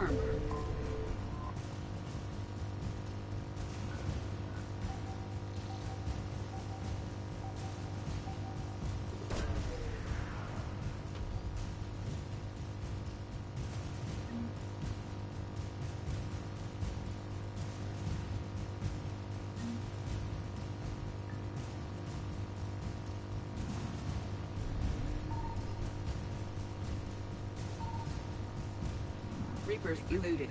confirmed. Reapers eluded.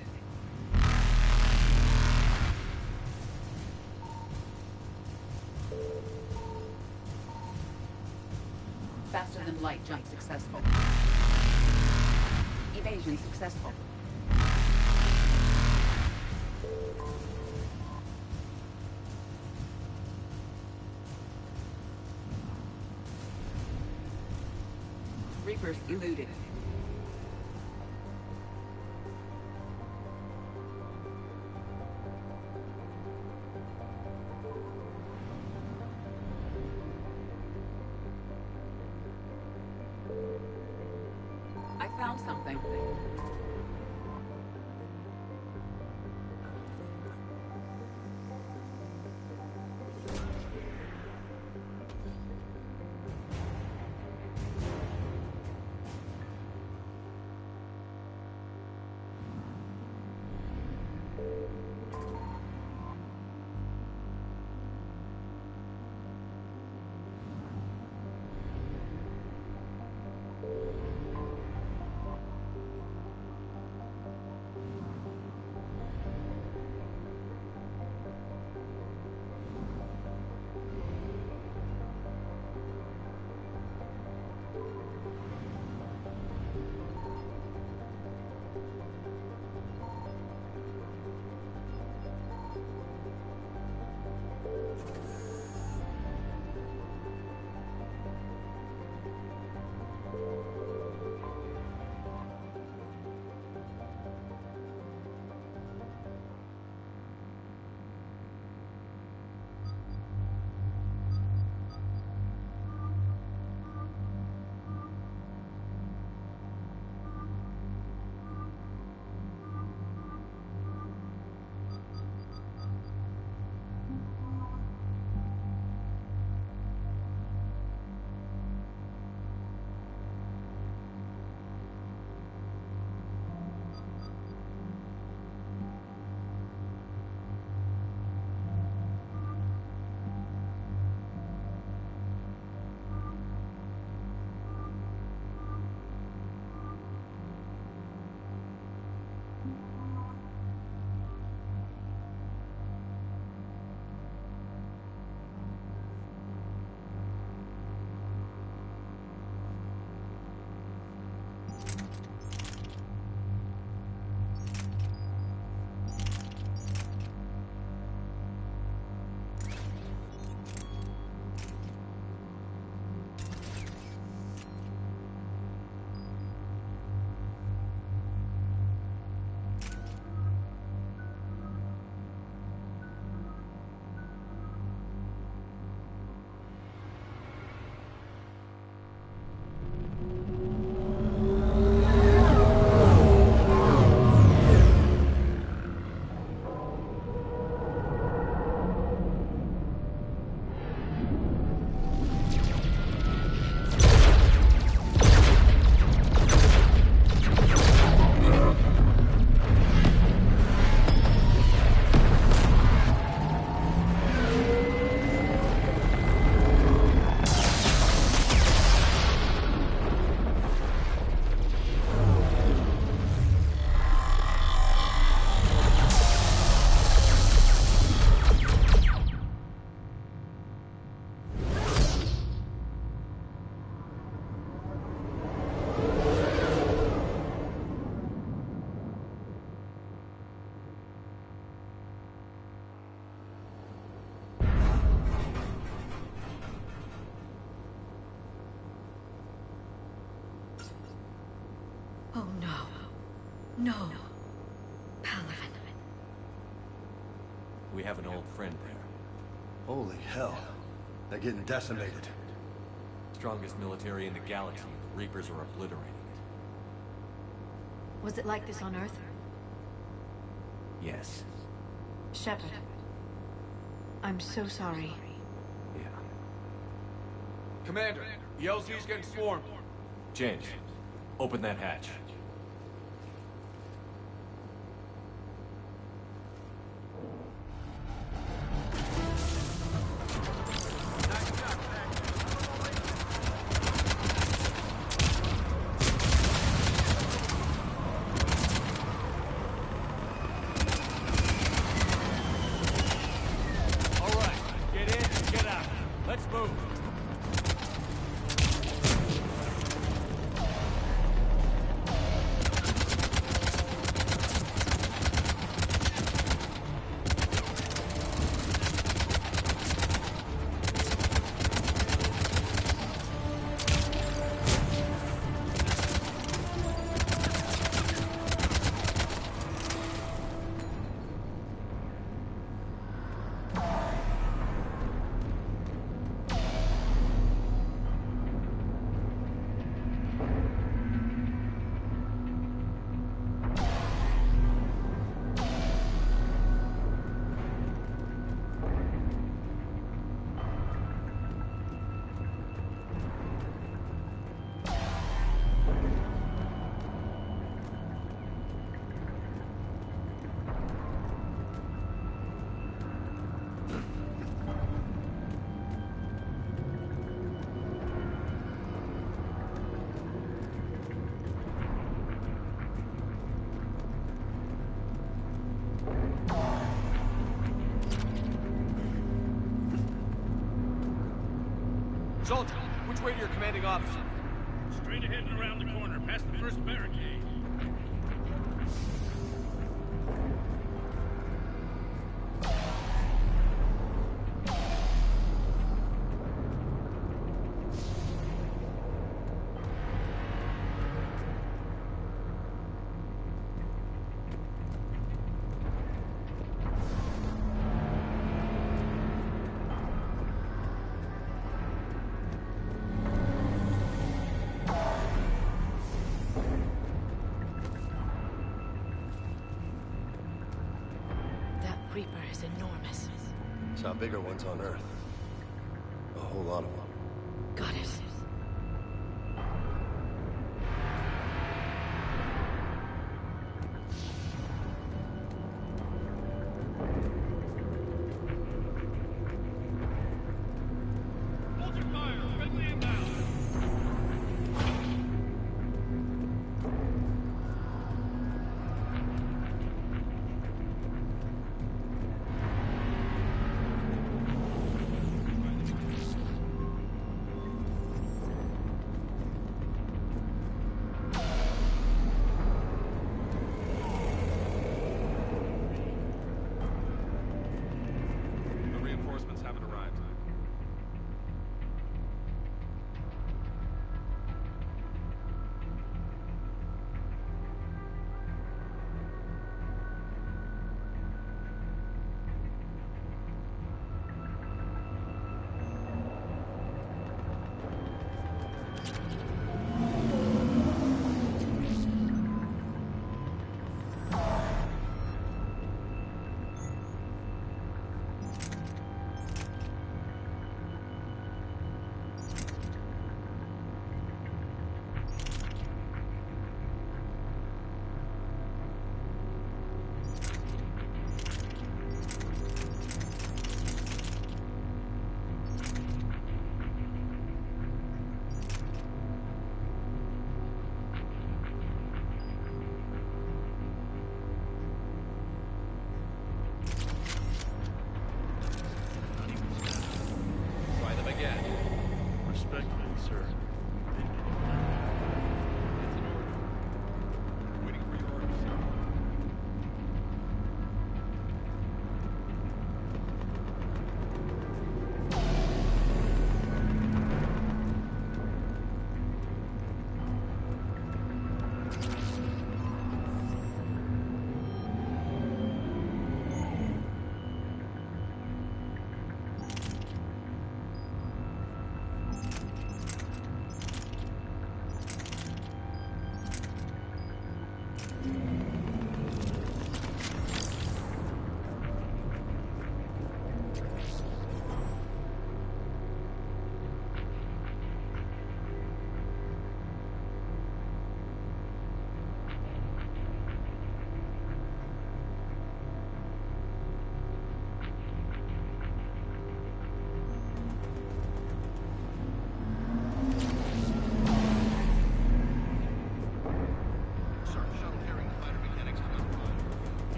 Faster than light jump successful. Evasion successful. Reapers eluded. I found something. Oh no. No. Palaven. We have an old friend there. Holy hell. They're getting decimated. Strongest military in the galaxy. The Reapers are obliterating it. Was it like this on Earth? Yes. Shepard. I'm so sorry. Yeah. Commander, the LZ's getting swarmed. James, open that hatch. All right, get in and get out. Let's move. Soldier, which way to your commanding officer? Straight ahead and around the corner, past the first barricade. That Reaper is enormous. Saw bigger ones on Earth. A whole lot of them. Got it. Hold your fire! Friendly inbound! The reinforcements haven't arrived.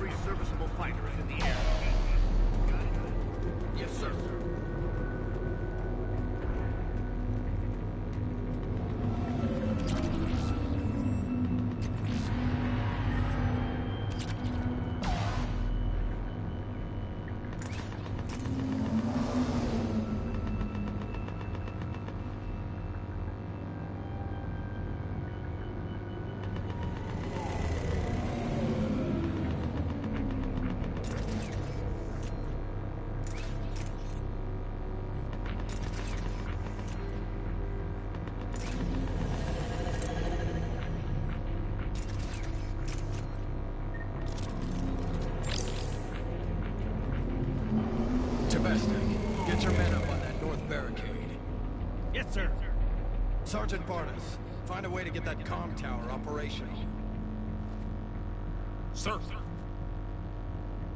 Every serviceable fighter is in the air. Yes, sir. Tebesnik, get your men up on that north barricade. Yes, sir. Sergeant Barnes, find a way to get that comm tower operational. Sir.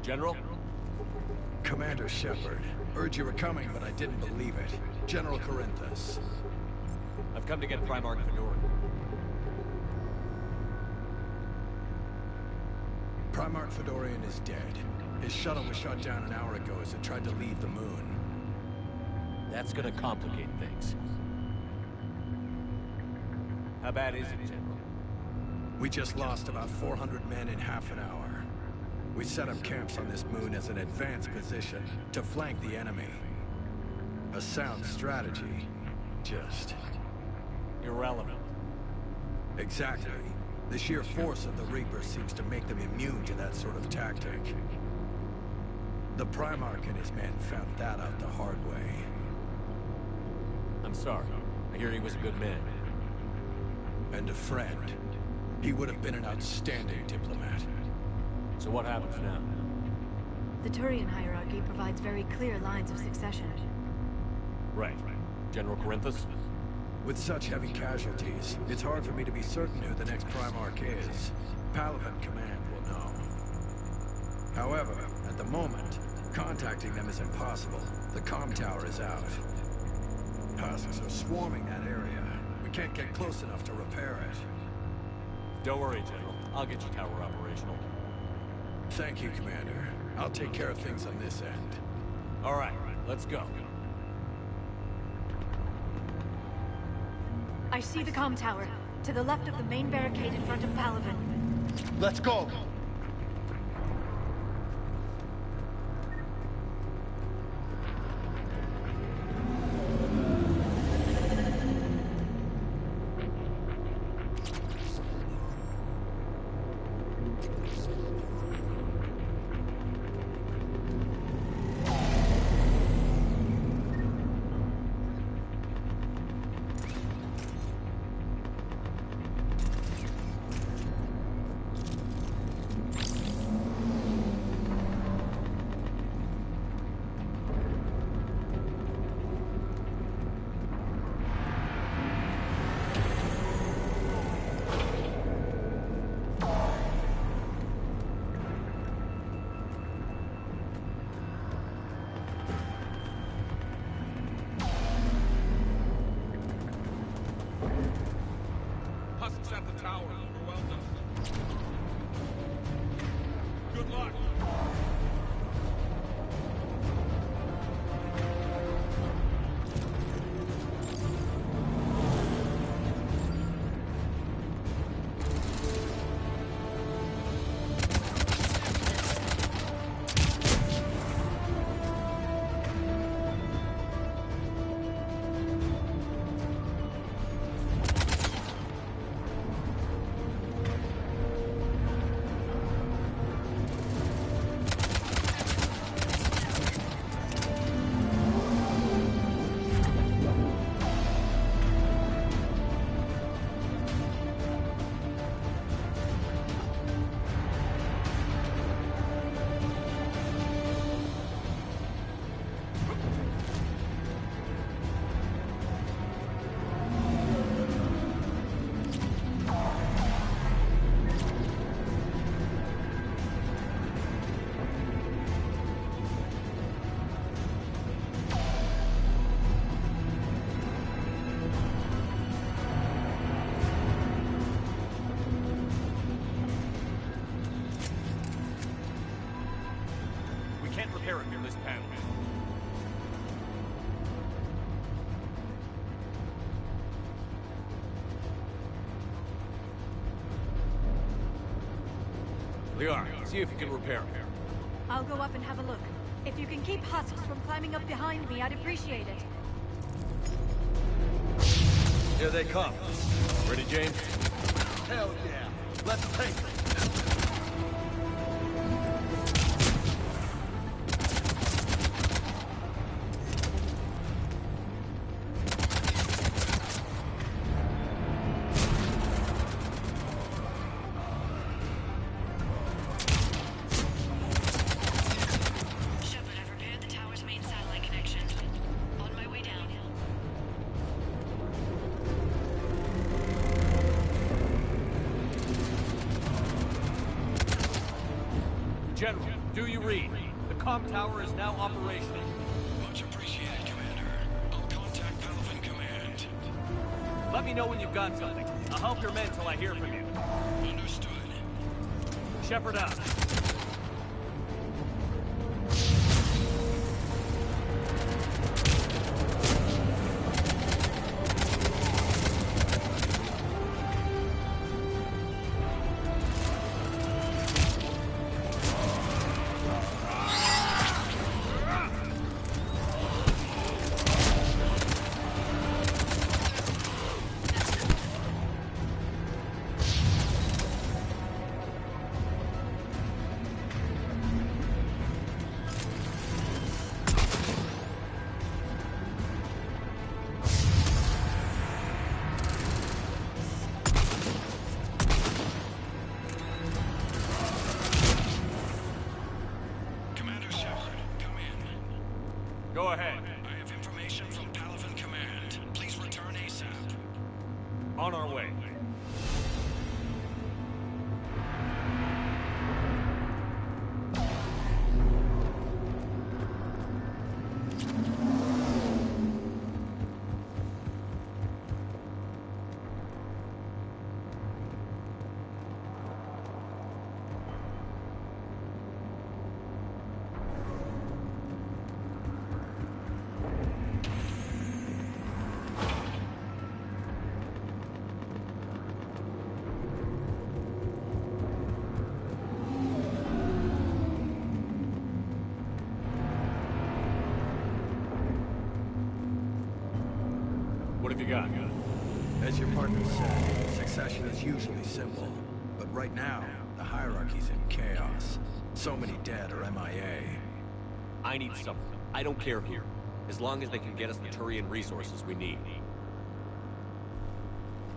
General? Commander Shepard, heard you were coming, but I didn't believe it. General Corinthus. I've come to get Primarch Fedora. Primarch Fedorian is dead. His shuttle was shot down an hour ago as it tried to leave the moon. That's gonna complicate things. How bad is it, General? We just lost about 400 men in half an hour. We set up camps on this moon as an advanced position to flank the enemy. A sound strategy. Just... Irrelevant. exactly. The sheer force of the Reapers seems to make them immune to that sort of tactic. The Primarch and his men found that out the hard way. I'm sorry. I hear he was a good man. And a friend. He would have been an outstanding diplomat. So what happens now? The Turian hierarchy provides very clear lines of succession. Right. General Corinthus? With such heavy casualties, it's hard for me to be certain who the next Primarch is. Palaven Command will know. However, at the moment, contacting them is impossible. The comm tower is out. Husks are swarming that area. We can't get close enough to repair it. Don't worry, General. I'll get your tower operational. Thank you, Commander. I'll take care of things on this end. All right, let's go. I see the comm tower, to the left of the main barricade in front of Palaven. Let's go! Husks at the tower. Overwhelmed us. Good luck. character, this panel. Liara, see if you can repair him. I'll go up and have a look. If you can keep husks from climbing up behind me, I'd appreciate it. Here they come. Ready, James? Hell yeah. Let's take it. Shepard, I've repaired the tower's main satellite connection. On my way down. General, do you read? The comm tower is now operational. Much appreciated, Commander. I'll contact Palaven Command. Let me know when you've got something. I'll help your men till I hear from you. Understood. Shepard out. Commander Shepard, come in. Go ahead. I have information from Palaven Command. Please return ASAP. On our way. What have you got? As your partner said, succession is usually simple. But right now, the hierarchy's in chaos. So many dead or MIA. I need something. I don't care who. As long as they can get us the Turian resources we need.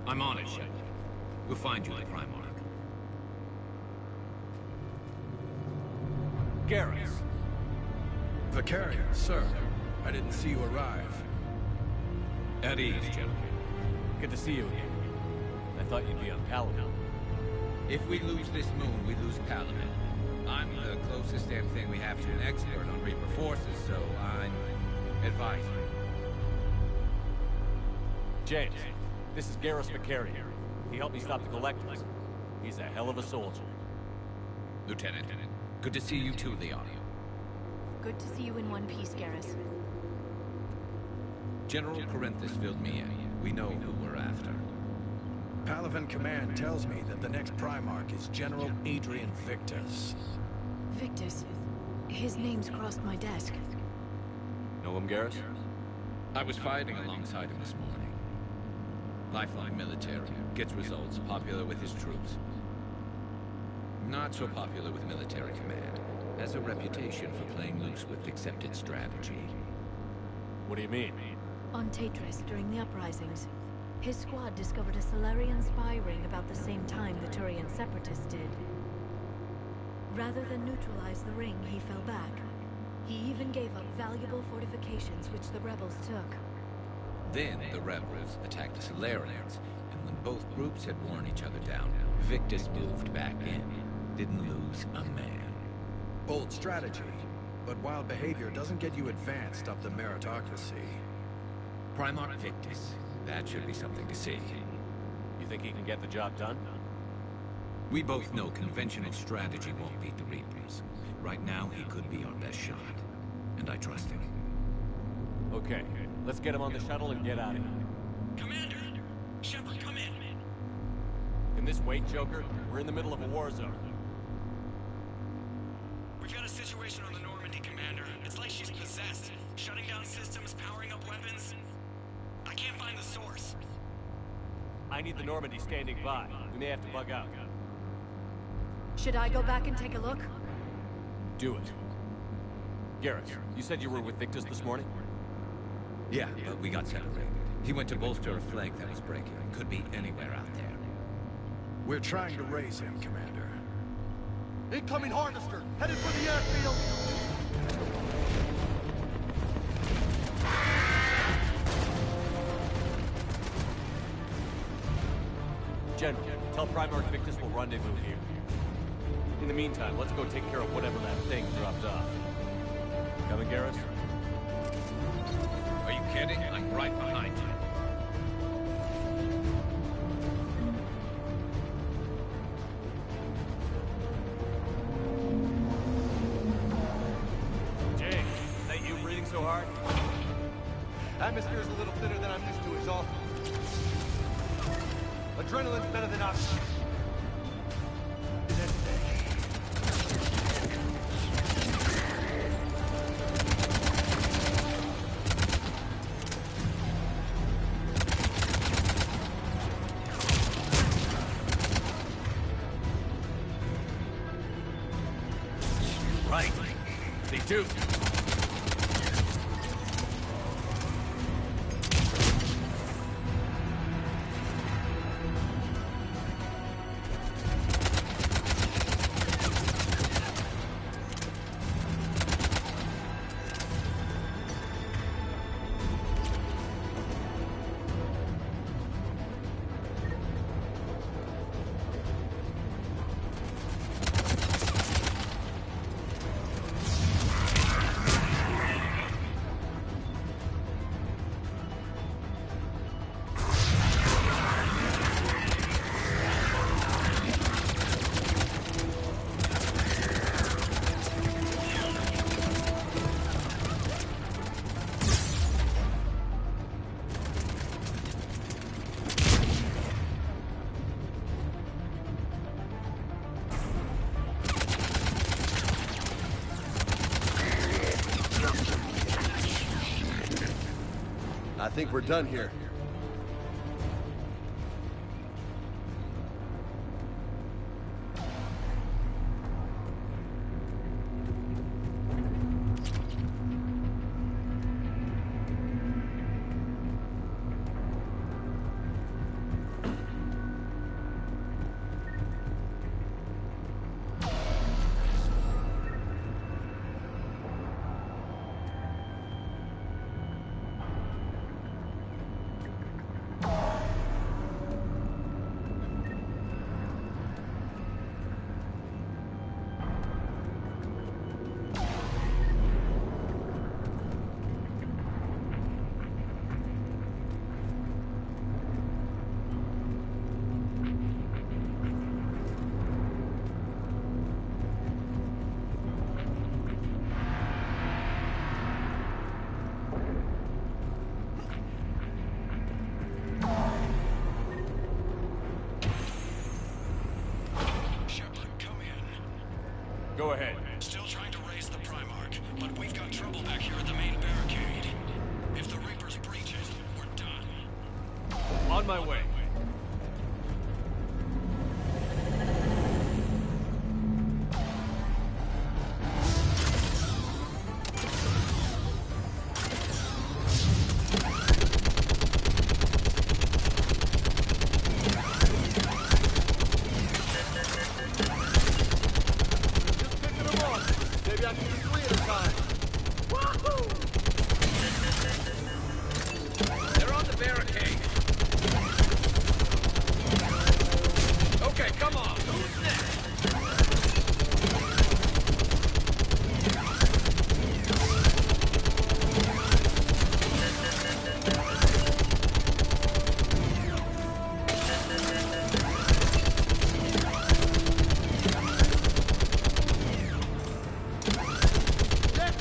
I'm on it, Shepard. We'll find you the Primarch. Garrus. Vicarian, sir. I didn't see you arrive. At ease, gentlemen. Good to see you again. I thought you'd be on Palaven. If we lose this moon, we lose Palaven. I'm the closest damn thing we have to an expert on Reaper forces, so I'm advising. James, this is Garrus Vicarian. He helped me stop the Collectors. He's a hell of a soldier. Lieutenant, good to see you too, Leon. Good to see you in one piece, Garrus. General Corinthus filled me in. We know who we're after. Palaven Command tells me that the next Primarch is General Adrian Victus. Victus. His name's crossed my desk. Know him, Garrus? I was fighting alongside him this morning. Lifelong military, gets results, popular with his troops. Not so popular with military command. Has a reputation for playing loose with accepted strategy. What do you mean? On Tatris, during the uprisings, his squad discovered a Solarian spy ring about the same time the Turian Separatists did. Rather than neutralize the ring, he fell back. He even gave up valuable fortifications which the rebels took. Then the rebels attacked the Solarians, and when both groups had worn each other down, Victus moved back in. Didn't lose a man. Bold strategy, but wild behavior doesn't get you advanced up the meritocracy. Primarch Victus. That should be something to see. You think he can get the job done? We both know conventional strategy won't beat the Reapers. Right now, he could be our best shot. and I trust him. Okay, let's get him on the shuttle and get out of here. Commander! Shepard, come in! Can this wait, Joker? We're in the middle of a war zone. We've got a situation on the Normandy, Commander. It's like she's possessed. Shutting down systems, powering up weapons. I can't find the source. I need the Normandy standing by. We may have to bug out. Should I go back and take a look? Do it. Garrus, you said you were with Victus this morning? Yeah, but we got separated. He went to bolster a flank that was breaking. Could be anywhere out there. We're trying to raise him, Commander. Incoming Harvester! Headed for the airfield! General, tell Primarch Victus we'll rendezvous here. In the meantime, let's go take care of whatever that thing dropped off. Coming, Garrus? Are you kidding? I'm right behind you. Jay, is that you breathing so hard? Atmosphere's a little thinner than I'm used to, Exhaust. Adrenaline's better than oxygen. Right. They do. I think we're done here. Go ahead. Still trying to raise the Primarch, but we've got trouble back here at the main barricade. If the Reapers breach it, we're done. On my way. They're on the barricade. Okay, come on. Who's next?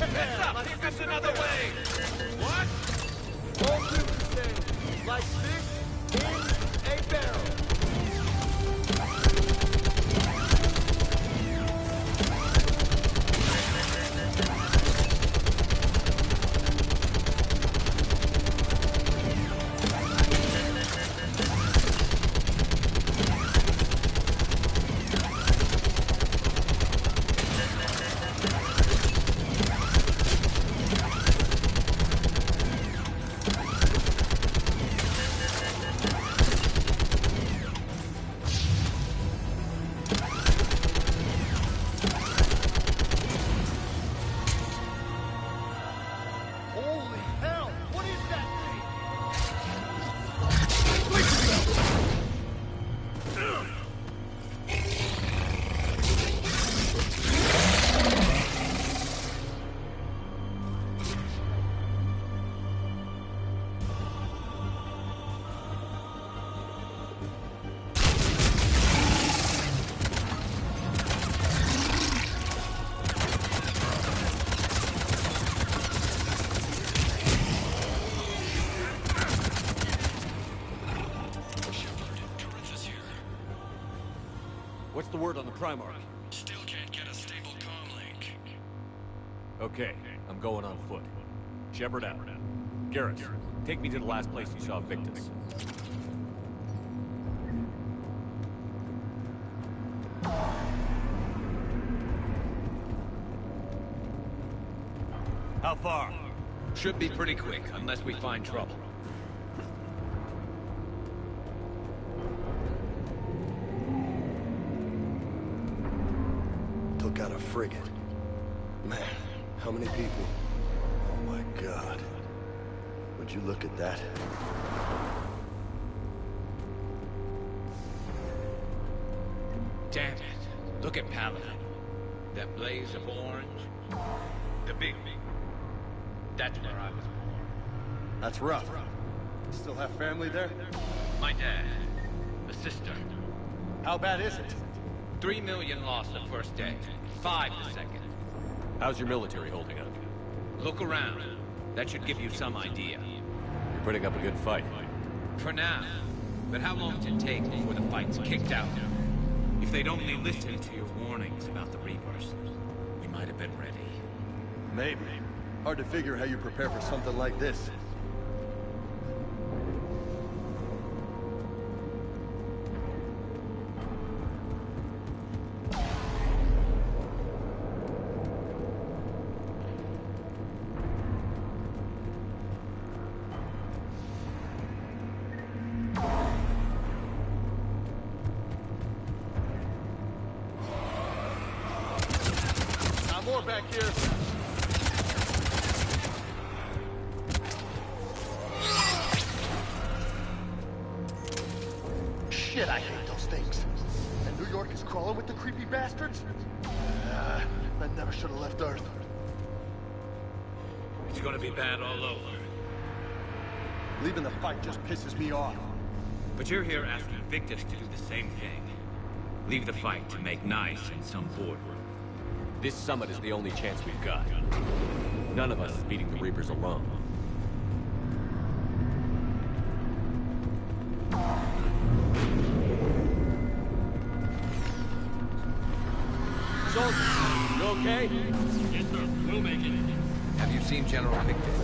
Heads up! Here comes What's the word on the Primarch? Still can't get a stable comm link. Okay, I'm going on foot. Shepard out. Garrus, take me to the last place you saw Victus. How far? Should be pretty quick, unless we find trouble. Took out a frigate. Man, how many people? Oh my God. Would you look at that? Damn it. Look at Paladin. That blaze of orange. The big. That's where I was born. That's rough. Still have family there? My dad. A sister. How bad is it? 3 million lost the first day. 5 the second. How's your military holding up? Look around. That should give you some idea. You're putting up a good fight. For now. But how long does it take before the fight's kicked out? If they'd only listened to your warnings about the Reapers, we might have been ready. Maybe. Hard to figure how you prepare for something like this. More back here. Shit, I hate those things. And New York is crawling with the creepy bastards? I never should have left Earth. It's gonna be bad all over. Leaving the fight just pisses me off. But you're here asking Victus to do the same thing. Leave the fight to make nice in some boardroom. This summit is the only chance we've got. None of us is beating the Reapers alone. Soldier, you okay? Yes, sir. We'll make it. Have you seen General Victus?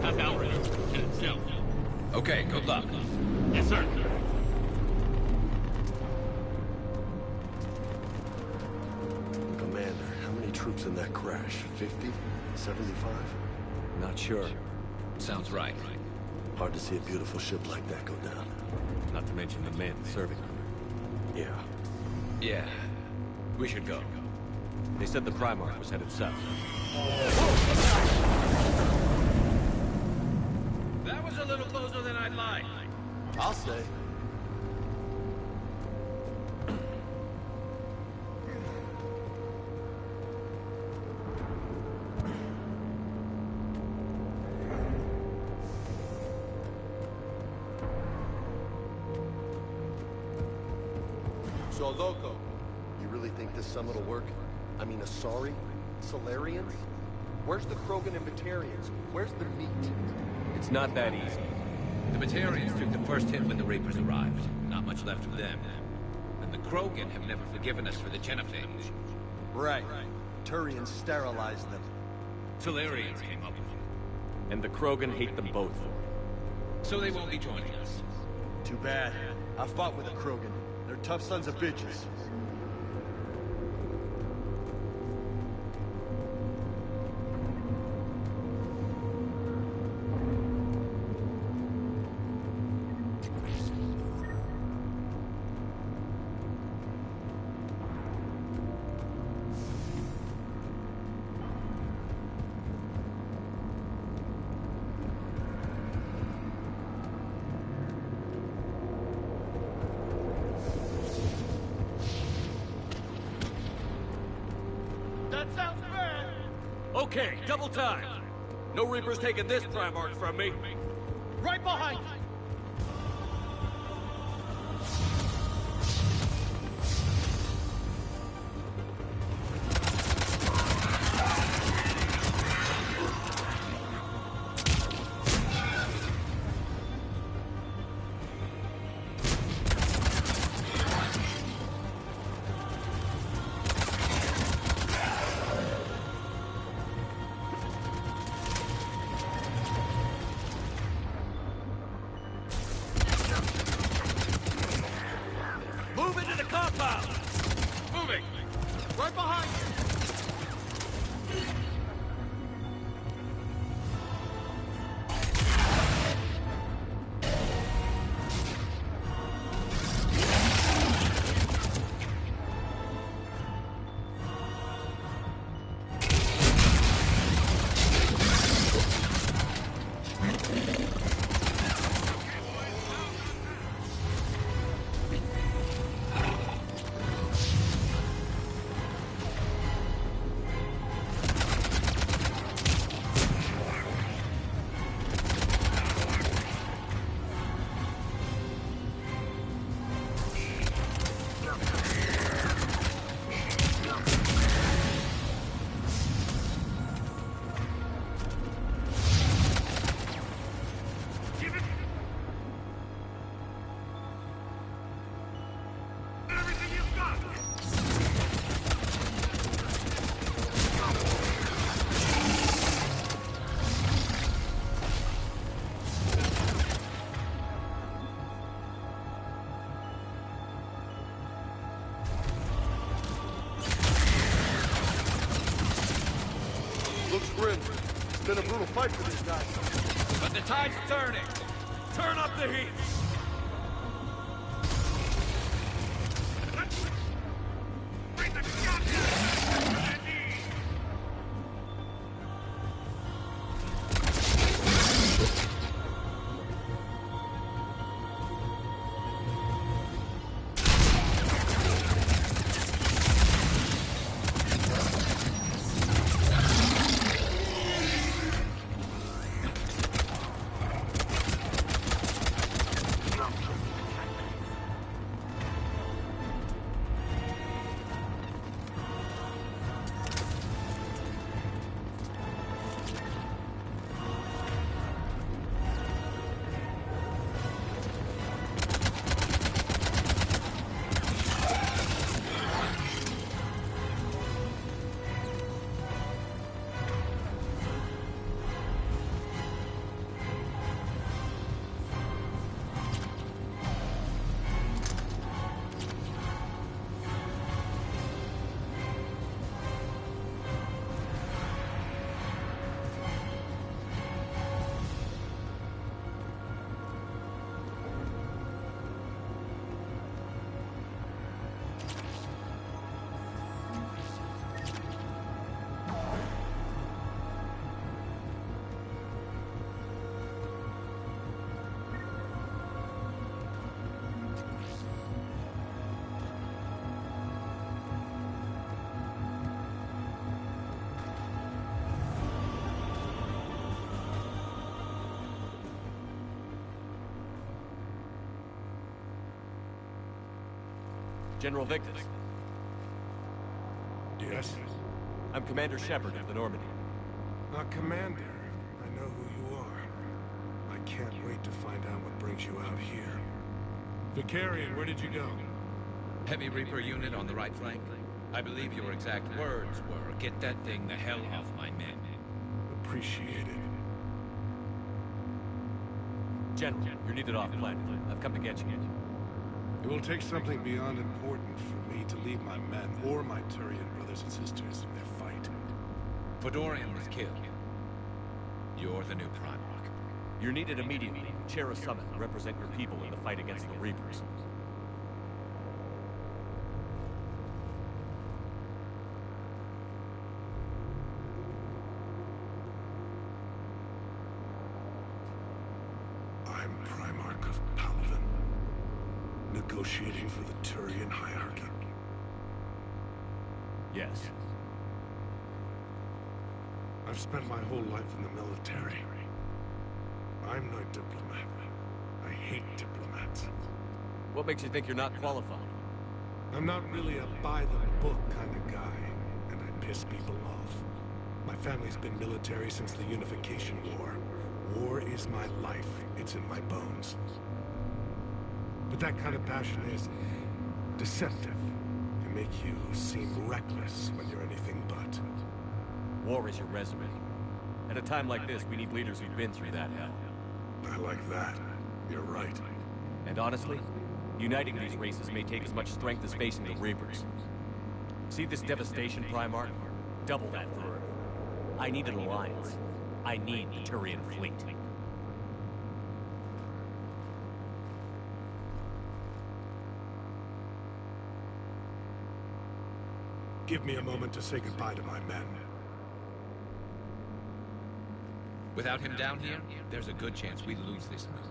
That's Alfred. And itself. Okay, good luck. Yes, sir. Commander, how many troops in that crash? 50? 75? Not sure. Sounds right. Hard to see a beautiful ship like that go down. Not to mention the men serving on Yeah. Yeah. We should go. her. They said the Primarch was headed south. That was a little closer than I'd like. I'll say. So, Loco, you really think this summit will work? I mean, Asari? Solarians? Where's the Krogan and Batarians? Where's the meat? It's not that easy. The Batarians took the first hit when the Reapers arrived. Not much left of them. And the Krogan have never forgiven us for the Genophage. Right. Turians sterilized them. Solarians came up with it. And the Krogan hate them both for it. So they won't be joining us. Too bad. I fought with a Krogan. They're tough sons of bitches. Okay, double time. No Reapers taking this Primarch from me. Right behind you! Move into the compound! Moving! Right behind you! Looks grim. It's been a brutal fight for these guys. But the tide's turning! Turn up the heat! General Victus. Yes? I'm Commander Shepard of the Normandy. Commander, I know who you are. I can't wait to find out what brings you out here. Vicarian, where did you go? Heavy Reaper unit on the right flank. I believe your exact words were, "Get that thing the hell off my men." Appreciate it. General, you're needed off planet. I've come to get you. It will take something beyond important for me to leave my men or my Turian brothers and sisters in their fight. Fedorian was killed. You're the new Primarch. You're needed immediately. Chair a summit and represent your people in the fight against the Reapers. I'm Primarch of Palaven, negotiating for the Turian hierarchy. Yes. I've spent my whole life in the military. I'm no diplomat. I hate diplomats. What makes you think you're not qualified? I'm not really a by-the-book kind of guy, and I piss people off. My family's been military since the Unification War. War is my life. It's in my bones. But that kind of passion is deceptive. Can make you seem reckless when you're anything but. War is your resume. At a time like this, we need leaders who've been through that hell. I like that. You're right. And honestly, Uniting these races may take as much strength as facing the Reapers. See this devastation, Primarch? Double that for Earth. I need an alliance. I need the Turian fleet. Give me a moment to say goodbye to my men. Without him down here, there's a good chance we lose this move.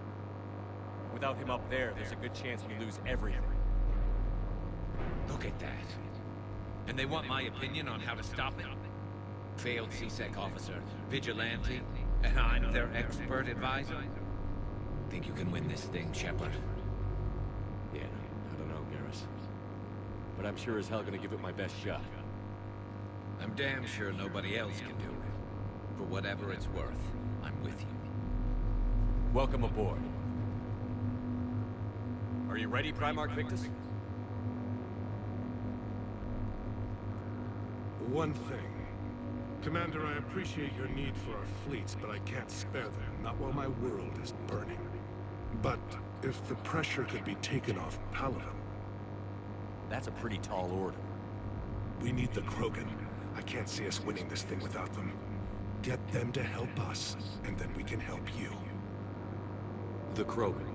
Without him up there, there's a good chance we lose everything. Look at that. And they want my opinion on how to stop it? Failed C-Sec officer, vigilante, and I'm their expert advisor? Think you can win this thing, Shepard? Yeah, I don't know, Garrus. But I'm sure as hell gonna give it my best shot. I'm damn sure nobody else can do it. For whatever it's worth, I'm with you. Welcome aboard. Are you ready, Primarch Victus? One thing. Commander, I appreciate your need for our fleets, but I can't spare them, not while my world is burning. But if the pressure could be taken off Palaven... That's a pretty tall order. We need the Krogan. I can't see us winning this thing without them. Get them to help us, and then we can help you. The Krogan.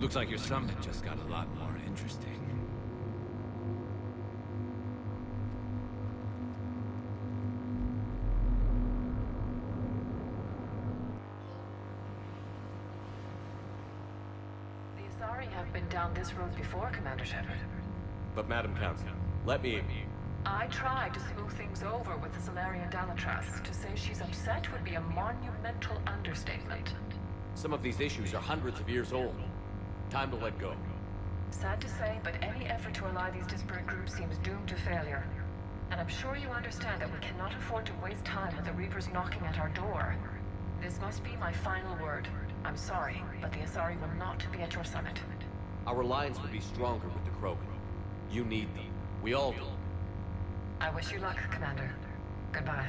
Looks like your summit just got a lot more interesting. The Asari have been down this road before, Commander Shepard. But Madam Counsel, let me... I tried to smooth things over with the Solarian Dalatras. To say she's upset would be a monumental understatement. Some of these issues are hundreds of years old. Time to let go. Sad to say, but any effort to ally these disparate groups seems doomed to failure. And I'm sure you understand that we cannot afford to waste time with the Reapers knocking at our door. This must be my final word. I'm sorry, but the Asari will not be at your summit. Our alliance will be stronger with the Krogan. You need them. We all do. I wish you luck, Commander. Goodbye.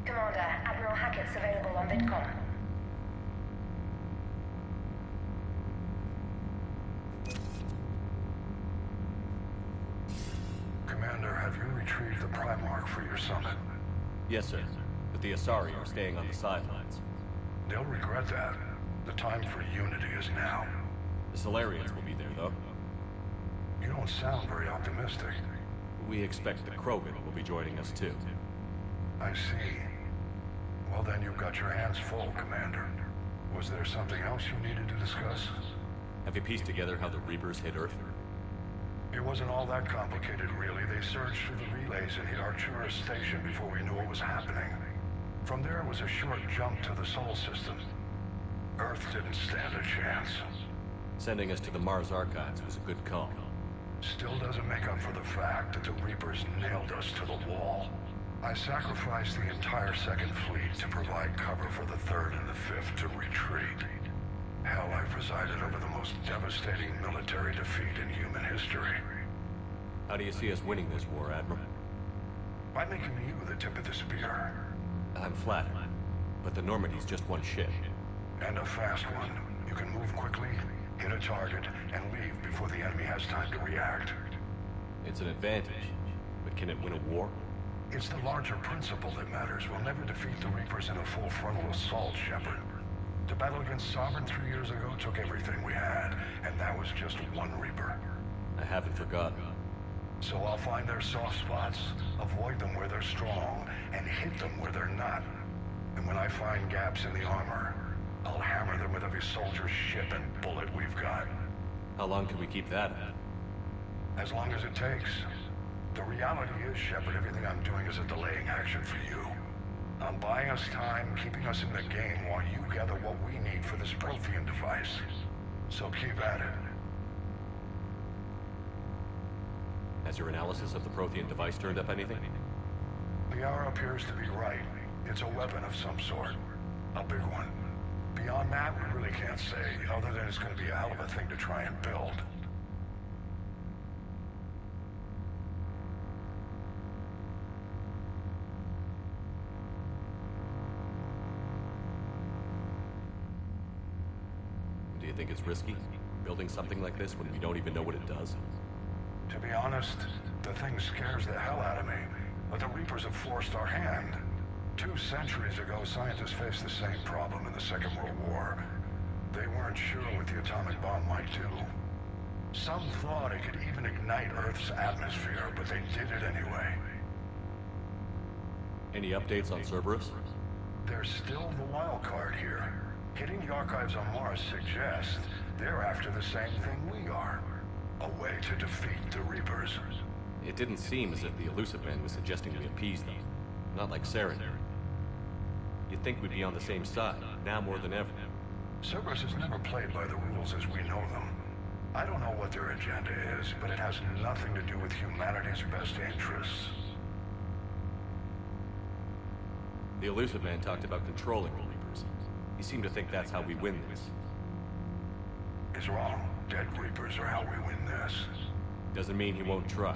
Commander, Admiral Hackett's available on VidCon. Commander, have you retrieved the Primarch for your summit? Yes, sir. But the Asari are staying on the sidelines. They'll regret that. The time for unity is now. The Solarians will be there, though. You don't sound very optimistic. We expect the Krogan will be joining us, too. I see. Well, then you've got your hands full, Commander. Was there something else you needed to discuss? Have you pieced together how the Reapers hit Earth? It wasn't all that complicated, really. They surged through the relays and hit Arcturus Station before we knew what was happening. From there, it was a short jump to the Sol system. Earth didn't stand a chance. Sending us to the Mars Archives was a good call. Still doesn't make up for the fact that the Reapers nailed us to the wall. I sacrificed the entire Second Fleet to provide cover for the Third and the Fifth to retreat. Hell, I presided over the most devastating military defeat in human history. How do you see us winning this war, Admiral? By making you the tip of the spear. I'm flattered, but the Normandy's just one ship. And a fast one. You can move quickly, hit a target, and leave before the enemy has time to react. It's an advantage, but can it win a war? It's the larger principle that matters. We'll never defeat the Reapers in a full frontal assault, Shepard. The battle against Sovereign 3 years ago took everything we had, and that was just one Reaper. I haven't forgotten. So I'll find their soft spots, avoid them where they're strong, and hit them where they're not. And when I find gaps in the armor, I'll hammer them with every soldier, ship, and bullet we've got. How long can we keep that up? As long as it takes. The reality is, Shepard, everything I'm doing is a delaying action for you. I'm buying us time, keeping us in the game while you gather what we need for this Prothean device. So keep at it. Has your analysis of the Prothean device turned up anything? The hour appears to be right. It's a weapon of some sort. A big one. Beyond that, we really can't say, other than it's going to be a hell of a thing to try and build. You think it's risky? Building something like this when we don't even know what it does? To be honest, the thing scares the hell out of me. But the Reapers have forced our hand. 2 centuries ago, scientists faced the same problem in the Second World War. They weren't sure what the atomic bomb might do. Some thought it could even ignite Earth's atmosphere, but they did it anyway. Any updates on Cerberus? There's still the wild card here. Hitting the archives on Mars suggests they're after the same thing we are. A way to defeat the Reapers. It didn't seem as if the Illusive Man was suggesting we appease them. Not like Saren. You'd think we'd be on the same side, now more than ever. Cerberus has never played by the rules as we know them. I don't know what their agenda is, but it has nothing to do with humanity's best interests. The Illusive Man talked about controlling the Reapers. He seemed to think that's how we win this. He's wrong. Dead Reapers are how we win this. Doesn't mean he won't try.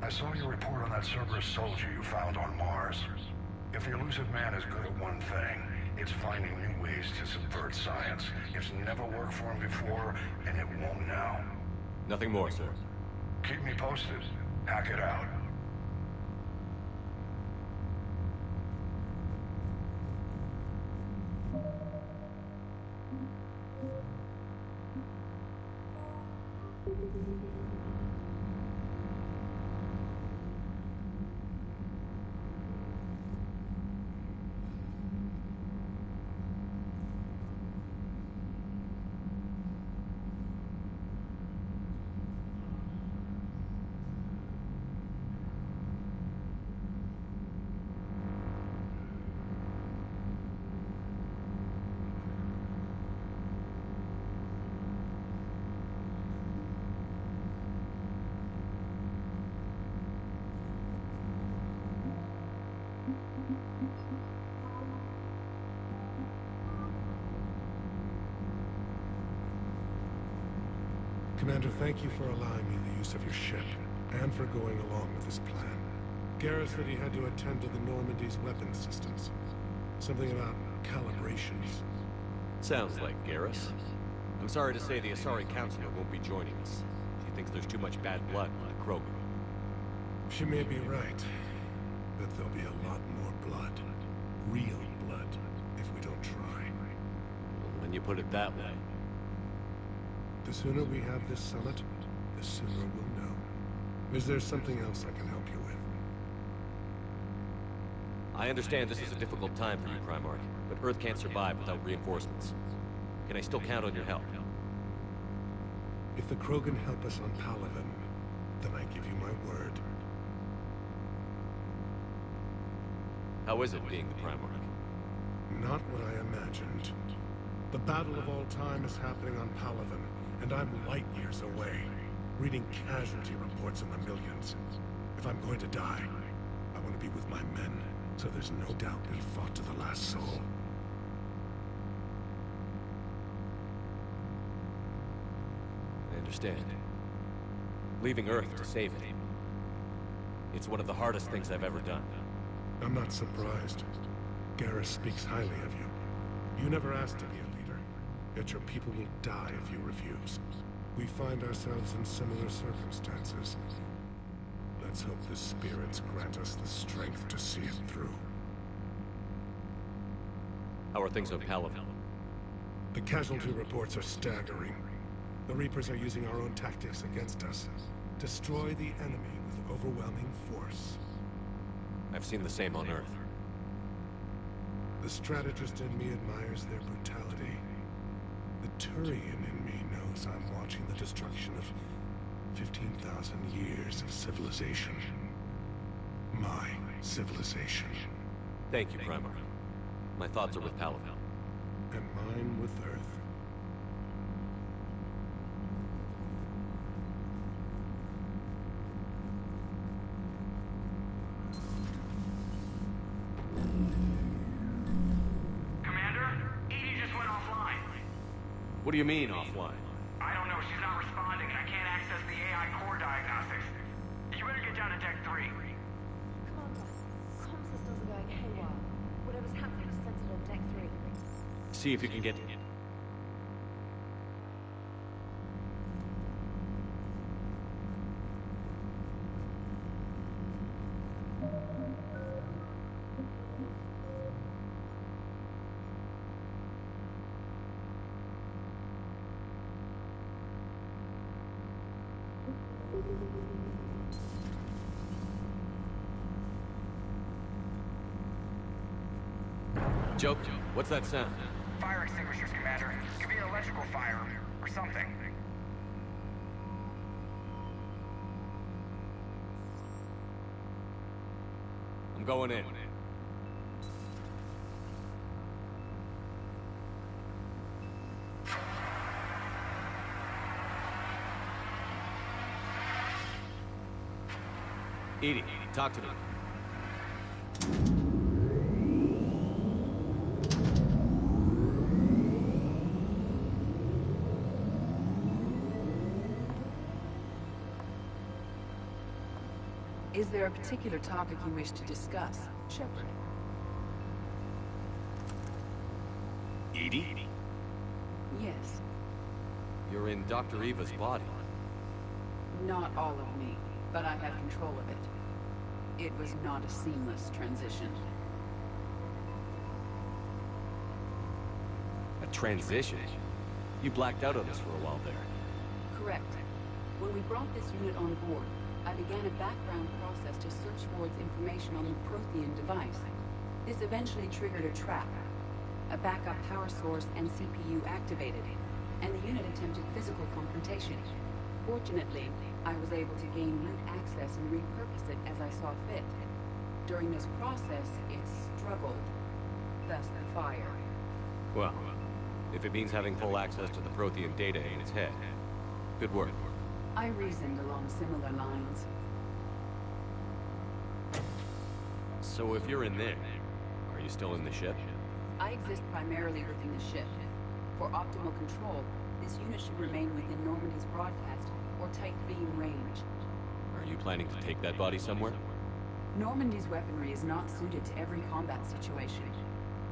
I saw your report on that Cerberus soldier you found on Mars. If the Illusive Man is good at one thing, it's finding new ways to subvert science. It's never worked for him before, and it won't now. Nothing more, sir. Keep me posted. Hack it out. Commander, thank you for allowing me the use of your ship, and for going along with this plan. Garrus said he had to attend to the Normandy's weapon systems. Something about calibrations. Sounds like Garrus. I'm sorry to say the Asari Councilor won't be joining us. She thinks there's too much bad blood with the Krogan. She may be right, but there'll be a lot more blood. Real blood, if we don't try. Well, when you put it that way. The sooner we have this summit, the sooner we'll know. Is there something else I can help you with? I understand this is a difficult time for you, Primarch, but Earth can't survive without reinforcements. Can I still count on your help? If the Krogan help us on Palaven, then I give you my word. How is it being the Primarch? Not what I imagined. The battle of all time is happening on Palaven, and I'm light years away, reading casualty reports in the millions. If I'm going to die, I want to be with my men, so there's no doubt we fought to the last soul. I understand. Leaving Earth to save it. It's one of the hardest things I've ever done. I'm not surprised. Garrus speaks highly of you. You never asked to be a leader, yet your people will die if you refuse. We find ourselves in similar circumstances. Let's hope the spirits grant us the strength to see it through. How are things on Palaven? The casualty reports are staggering. The Reapers are using our own tactics against us. Destroy the enemy with overwhelming force. I've seen the same on Earth. The strategist in me admires their brutality. The Turian in me knows I'm watching the destruction of 15,000 years of civilization. My civilization. Thank you, Primarch. My thoughts are with Palaven. And mine with Earth. What do you mean, offline? I don't know. She's not responding, and I can't access the AI core diagnostics. You better get down to Deck 3. Commander, comm systems are going haywire. Whatever's happening is centered on Deck 3. See if you can get... Joe, what's that sound? Fire extinguishers, Commander. Could be an electrical fire, or something. I'm going in. EDI, talk to me. Is there a particular topic you wish to discuss, Shepard? EDI? Yes. You're in Dr. Eva's body. Not all of me, but I have control of it. It was not a seamless transition. A transition? You blacked out on us for a while there. Correct. When we brought this unit on board, I began a background process to search for its information on the Prothean device. This eventually triggered a trap. A backup power source and CPU activated, and the unit attempted physical confrontation. Fortunately, I was able to gain root access and repurpose it as I saw fit. During this process, it struggled. Thus the fire. Well, if it means having full access to the Prothean data in its head, good work. I reasoned along similar lines. So if you're in there, are you still in the ship? I exist primarily within the ship. For optimal control, this unit should remain within Normandy's broadcast or tight beam range. Are you planning to take that body somewhere? Normandy's weaponry is not suited to every combat situation.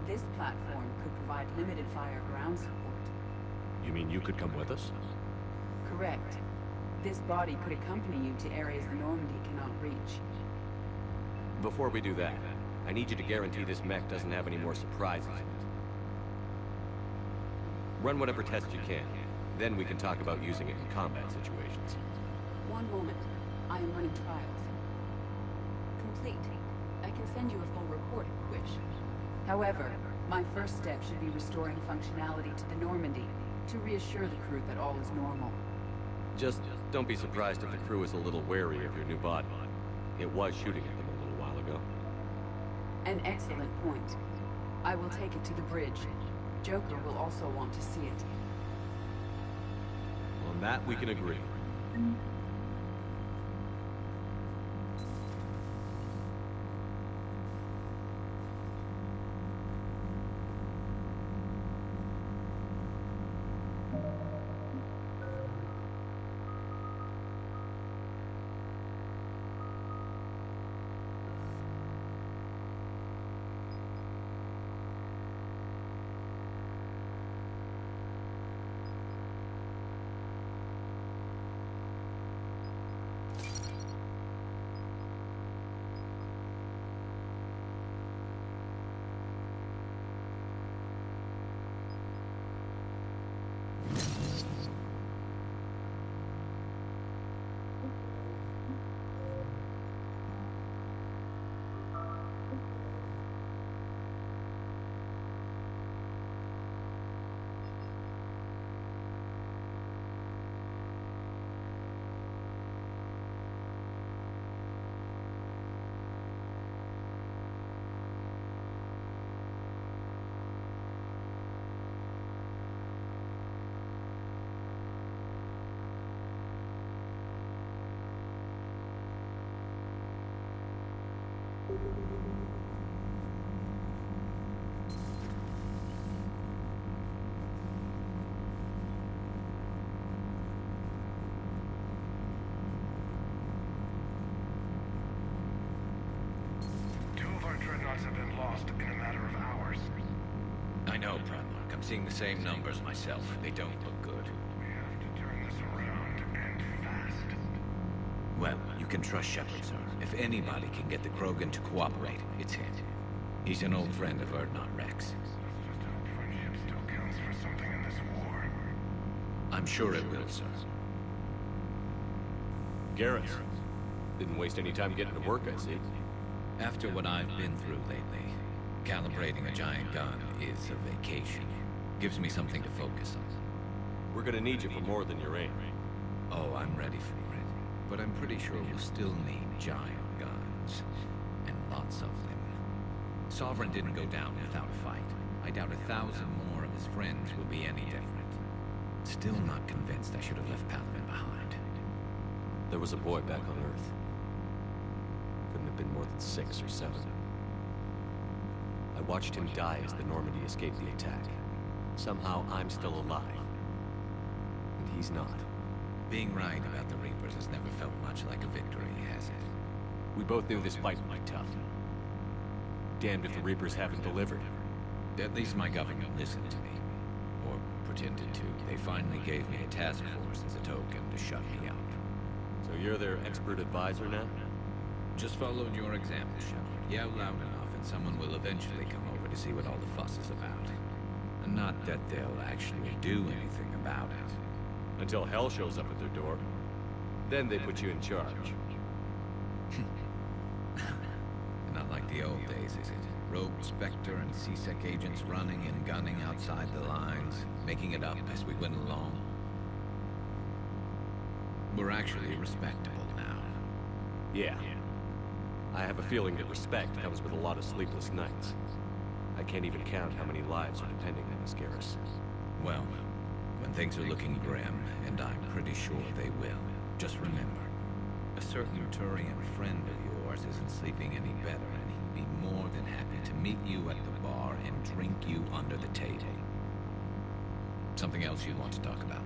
This platform could provide limited fire ground support. You mean you could come with us? Correct. This body could accompany you to areas the Normandy cannot reach. Before we do that, I need you to guarantee this mech doesn't have any more surprises in it. Run whatever tests you can. Then we can talk about using it in combat situations. One moment. I am running trials. Complete. I can send you a full report if you wish. However, my first step should be restoring functionality to the Normandy to reassure the crew that all is normal. Just don't be surprised if the crew is a little wary of your new body. It was shooting at them a little while ago. An excellent point. I will take it to the bridge. Joker will also want to see it. On that, we can agree. Have been lost in a matter of hours. I know, Primarch. I'm seeing the same numbers myself. They don't look good. We have to turn this around, and fast. Well, you can trust Shepard, sir. If anybody can get the Krogan to cooperate, it's him. He's an old friend of Urdnot Rex. Let's just hope friendship still counts for something in this war. I'm sure it will, sir. Garrus. Didn't waste any time getting to work, I see. After what I've been through lately, calibrating a giant gun is a vacation. Gives me something to focus on. We're gonna need you for more than your aim. Oh, I'm ready for it. But I'm pretty sure we'll still need giant guns. And lots of them. Sovereign didn't go down without a fight. I doubt 1,000 more of his friends will be any different. Still not convinced I should have left Palaven behind. There was a boy back on Earth. Couldn't have been more than 6 or 7. I watched him die as the Normandy escaped the attack. Somehow I'm still alive. And he's not. Being right about the Reapers has never felt much like a victory, has it? We both knew this fight would be tough. Damned if the Reapers haven't delivered. At least my government listened to me. Or pretended to. They finally gave me a task force as a token to shut me up. So you're their expert advisor now? Just followed your example, Shepard. Yell loud enough and someone will eventually come over to see what all the fuss is about. And not that they'll actually do anything about it. Until hell shows up at their door. Then they put you in charge. Not like the old days, is it? Rogue Spectre and C-Sec agents running and gunning outside the lines, making it up as we went along. We're actually respectable now. Yeah. I have a feeling that respect comes with a lot of sleepless nights. I can't even count how many lives are depending on this, Garrus. Well, when things are looking grim, and I'm pretty sure they will, just remember, a certain Turian friend of yours isn't sleeping any better, and he'd be more than happy to meet you at the bar and drink you under the table. Something else you want to talk about?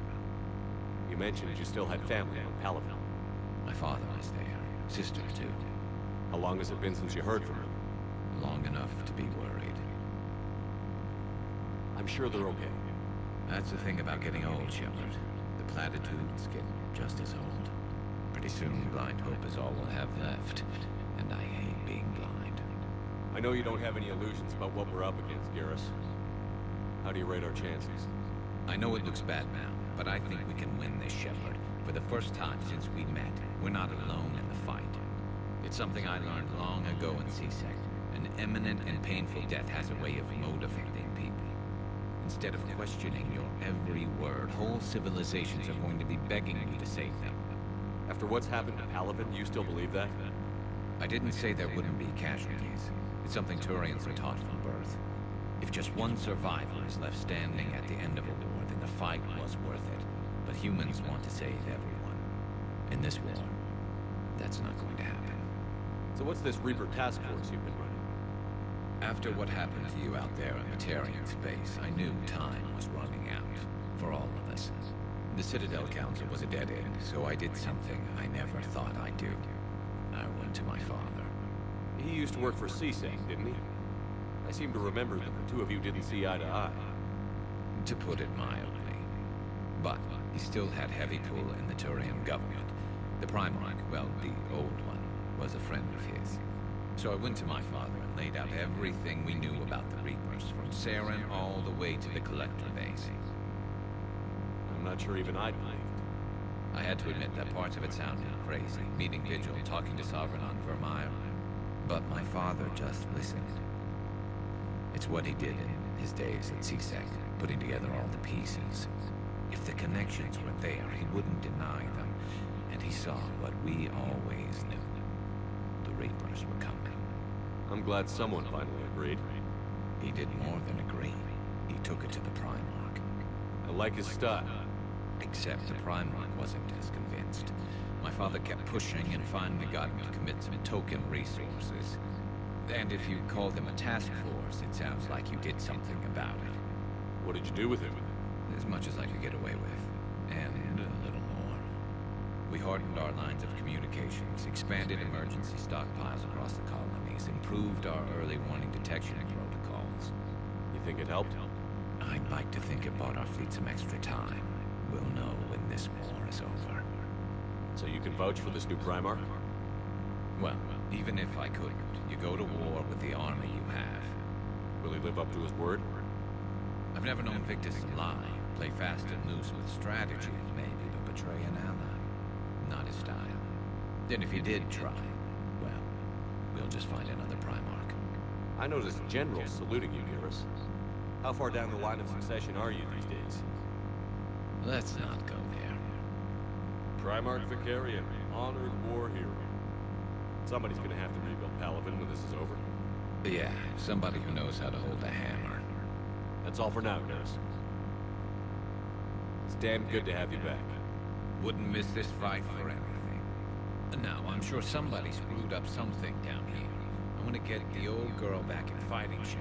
You mentioned you still had family on Palaven. My father is there. Sister, too. How long has it been since you heard from her? Long enough to be worried. I'm sure they're okay. That's the thing about getting old, Shepard. The platitudes get just as old. Pretty soon, blind hope is all we'll have left. And I hate being blind. I know you don't have any illusions about what we're up against, Garrus. How do you rate our chances? I know it looks bad now, but I think we can win this, Shepard. For the first time since we met, we're not alone in the fight. It's something I learned long ago in C-Sec. An imminent and painful death has a way of motivating people. Instead of questioning your every word, whole civilizations are going to be begging you to save them. After what's happened to Palaven, you still believe that? I didn't say there wouldn't be casualties. It's something Turians are taught from birth. If just one survivor is left standing at the end of a war, then the fight was worth it. But humans want to save everyone. In this war, that's not going to happen. So what's this Reaper task force you've been running? After what happened to you out there in Batarian space, I knew time was running out. For all of us. The Citadel Council was a dead end, so I did something I never thought I'd do. I went to my father. He used to work for C-Sec, didn't he? I seem to remember that the two of you didn't see eye to eye. To put it mildly. But he still had heavy pull in the Turian government. The Primarch, well, the old one, was a friend of his. So I went to my father and laid out everything we knew about the Reapers, from Saren all the way to the Collector base. I'm not sure even I believed. I had to admit that parts of it sounded crazy, meeting Vigil, talking to Sovereign on Vermeer. But my father just listened. It's what he did in his days at C-Sec, putting together all the pieces. If the connections were there, he wouldn't deny them. And he saw what we always knew. The Reapers were coming. I'm glad someone finally agreed. He did more than agree. He took it to the Primarch. I like his style. Except the Primarch wasn't as convinced. My father kept pushing and finally got him to commit some token resources. And if you call them a task force, it sounds like you did something about it. What did you do with it? As much as I could get away with. And a little more. We hardened our lines of communications, expanded emergency stockpiles across the colonies, improved our early warning detection protocols. You think it helped? I'd like to think it bought our fleet some extra time. We'll know when this war is over. So you can vouch for this new Primarch? Well, even if I couldn't, you go to war with the army you have. Will he live up to his word? I've never known Victus to lie. Play fast and loose with strategy, maybe, but betray an ally. Not his style. Then if he did try, well, we'll just find another Primarch. I noticed generals saluting you, Garrus. How far down the line of succession are you these days? Let's not go there. Primarch Vicarian, honored war hero. Somebody's gonna have to rebuild Palaven when this is over. Yeah, somebody who knows how to hold a hammer. That's all for now, Garrus. It's damn good to have you back. Wouldn't miss this fight for anything. Now, I'm sure somebody screwed up something down here. I want to get the old girl back in fighting shape.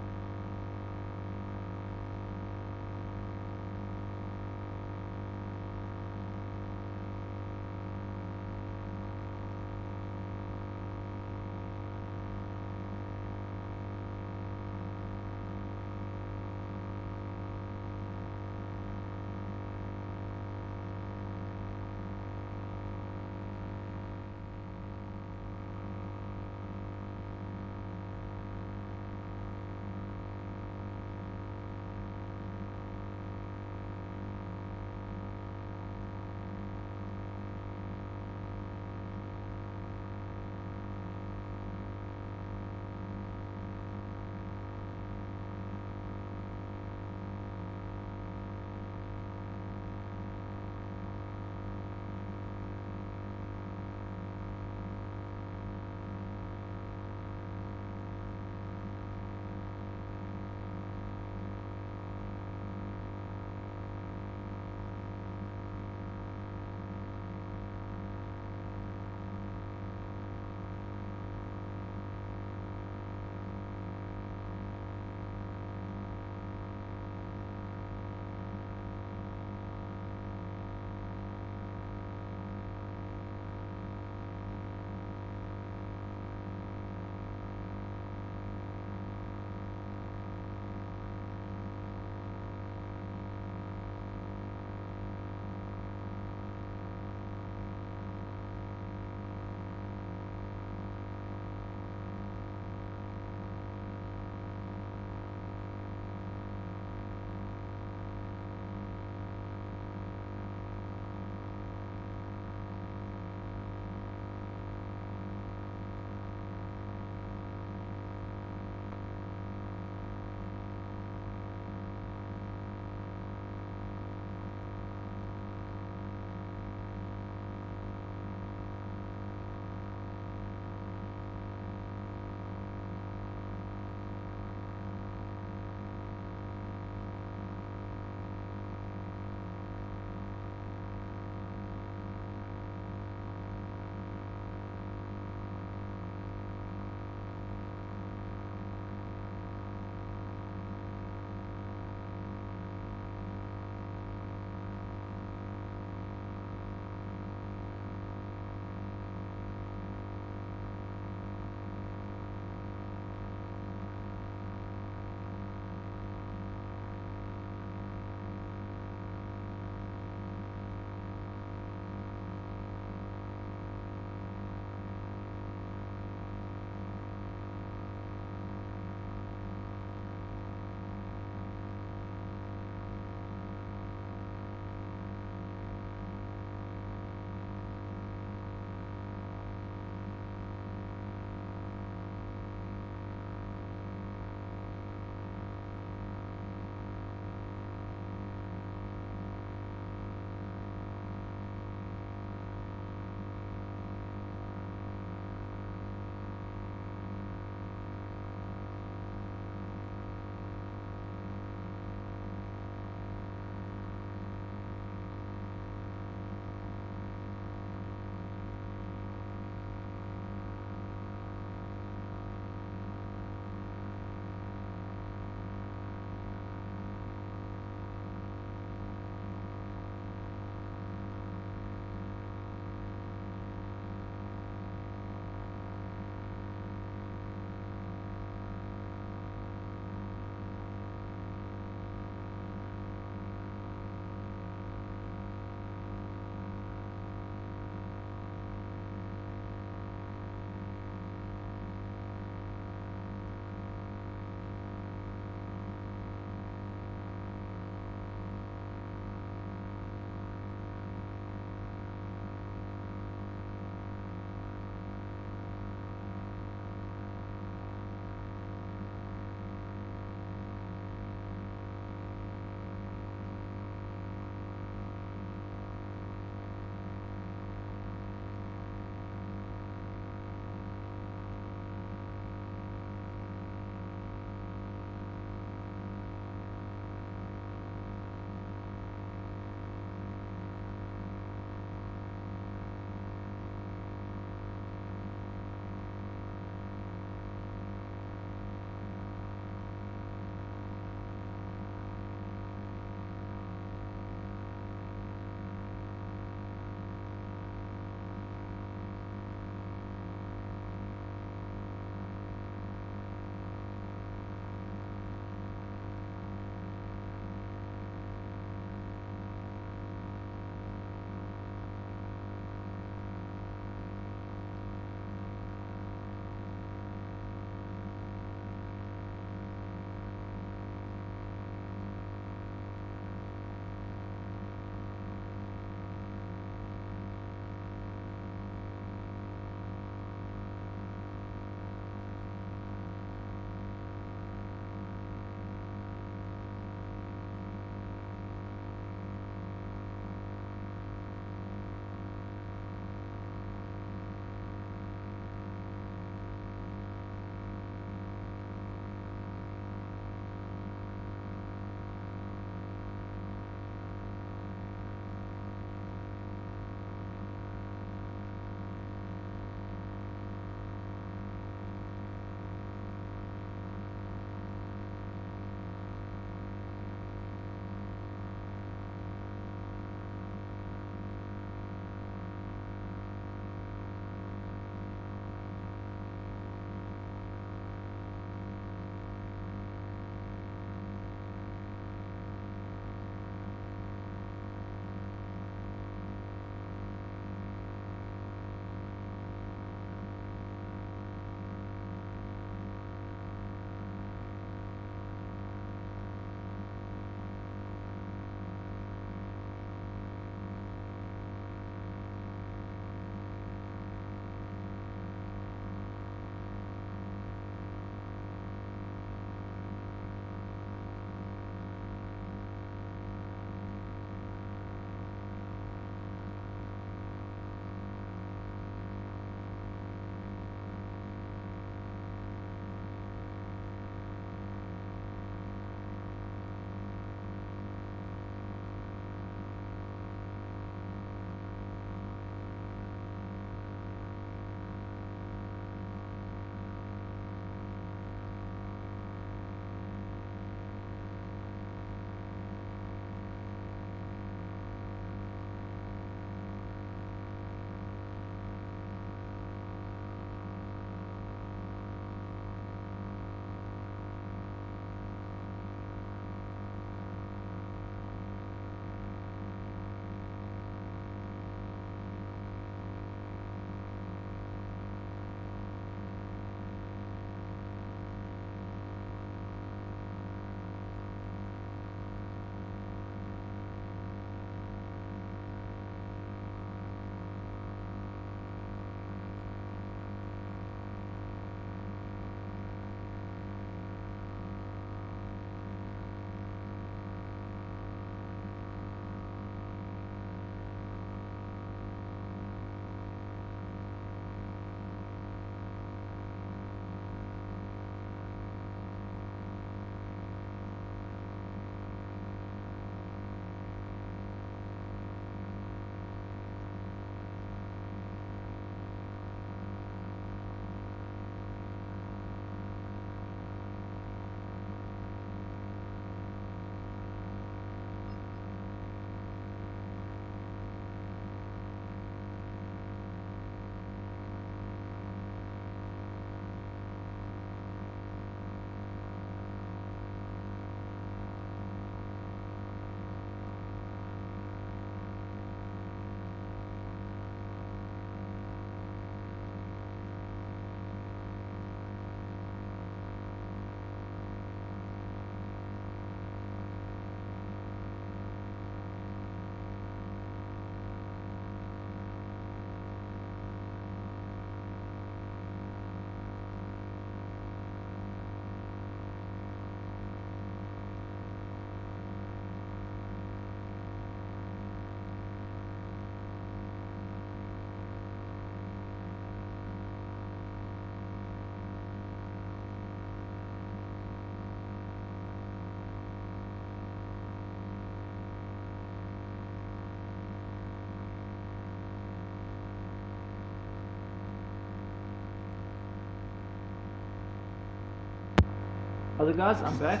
How's it guys? I'm back.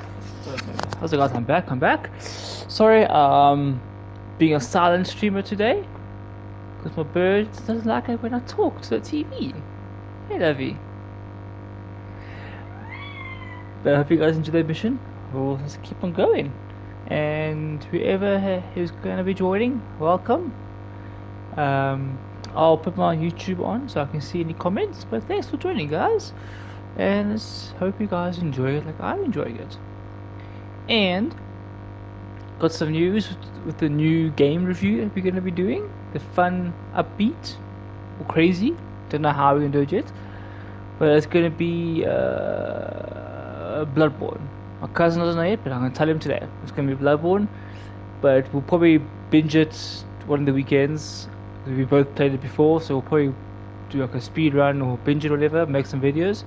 How's it guys? I'm back. Sorry, being a silent streamer today. Because my bird doesn't like it when I talk to the TV. Hey Lovey. But I hope you guys enjoy the mission. We'll just keep on going. And whoever who's going to be joining, welcome. I'll put my YouTube on so I can see any comments. But thanks for joining, guys. And let's hope you guys enjoy it like I'm enjoying it. And got some news with the new game review that we're going to be doing. The fun, upbeat, or crazy. Don't know how we're going to do it yet. But it's going to be Bloodborne. My cousin doesn't know yet, but I'm going to tell him today. It's going to be Bloodborne, but we'll probably binge it one of the weekends. We both played it before, so we'll probably do like a speed run or binge it or whatever, make some videos.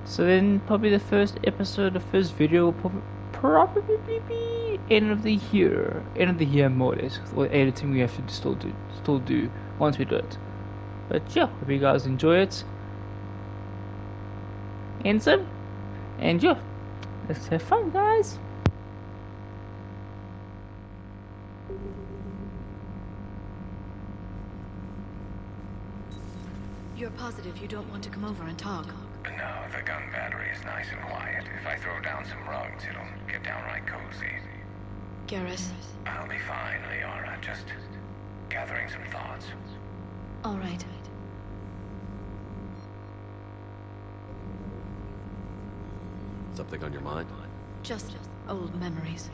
So then probably the first episode, the first video will probably be end of the year more or less. Or editing we have to still do once we do it. But yeah, hope you guys enjoy it. And yeah. Let's have fun, guys. You're positive you don't want to come over and talk? No, the gun battery is nice and quiet. If I throw down some rugs, it'll get downright cozy. Garrus? I'll be fine, Liara. Just gathering some thoughts. All right. Something on your mind? Just old memories.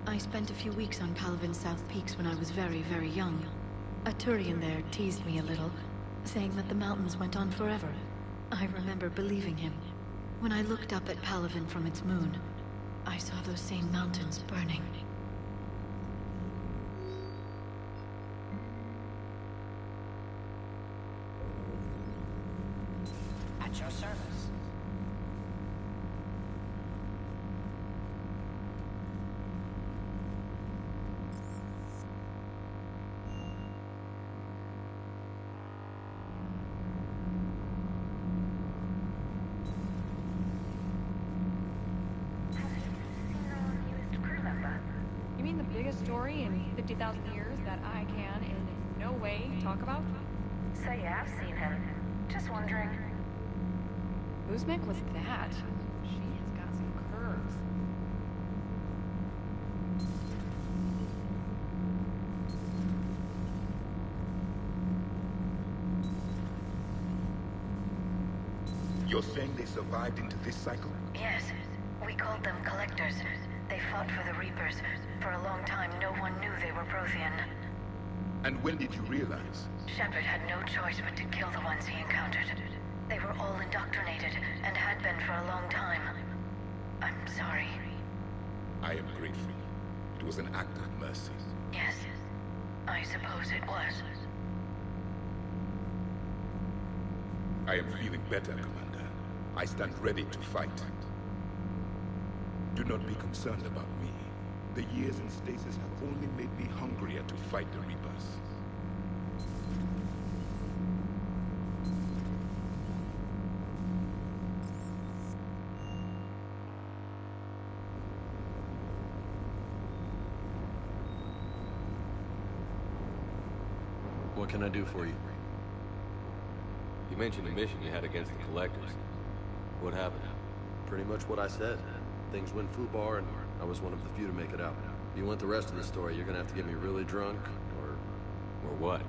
I spent a few weeks on Palaven's South Peaks when I was very, very young. A Turian there teased me a little, saying that the mountains went on forever. I remember believing him. When I looked up at Palaven from its moon, I saw those same mountains burning. At your service. Story in 50,000 years that I can in no way talk about? So yeah, I've seen him. Just wondering. Uzmek was that? She has got some curves. You're saying they survived into this cycle? Yes. We called them Collectors. They fought for the Reapers. For a long time, no one knew they were Prothean. And when did you realize? Shepard had no choice but to kill the ones he encountered. They were all indoctrinated, and had been for a long time. I'm sorry. I am grateful. It was an act of mercy. Yes, I suppose it was. I am feeling better, Commander. I stand ready to fight. Do not be concerned about me. The years in stasis have only made me hungrier to fight the Reapers. What can I do for you? You mentioned a mission you had against the Collectors. What happened? Pretty much what I said. Things went foobar, and I was one of the few to make it out. If you want the rest of the story, you're gonna have to get me really drunk, or what?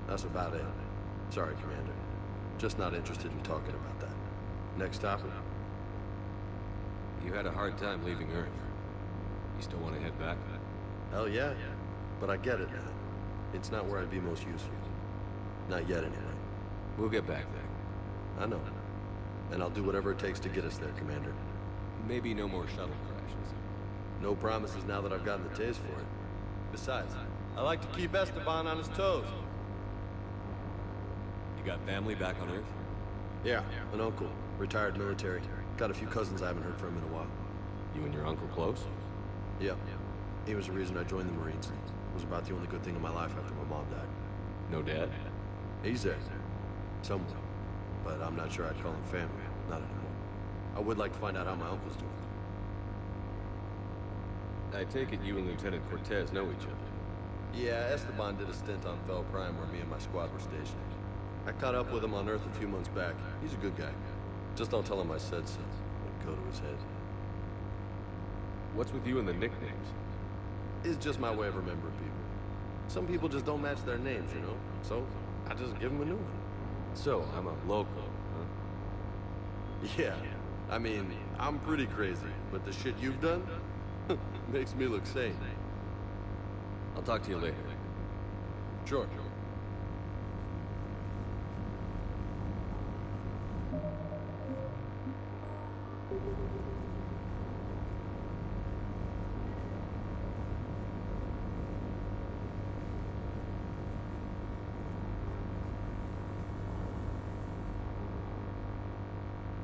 That's about it. Sorry, Commander. Just not interested in talking about that. Next topic. You had a hard time leaving Earth. You still want to head back? Hell yeah. But I get it now. It's not where I'd be most useful. Not yet, anyway. We'll get back there. I know. And I'll do whatever it takes to get us there, Commander. Maybe no more shuttle crashes. No promises now that I've gotten the taste for it. Besides, I like to keep Esteban on his toes. You got family back on Earth? Yeah, an uncle. Retired military. Got a few cousins I haven't heard from in a while. You and your uncle close? Yeah. He was the reason I joined the Marines. It was about the only good thing in my life after my mom died. No dad? He's there. Somewhere. But I'm not sure I'd call him family. Not anymore. I would like to find out how my uncle's doing. I take it you and Lieutenant Cortez know each other. Yeah, Esteban did a stint on Fel Prime where me and my squad were stationed. I caught up with him on Earth a few months back. He's a good guy. Just don't tell him I said so. It'll go to his head. What's with you and the nicknames? It's just my way of remembering people. Some people just don't match their names, you know? So, I just give them a new one. So, I'm a local, huh? Yeah. I mean, I'm pretty crazy, but the shit you've done makes me look sane. I'll talk to you later. Sure.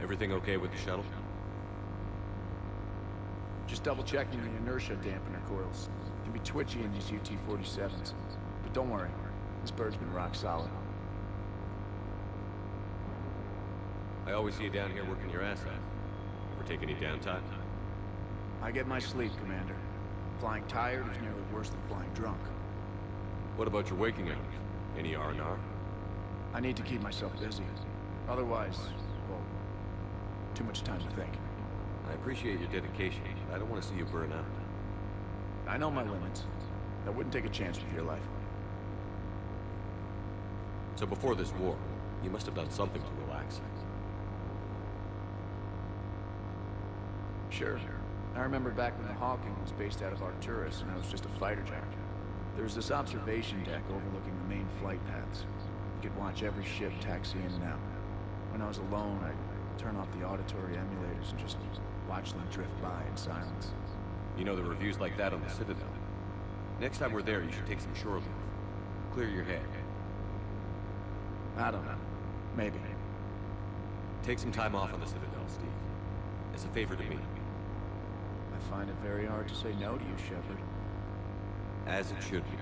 Everything okay with the shuttle? Just double-checking the inertia dampener coils. Can be twitchy in these UT-47s. But don't worry, this bird's been rock solid. I always see you down here working your ass off. Ever take any downtime? I get my sleep, Commander. Flying tired is nearly worse than flying drunk. What about your waking hours? Any R&R? I need to keep myself busy. Otherwise, well, too much time to think. I appreciate your dedication, but I don't want to see you burn out. I know my limits. I wouldn't take a chance with your life. So before this war, you must have done something to relax. Sure. I remember back when the Hawking was based out of Arcturus and I was just a fighter jet. There was this observation deck overlooking the main flight paths. You could watch every ship taxi in and out. When I was alone, I'd turn off the auditory emulators and just watch them drift by in silence. You know, the reviews like that on the Citadel. Next time we're there, you should take some shore leave. Clear your head. I don't know. Maybe. Take some time off on the Citadel, Steve. As a favor to me. I find it very hard to say no to you, Shepard. As it should be.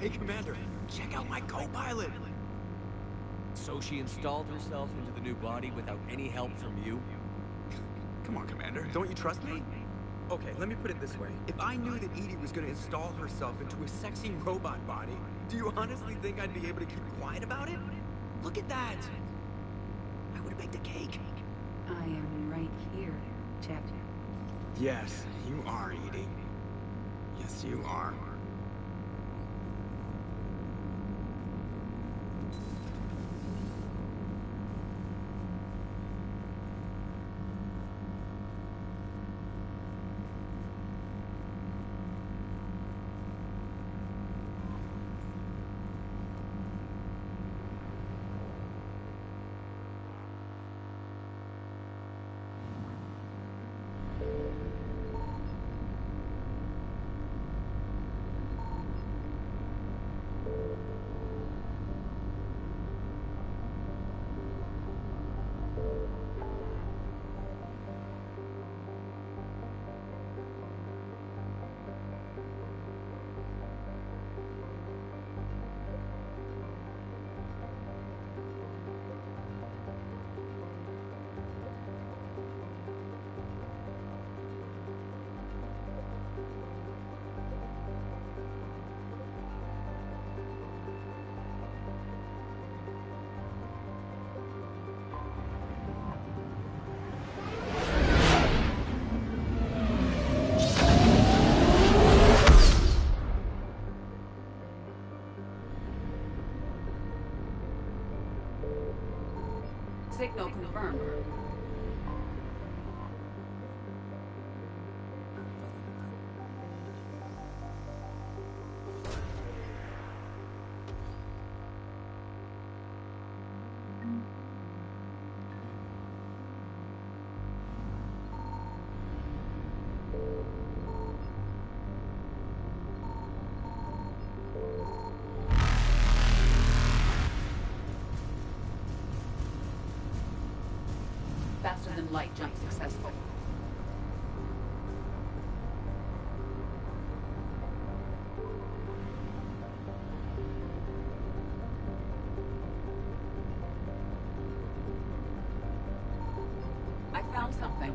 Hey, Commander, check out my co-pilot! So she installed herself into the new body without any help from you? Come on, Commander, don't you trust me? Okay, let me put it this way. If I knew that EDI was gonna install herself into a sexy robot body, do you honestly think I'd be able to keep quiet about it? Look at that! I would've baked a cake. I am right here, Chet. Yes, you are, EDI. Yes, you are. Signal confirmed. Faster than light jump successful. I found something.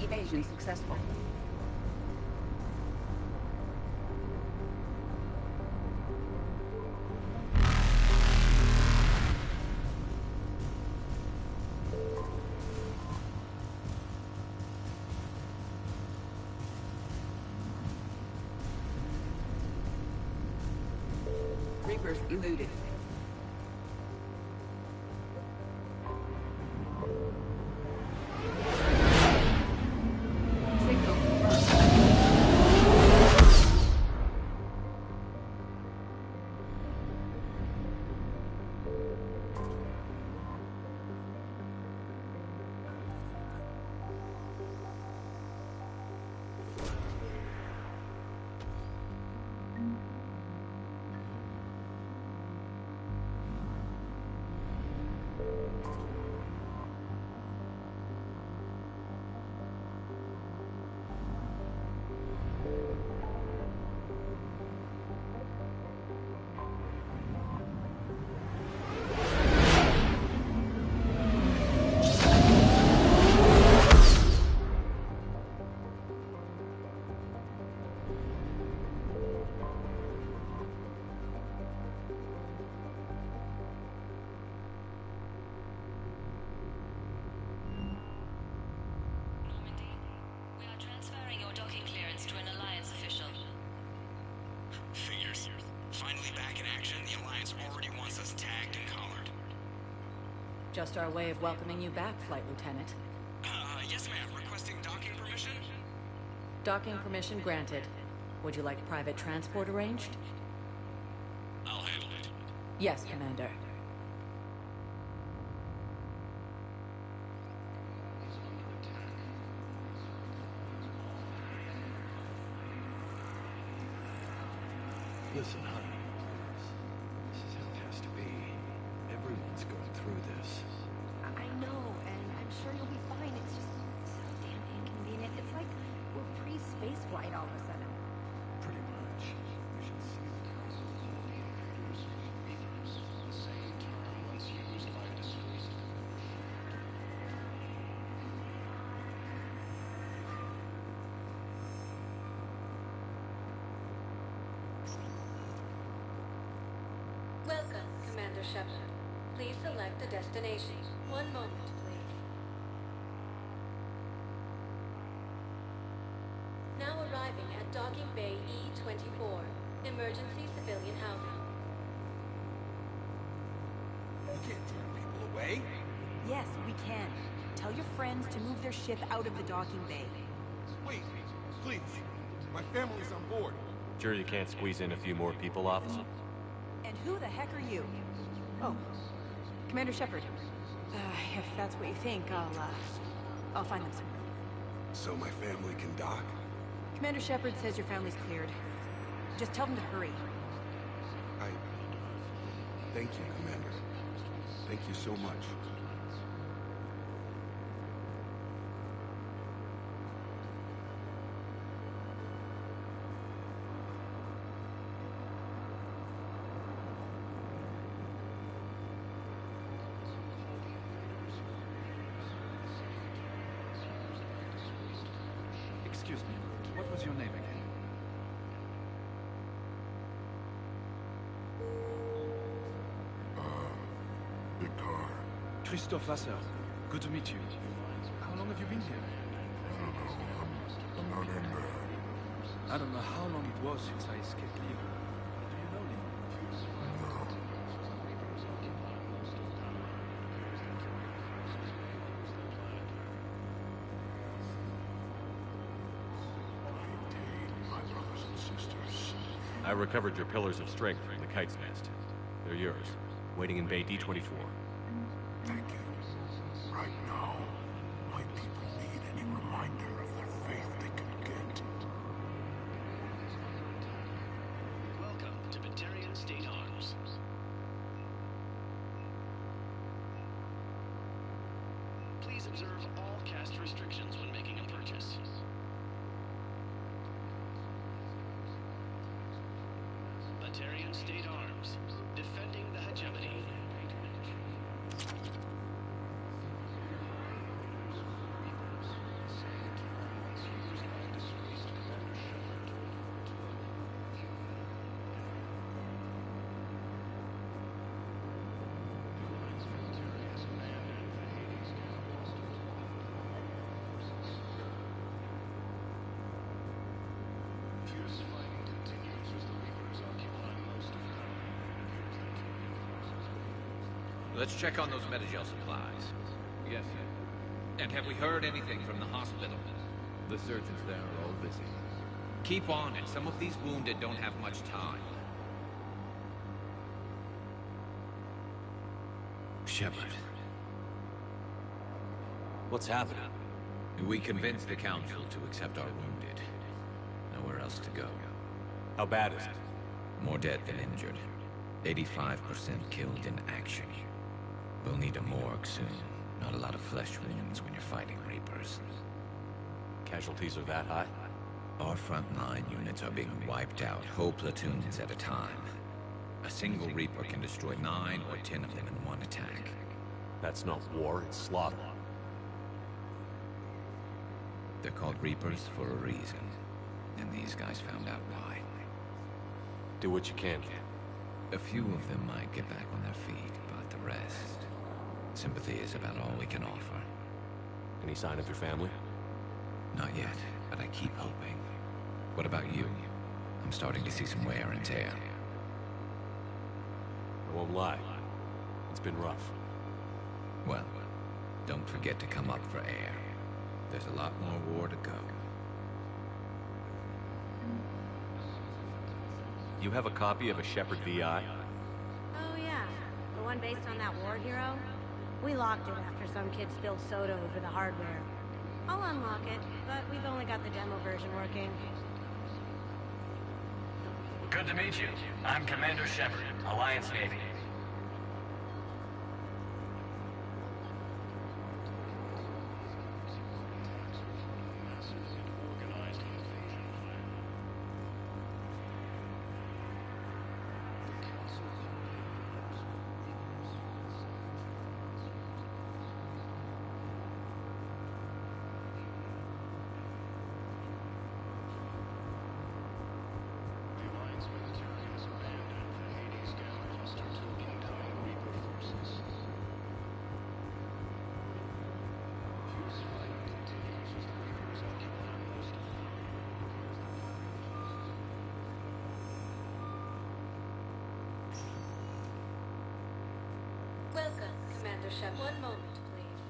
Evasion successful. Reapers eluded. Signal confirmed. Just our way of welcoming you back, Flight Lieutenant. Yes, ma'am. Requesting docking permission? Docking permission granted. Would you like private transport arranged? I'll handle it. Yes, Commander. Listen, honey. This is how it has to be. Everyone's going through this. I know, and I'm sure you'll be fine. It's just so damn inconvenient. It's like we're pre-space flight all of a sudden. Pretty much. We should see Welcome, Commander Shepard. Please select a destination. One moment, please. Now arriving at Docking Bay E-24, emergency civilian housing. You can't turn people away. Yes, we can. Tell your friends to move their ship out of the docking bay. Wait, please. My family's on board. Sure you can't squeeze in a few more people, officer? And who the heck are you? Oh, Commander Shepard. If that's what you think, I'll find them somewhere. So my family can dock? Commander Shepard says your family's cleared. Just tell them to hurry. Thank you, Commander. Thank you so much. Excuse me, what was your name again? Picard. Christophe Vasseur. Good to meet you. How long have you been here? I don't know. I'm not in there. I don't know how long it was since I escaped Leo. Do you know Leo? No. My brothers and sisters. I recovered your pillars of strength from the Kite's Nest. They're yours, waiting in Bay D-24. Thank you. Right now, my people need any reminder of their faith they can get. Welcome to Batarian State Arms. Please observe all caste restrictions when making a purchase. Batarian State Arms, defending the hegemony. Let's check on those Medigel supplies. Yes, sir. And have we heard anything from the hospital? The surgeons there are all busy. Keep on it. Some of these wounded don't have much time. Shepard. What's happening? We convinced the Council to accept our wounded. Nowhere else to go. How bad is it? More dead than injured. 85% killed in action. We'll need a morgue soon. Not a lot of flesh wounds when you're fighting Reapers. Casualties are that high? Our frontline units are being wiped out, whole platoons at a time. A single Reaper can destroy 9 or 10 of them in one attack. That's not war, it's slaughter. They're called Reapers for a reason. And these guys found out why. Do what you can. A few of them might get back on their feet, but the rest... Sympathy is about all we can offer. Any sign of your family? Not yet, but I keep hoping. What about you? I'm starting to see some wear and tear. I won't lie. It's been rough. Well, don't forget to come up for air. There's a lot more war to go. You have a copy of a Shepard VI? Oh yeah, the one based on that war hero? We locked it after some kid spilled soda over the hardware. I'll unlock it, but we've only got the demo version working. Good to meet you. I'm Commander Shepard, Alliance Navy. Welcome, Commander Shepard. One moment, please.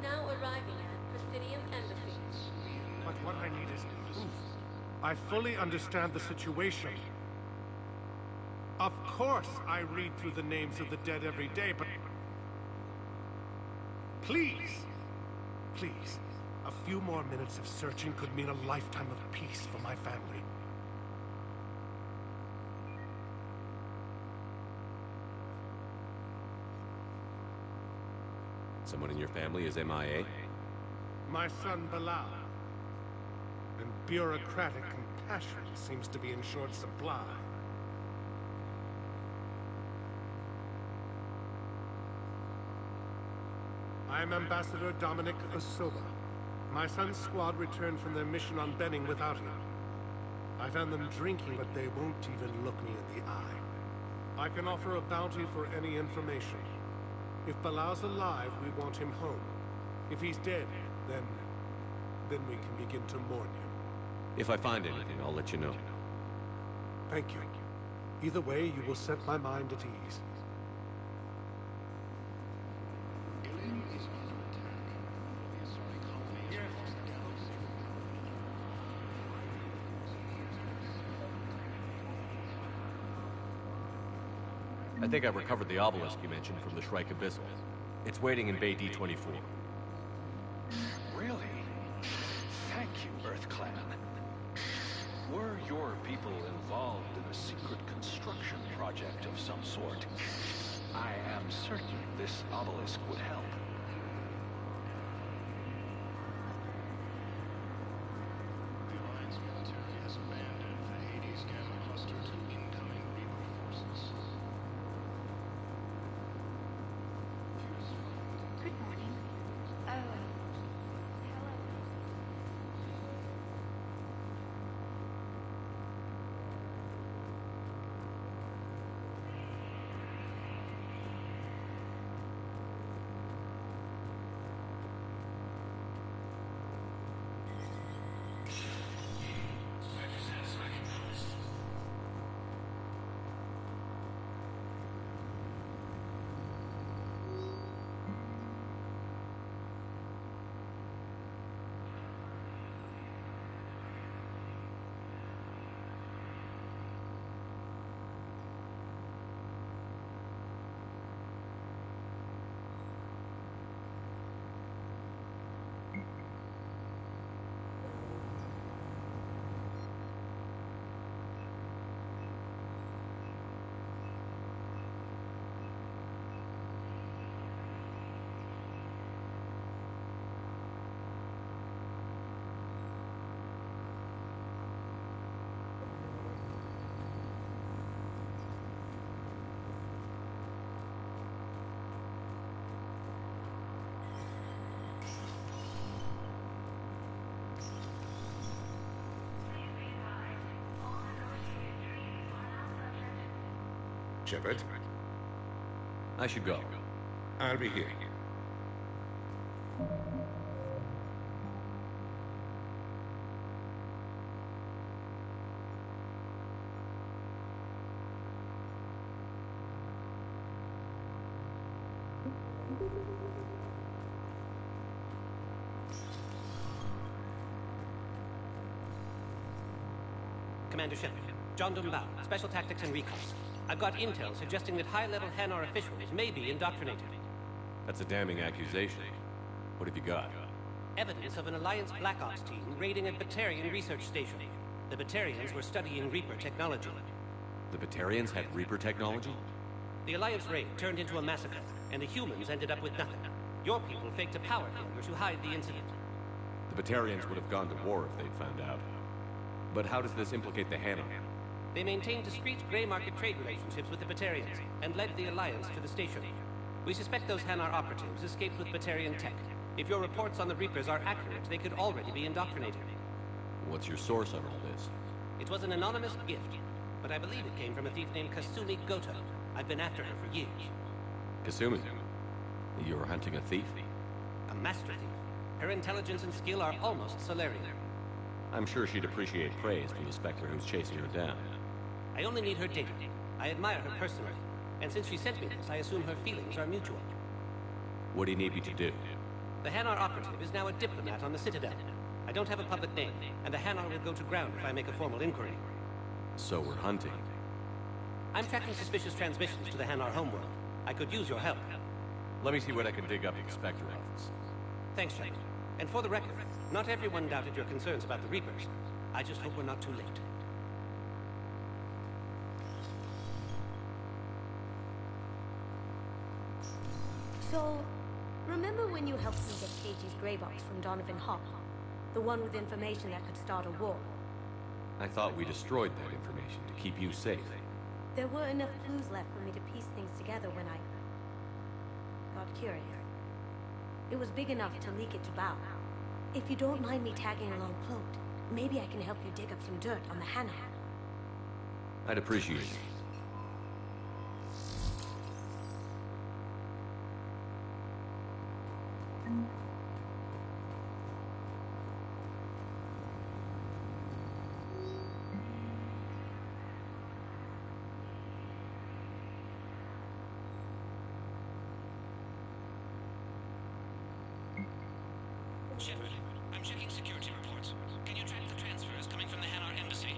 Now arriving at Presidium Embassy. But what I need is proof. I fully understand the situation. Of course I read through the names of the dead every day, but... Please! Please. A few more minutes of searching could mean a lifetime of peace for my family. Someone in your family is MIA? My son, Bilal. And bureaucratic compassion seems to be in short supply. I am Ambassador Dominic Osoba. My son's squad returned from their mission on Benning without him. I found them drinking, but they won't even look me in the eye. I can offer a bounty for any information. If Bilal's alive, we want him home. If he's dead, then we can begin to mourn him. If I find anything, I'll let you know. Thank you. Either way, you will set my mind at ease. I think I recovered the obelisk you mentioned from the Shrike Abyssal. It's waiting in Bay D-24. Really? Thank you, Earth Clan. Were your people involved in a secret construction project of some sort, I am certain this obelisk would help. The Alliance military has abandoned the Hades Gamma cluster to incoming Reaper forces. Good morning. Oh. Hello. Shepard? I should go. I'll be here. Commander Shepard. John Dumbao, Special Tactics and Recon. I've got intel suggesting that high-level Hanar officials may be indoctrinated. That's a damning accusation. What have you got? Evidence of an Alliance Black Ops team raiding a Batarian research station. The Batarians were studying Reaper technology. The Batarians had Reaper technology? The Alliance raid turned into a massacre, and the humans ended up with nothing. Your people faked a power failure to hide the incident. The Batarians would have gone to war if they'd found out. But how does this implicate the Hanar? They maintained discreet gray market trade relationships with the Batarians, and led the Alliance to the station. We suspect those Hanar operatives escaped with Batarian tech. If your reports on the Reapers are accurate, they could already be indoctrinated. What's your source on all this? It was an anonymous gift, but I believe it came from a thief named Kasumi Goto. I've been after her for years. Kasumi? You're hunting a thief? A master thief. Her intelligence and skill are almost Solarian. I'm sure she'd appreciate praise from the Spectre who's chasing her down. I only need her data. I admire her personally, and since she sent me this, I assume her feelings are mutual. What do you need me to do? The Hanar operative is now a diplomat on the Citadel. I don't have a public name, and the Hanar will go to ground if I make a formal inquiry. So we're hunting. I'm tracking suspicious transmissions to the Hanar homeworld. I could use your help. Let me see what I can dig up at the Spectre office. Thanks, Shepard. And for the record, not everyone doubted your concerns about the Reapers. I just hope we're not too late. So, remember when you helped me get Cage's grey box from Donovan Hall? The one with information that could start a war? I thought we destroyed that information to keep you safe. There were enough clues left for me to piece things together when I got curious. It was big enough to leak it to Bao. If you don't mind me tagging along cloaked, maybe I can help you dig up some dirt on the Hanar. I'd appreciate it. Shepard, I'm checking security reports. Can you track the transfers coming from the Hanar embassy?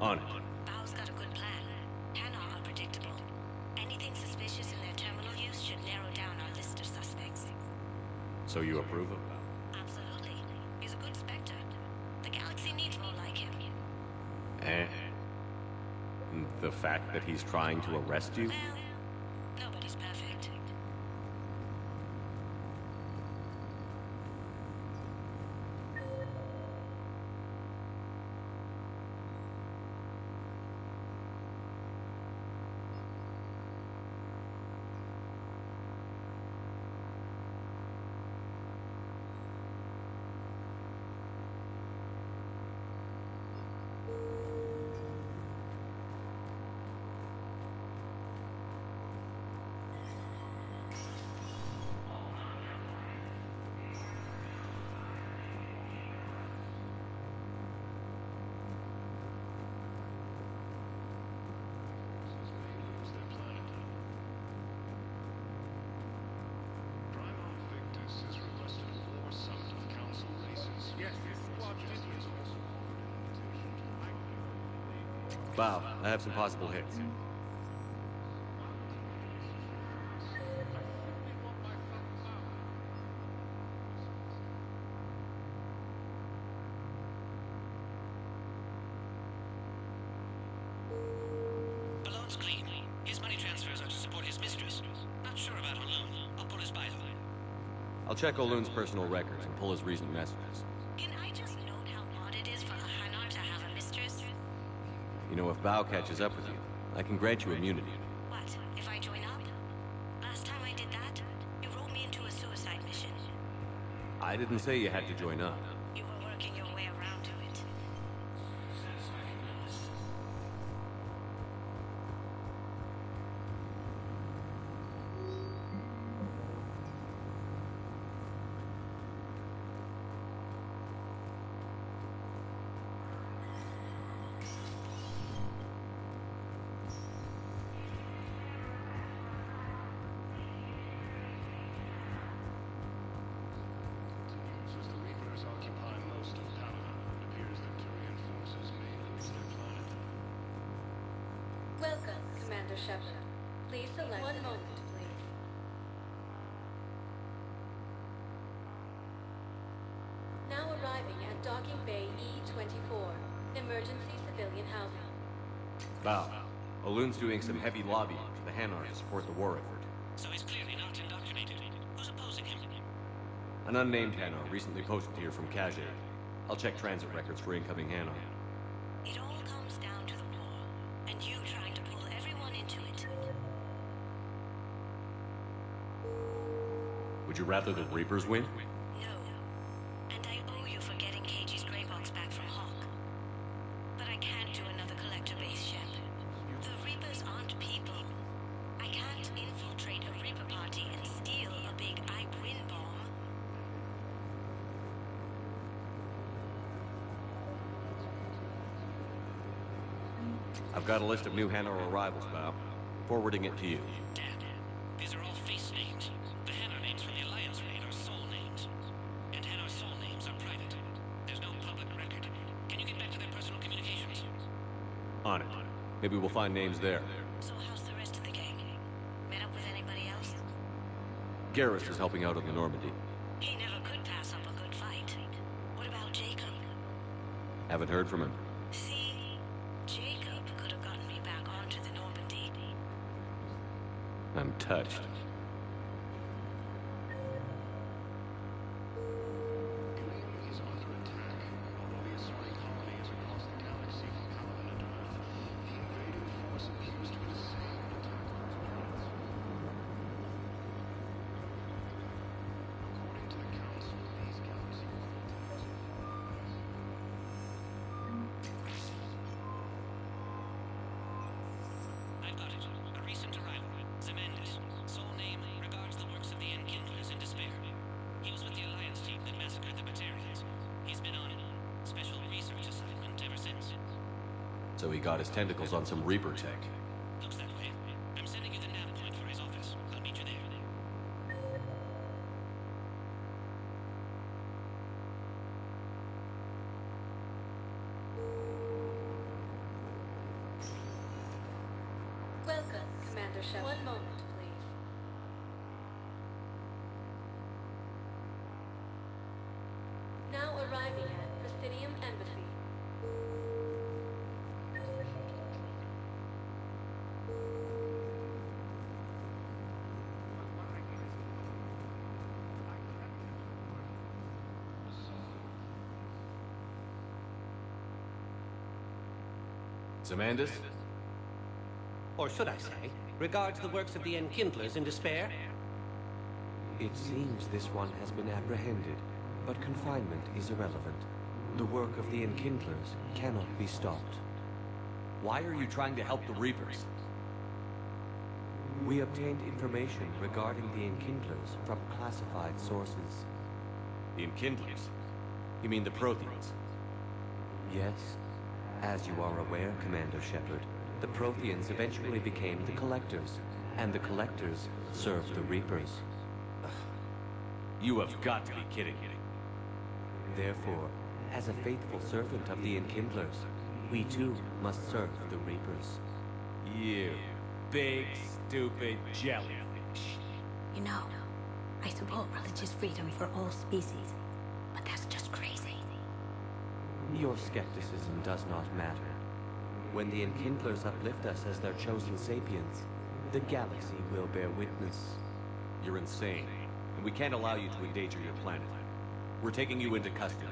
On it. Bao's got a good plan. Hanar are predictable. Anything suspicious in their terminal use should narrow down our list of suspects. So you approve of Bao? Absolutely. He's a good Spectre. The galaxy needs more like him. And the fact that he's trying to arrest you? Well, nobody's perfect. Bao, I have some possible hits. Balloon's clean. His money transfers are to support his mistress. Not sure about Balloon. I'll pull his bio. I'll check O'Loon's personal records and pull his recent messages. Can I just note how odd it is for a Hanar to have a mistress? You know, if Bao catches up with you, I can grant you immunity. What, if I join up? Last time I did that, you wrote me into a suicide mission. I didn't say you had to join up. You were working your way around to it. As the Reapers occupy Commander Shepard. Please select... One moment, please. Now arriving at Docking Bay E-24. Emergency civilian housing. Val, Olun's doing some heavy lobbying for the Hanar to support the war effort. So he's clearly not indoctrinated. Who's opposing him? An unnamed Hanar recently posted here from Khajiit. I'll check transit records for incoming Hanar. It all comes down to the war, and you trying to pull everyone into it. Would you rather the Reapers win? No. And I owe you for getting KG's Grey Box back from Hawk. But I can't do another collector-based ship. The Reapers aren't people. I can't infiltrate a Reaper party and steal a big I-Win bomb. I've got a list of new Hanar arrivals, Val. Forwarding it to you. Dad, these are all face names. The Hanar names from the Alliance raid are soul names. And Hanar soul names are private. There's no public record. Can you get back to their personal communications? On it. Maybe we'll find names there. So how's the rest of the gang? Met up with anybody else? Garrus is helping out on the Normandy. He never could pass up a good fight. What about Jacob? Haven't heard from him. See, Jacob could have gotten me back onto the Normandy. I'm touched. I've got it. A recent arrival. Zemandis. Sole name regards the works of the Enkindlers in despair. He was with the Alliance team that massacred the Batarians. He's been on special research assignment ever since. So he got his tentacles on some Reaper tech. Looks that way. I'm sending you the nav point for his office. I'll meet you there. Welcome, Commander Shepard. One moment, please. Now arriving at Presidium Embassy. Zemandis? Or should I say, regards the works of the Enkindlers in despair? It seems this one has been apprehended, but confinement is irrelevant. The work of the Enkindlers cannot be stopped. Why are you trying to help the Reapers? We obtained information regarding the Enkindlers from classified sources. The Enkindlers? You mean the Protheans? Yes. As you are aware, Commander Shepard, the Protheans eventually became the Collectors, and the Collectors served the Reapers. You have got to be kidding. Therefore, as a faithful servant of the Enkindlers, we too must serve the Reapers. You big, stupid jellyfish. You know, I support religious freedom for all species, but that's just crazy. Your skepticism does not matter. When the Enkindlers uplift us as their chosen sapiens, the galaxy will bear witness. You're insane, and we can't allow you to endanger your planet. We're taking you into custody.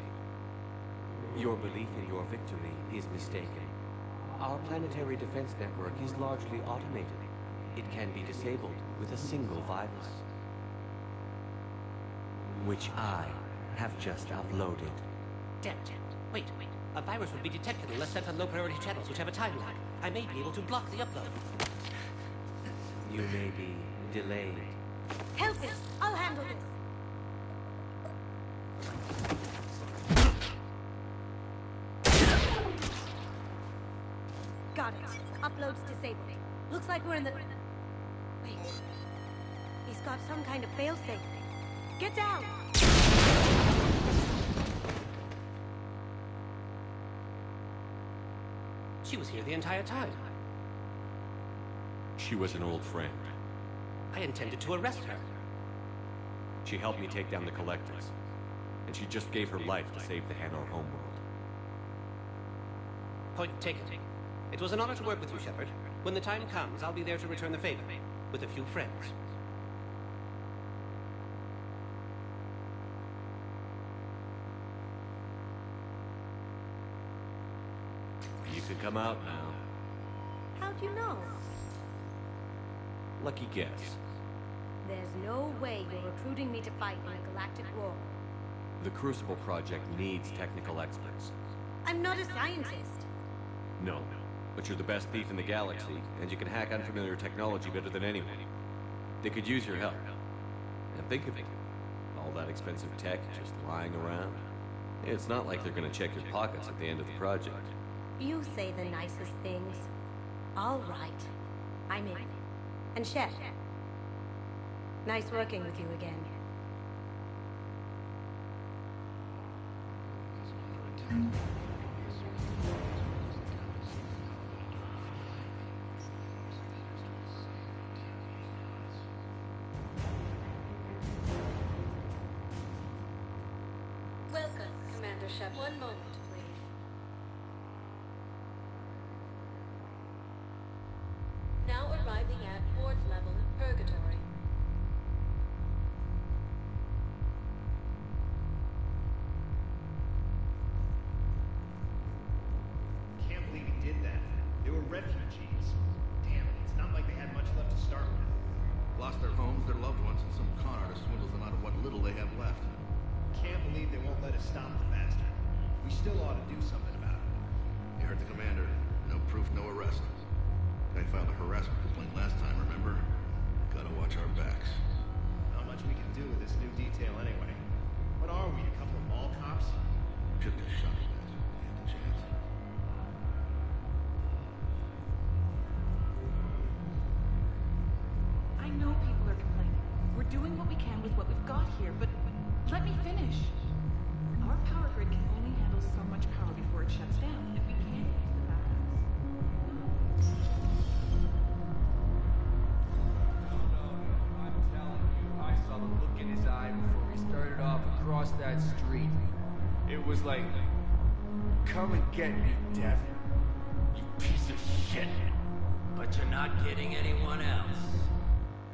Your belief in your victory is mistaken. Our planetary defense network is largely automated. It can be disabled with a single virus, which I have just uploaded. Damn it. Wait. A virus would be detected unless sent on low-priority channels which have a time lag. I may be able to block the upload. You may be delayed. Help him! I'll handle this! Got it. Upload's disabled. Looks like we're in the... Wait. He's got some kind of failsafe. Get down! She was here the entire time. She was an old friend. I intended to arrest her. She helped me take down the Collectors, and she just gave her life to save the Hanar homeworld. Point taken. It was an honor to work with you, Shepard. When the time comes, I'll be there to return the favor, with a few friends. You could come out now. How'd you know? Lucky guess. There's no way you're recruiting me to fight in a galactic war. The Crucible Project needs technical experts. I'm not a scientist. No, but you're the best thief in the galaxy, and you can hack unfamiliar technology better than anyone. They could use your help. And think of it. All that expensive tech just lying around. It's not like they're gonna check your pockets at the end of the project. You say the nicest things. All right. I'm in. And Shep, nice working with you again. Welcome, Commander Shep. One moment, please. Now arriving at ward level Purgatory. Can't believe he did that. They were refugees. Damn it, it's not like they had much left to start with. Lost their homes, their loved ones, and some con artist swindles them out of what little they have left. Can't believe they won't let us stop the bastard. We still ought to do something about it. You heard the commander. No proof, no arrest. Guy filed a harassment complaint last time, remember? Gotta watch our backs. Not much we can do with this new detail anyway. What are we, a couple of mall cops? Just a shocking bastard. We had the chance. I know people are complaining. We're doing what we can with what we've got here, but let me finish. Our power grid can only handle so much power before it shuts down. If we can't use the backups. I'm telling you, I saw the look in his eye before we started off across that street. It was like, come and get me, Death. You piece of shit. But you're not getting anyone else.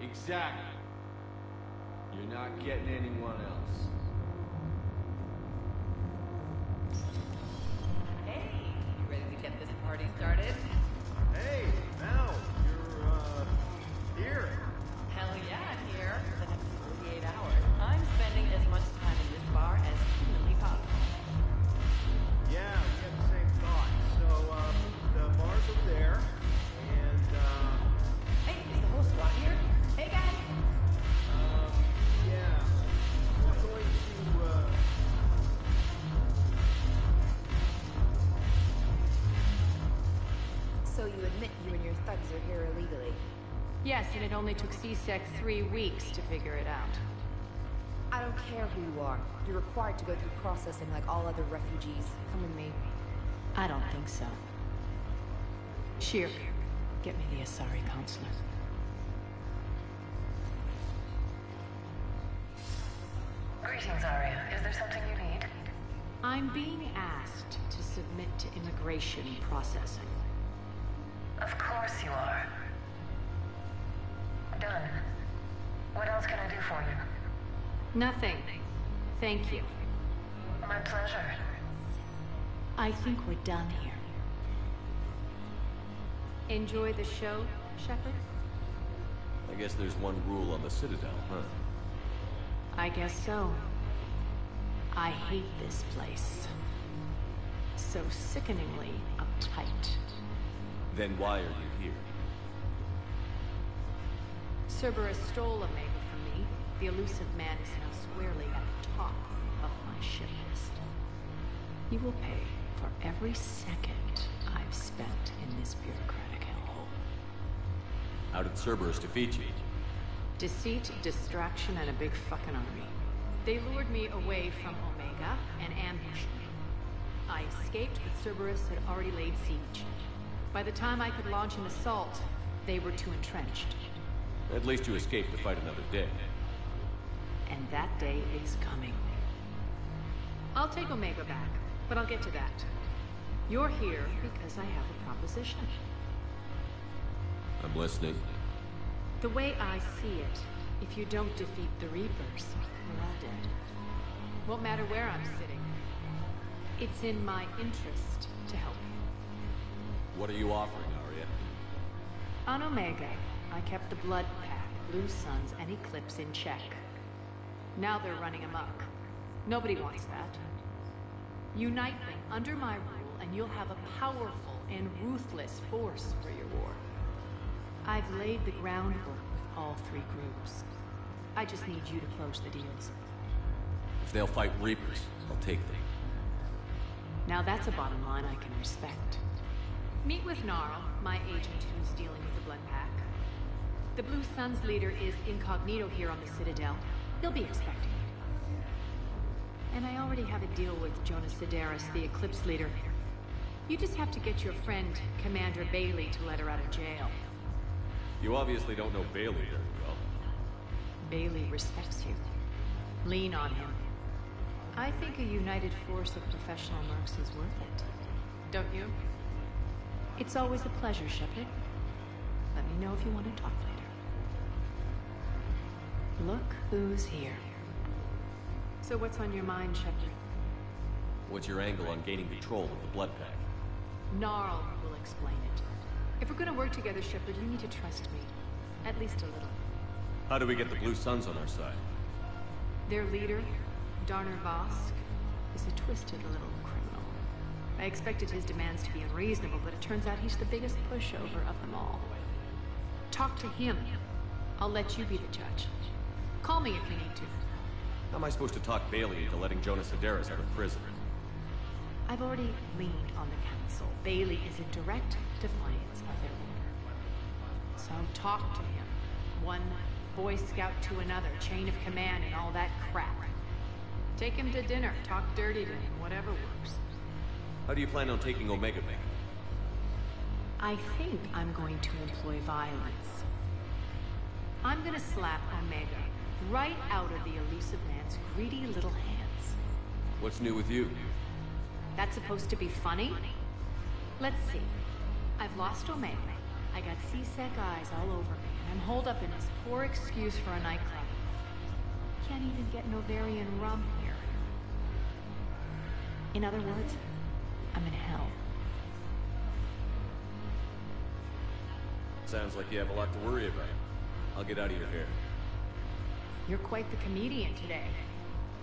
Exactly. You're not getting anyone else. Hey, you ready to get this party started? Hey, Mal, you're, here. Hell yeah, I'm here. For the next 48 hours, I'm spending as much time in this bar as humanly possible. Yeah, we have the same thought. So, the bar's over there, and, Hey, is the whole squad here? Hey, guys! yeah. We're going to, So you admit you and your thugs are here illegally? Yes, and it only took C-Sec 3 weeks to figure it out. I don't care who you are. You're required to go through processing like all other refugees. Come with me. I don't think so. Sheer, get me the Asari counselor. Greetings, Arya. Is there something you need? I'm being asked to submit to immigration processing. Of course you are. Done. What else can I do for you? Nothing. Thank you. My pleasure. I think we're done here. Enjoy the show, Shepard? I guess there's one rule on the Citadel, huh? I guess so. I hate this place. So sickeningly uptight. Then why are you here? Cerberus stole Omega from me. The elusive man is now squarely at the top of my ship list. He will pay for every second I've spent in this bureaucratic hellhole. How did Cerberus defeat you? Deceit, distraction, and a big fucking army. They lured me away from Omega and ambushed me. I escaped, but Cerberus had already laid siege. By the time I could launch an assault, They were too entrenched. At least you escaped to fight another day. And that day is coming. I'll take Omega back, but I'll get to that. You're here because I have a proposition. I'm listening. The way I see it, if you don't defeat the Reapers, we're all dead. Won't matter where I'm sitting. It's in my interest to help you. What are you offering, Arya? On Omega, I kept the Blood Pack, Blue Suns, and Eclipse in check. Now they're running amok. Nobody wants that. Unite them under my rule, and you'll have a powerful and ruthless force for your war. I've laid the groundwork with all three groups. I just need you to close the deals. If they'll fight Reapers, I'll take them. Now that's a bottom line I can respect. Meet with Gnarl, my agent who's dealing with the Blood Pack. The Blue Suns leader is incognito here on the Citadel. He'll be expecting you. And I already have a deal with Jonas Sidaris, the Eclipse leader. You just have to get your friend, Commander Bailey, to let her out of jail. You obviously don't know Bailey very well. Bailey respects you. Lean on him. I think a united force of professional mercs is worth it. Don't you? It's always a pleasure, Shepard. Let me know if you want to talk later. Look who's here. So what's on your mind, Shepard? What's your angle on gaining control of the Blood Pack? Gnarl will explain it. If we're gonna work together, Shepard, you need to trust me. At least a little. How do we get the Blue Suns on our side? Their leader, Darner Vosk, is a twisted little criminal. I expected his demands to be unreasonable, but it turns out he's the biggest pushover of them all. Talk to him. I'll let you be the judge. Call me if you need to. How am I supposed to talk Bailey into letting Jonas Sidaris out of prison? I've already leaned on the council. Bailey is in direct defiance of their order. So talk to him. One Boy Scout to another, chain of command and all that crap. Take him to dinner, talk dirty to him, whatever works. How do you plan on taking Omega back? I think I'm going to employ violence. I'm gonna slap Omega right out of the elusive man's greedy little hands. What's new with you? That's supposed to be funny? Let's see. I've lost Omega. I got C-Sec eyes all over me, and I'm holed up in this poor excuse for a nightclub. Can't even get Novarian rum here. In other words, I'm in hell. Sounds like you have a lot to worry about. I'll get out of your hair. You're quite the comedian today.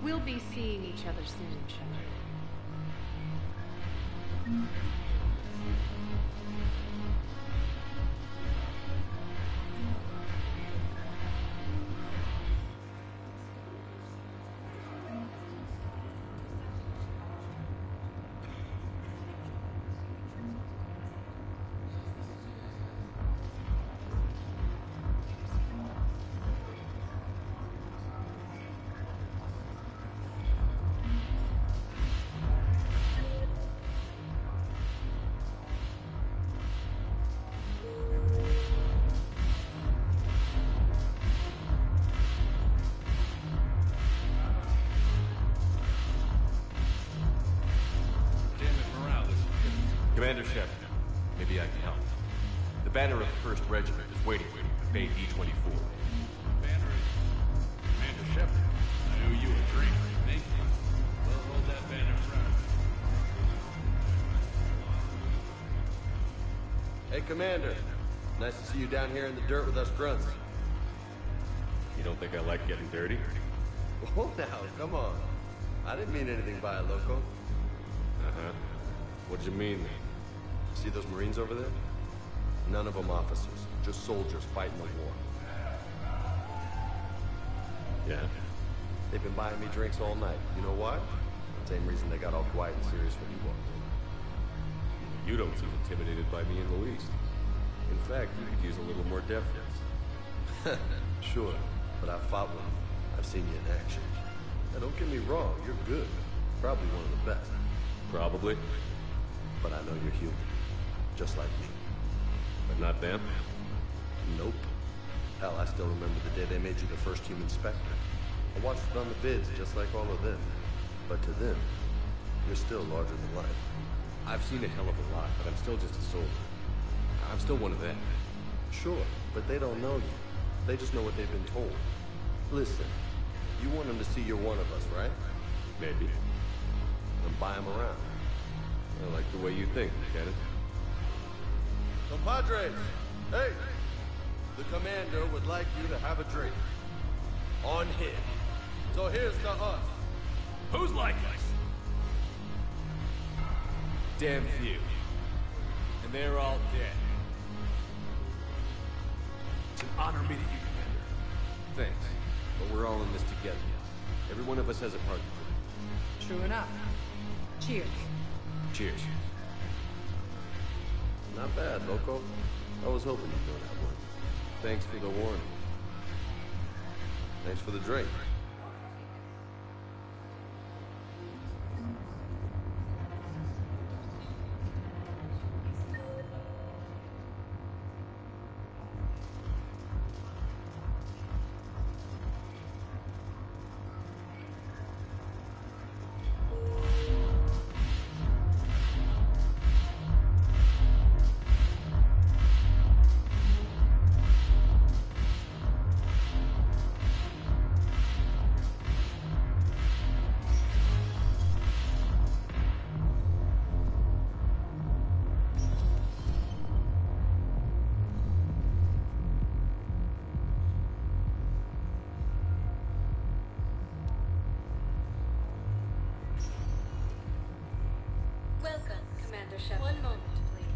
We'll be seeing each other soon, Shepard. Commander Shepard, maybe I can help. The banner of the 1st Regiment is waiting for you at Bay D-24. Banner is Commander Shepard. I owe you a drink. Thank you. Well, hold that banner proud. Hey, Commander. Nice to see you down here in the dirt with us grunts. You don't think I like getting dirty? Oh, now, come on. I didn't mean anything by it, Loco. Uh-huh. What did you mean? See those Marines over there? None of them officers, just soldiers fighting the war. Yeah? They've been buying me drinks all night. You know why? Same reason they got all quiet and serious when you walked in. You don't seem intimidated by me in the least. In fact, you could use a little more deference. Sure, but I've fought with you. I've seen you in action. Now, don't get me wrong, you're good. Probably one of the best. Probably. But I know you're human. Just like me. But not them? Nope. Hell, I still remember the day they made you the first human Spectre. I watched it on the vids, just like all of them. But to them, you're still larger than life. I've seen a hell of a lot, but I'm still just a soldier. I'm still one of them. Sure, but they don't know you. They just know what they've been told. Listen, you want them to see you're one of us, right? Maybe. Then buy them around. I like the way you think, Lieutenant. Compadres! Hey! The commander would like you to have a drink. On him. So here's to us. Who's like us? Damn few. And they're all dead. It's an honor meeting you, Commander. Thanks. But we're all in this together. Every one of us has a part to True enough. Cheers. play. Cheers. Not bad, Loco. I was hoping you'd know that one. Thanks for the warning. Thanks for the drink. Welcome, Commander Shepard. One moment, please.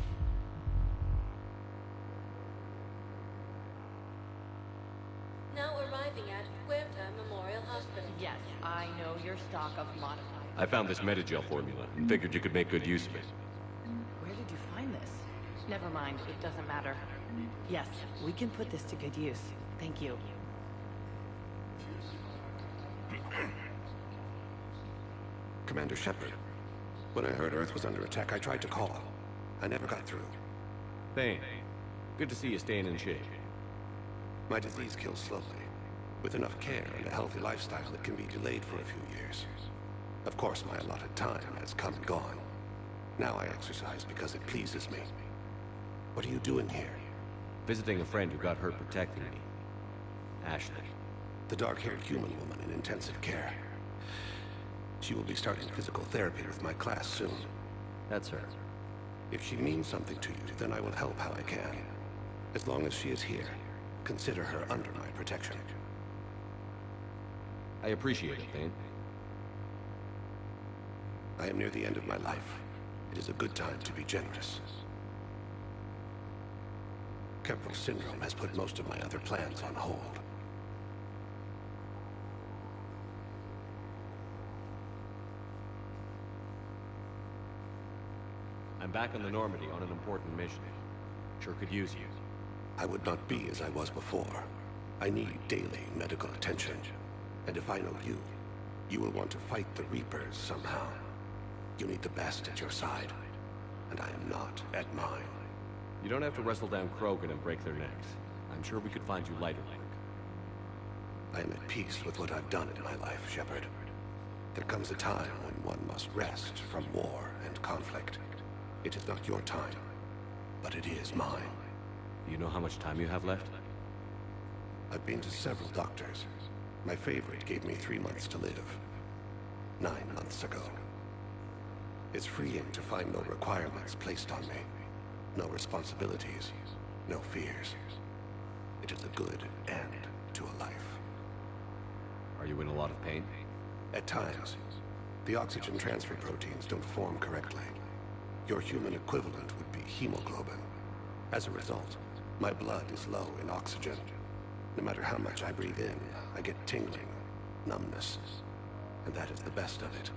Now arriving at Huerta Memorial Hospital. Yes, I know your stock of modified. I found this Metagel formula and figured you could make good use of it. Where did you find this? Never mind, it doesn't matter. Yes, we can put this to good use. Thank you. Commander Shepard. When I heard Earth was under attack, I tried to call. I never got through. Thane, good to see you staying in shape. My disease kills slowly. With enough care and a healthy lifestyle, it can be delayed for a few years. Of course, my allotted time has come and gone. Now I exercise because it pleases me. What are you doing here? Visiting a friend who got hurt protecting me. Ashley. The dark-haired human woman in intensive care. She will be starting physical therapy with my class soon. That's her. If she means something to you, then I will help how I can. As long as she is here, consider her under my protection. I appreciate it, Thane. I am near the end of my life. It is a good time to be generous. Kemper's syndrome has put most of my other plans on hold. I'm back on the Normandy on an important mission. Sure could use you. I would not be as I was before. I need daily medical attention. And if I know you, you will want to fight the Reapers somehow. You need the best at your side. And I am not at mine. You don't have to wrestle down Krogan and break their necks. I'm sure we could find you lighter work. I am at peace with what I've done in my life, Shepard. There comes a time when one must rest from war and conflict. It is not your time, but it is mine. Do you know how much time you have left? I've been to several doctors. My favorite gave me 3 months to live. 9 months ago. It's freeing to find no requirements placed on me. No responsibilities. No fears. It is a good end to a life. Are you in a lot of pain? At times. The oxygen transfer proteins don't form correctly. Your human equivalent would be hemoglobin. As a result, my blood is low in oxygen. No matter how much I breathe in, I get tingling, numbness, and that is the best of it.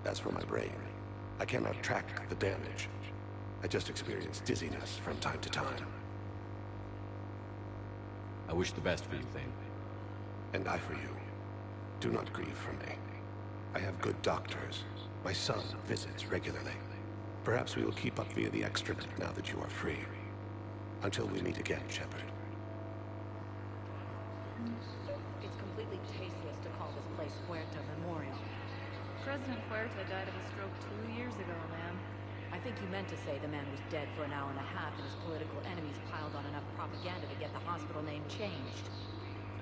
As for my brain, I cannot track the damage. I just experience dizziness from time to time. I wish the best for you, Thane. And I for you. Do not grieve for me. I have good doctors. My son visits regularly. Perhaps we will keep up via the extranet now that you are free. Until we meet again, Shepard. It's completely tasteless to call this place Puerta Memorial. President Puerta died of a stroke 2 years ago, ma'am. I think you meant to say the man was dead for an hour and a half and his political enemies piled on enough propaganda to get the hospital name changed.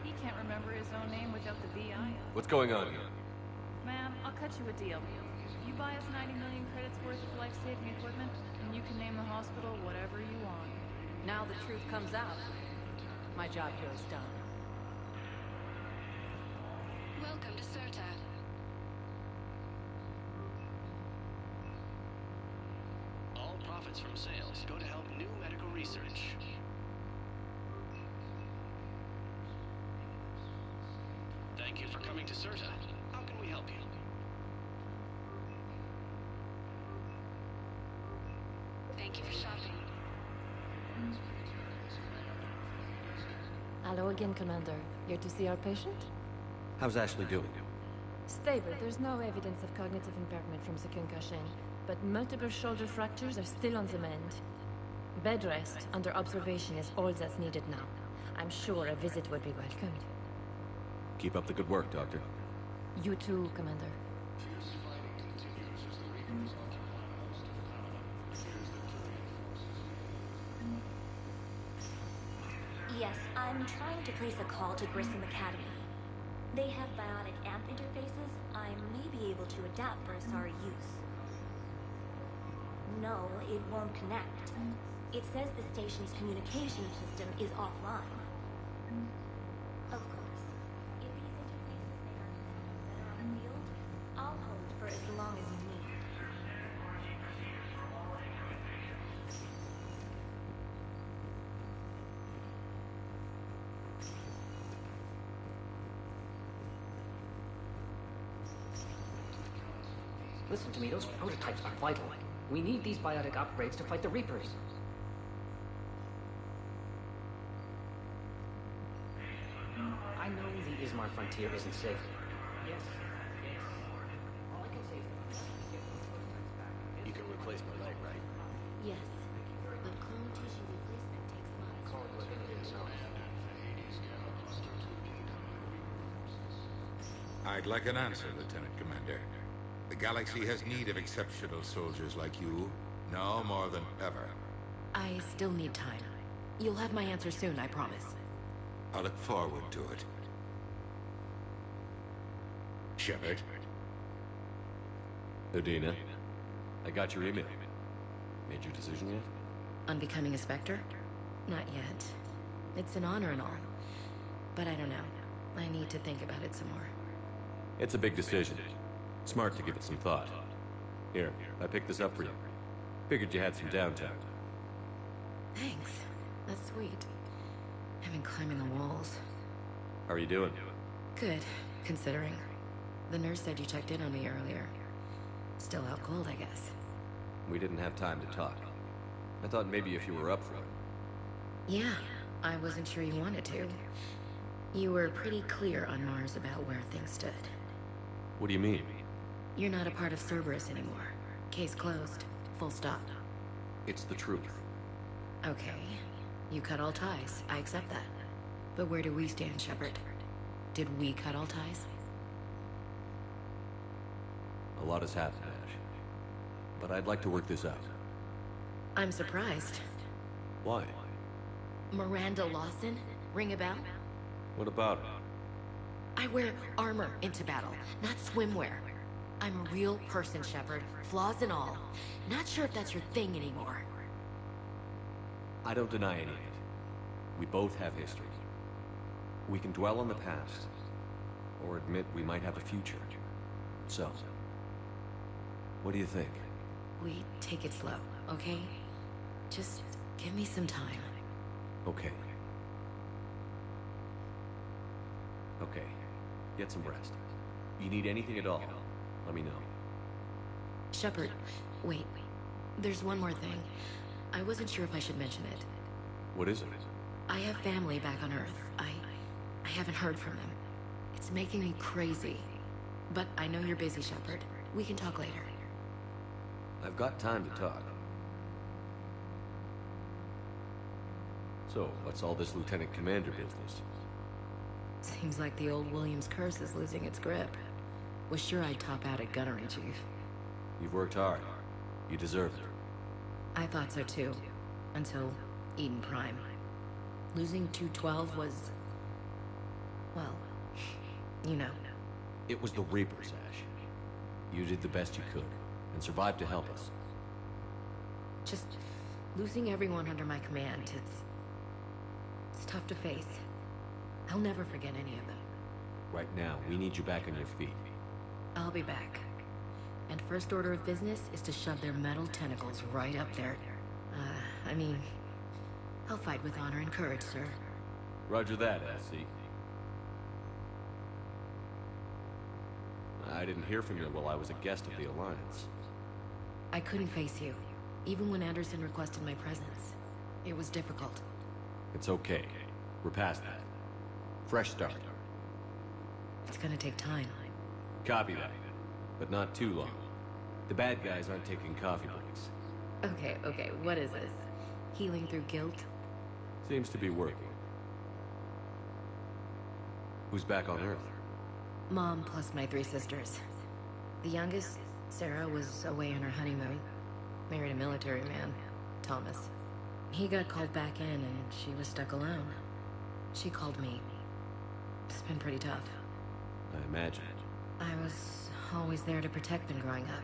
He can't remember his own name without the VI. What's going on here? Ma'am, I'll cut you a deal. You buy us 90 million credits worth of life-saving equipment, and you can name the hospital whatever you want. Now the truth comes out. My job here is done. Welcome to Serta. All profits from sales go to help new medical research. Thank you for coming to Serta. How can we help you? Thank you for shopping. Hello again, Commander. Here to see our patient? How's Ashley doing? Stable. There's no evidence of cognitive impairment from the concussion, but multiple shoulder fractures are still on the mend. Bed rest under observation is all that's needed now. I'm sure a visit would be welcomed. Keep up the good work, Doctor. You too, Commander. Yes, I'm trying to place a call to Grissom Academy. They have biotic amp interfaces I may be able to adapt for Asari use. No, it won't connect. It says the station's communication system is offline. Of course, if these interfaces make our connections better on the field, I'll hold for as long as you need. Listen to me, those prototypes are vital. We need these biotic upgrades to fight the Reapers. I know the Ismar frontier isn't safe. Yes. All I can say is that You can replace my leg, right? Yes, but clone tissue replacement takes months. I'd like an answer, Lieutenant Commander. The galaxy has need of exceptional soldiers like you, now more than ever. I still need time. You'll have my answer soon, I promise. I look forward to it. Shepard. Udina, I got your email. Made your decision yet? On becoming a Spectre? Not yet. It's an honor and all. But I don't know. I need to think about it some more. It's a big decision. Smart to give it some thought. Here, I picked this up for you. Figured you had some downtime. Thanks. That's sweet. I've been climbing the walls. How are you doing? Good, considering. The nurse said you checked in on me earlier. Still out cold, I guess. We didn't have time to talk. I thought maybe if you were up for it. Yeah, I wasn't sure you wanted to. You were pretty clear on Mars about where things stood. What do you mean? You're not a part of Cerberus anymore. Case closed. Full stop. It's the truth. Okay. You cut all ties. I accept that. But where do we stand, Shepard? Did we cut all ties? A lot has happened, Ash. But I'd like to work this out. I'm surprised. Why? Miranda Lawson? Ring a bell? What about it? I wear armor into battle, not swimwear. I'm a real person, Shepard. Flaws and all. Not sure if that's your thing anymore. I don't deny any of it. We both have history. We can dwell on the past, or admit we might have a future. So, what do you think? We take it slow, okay? Just give me some time. Okay. Okay. Get some rest. You need anything at all, let me know. Shepard, wait. There's one more thing. I wasn't sure if I should mention it. What is it? I have family back on Earth. I haven't heard from them. It's making me crazy. But I know you're busy, Shepard. We can talk later. I've got time to talk. So, what's all this Lieutenant Commander business? Seems like the old Williams curse is losing its grip. Was sure I'd top out at Gunnery, Chief. You've worked hard. You deserve it. I thought so too. Until Eden Prime. Losing 212 was... well, you know. It was the Reapers, Ash. You did the best you could, and survived to help us. Just losing everyone under my command, it's tough to face. I'll never forget any of them. Right now, we need you back on your feet. I'll be back. And first order of business is to shove their metal tentacles right up there. I mean, I'll fight with honor and courage, sir. Roger that, SC. I didn't hear from you while I was a guest of the Alliance. I couldn't face you, even when Anderson requested my presence. It was difficult. It's okay. We're past that. Fresh start. It's gonna take time. Copy that. But not too long. The bad guys aren't taking coffee breaks. Okay, what is this? Healing through guilt? Seems to be working. Who's back on Earth? Mom plus my 3 sisters. The youngest, Sarah, was away on her honeymoon. Married a military man, Thomas. He got called back in and she was stuck alone. She called me. It's been pretty tough. I imagine. I was always there to protect them growing up.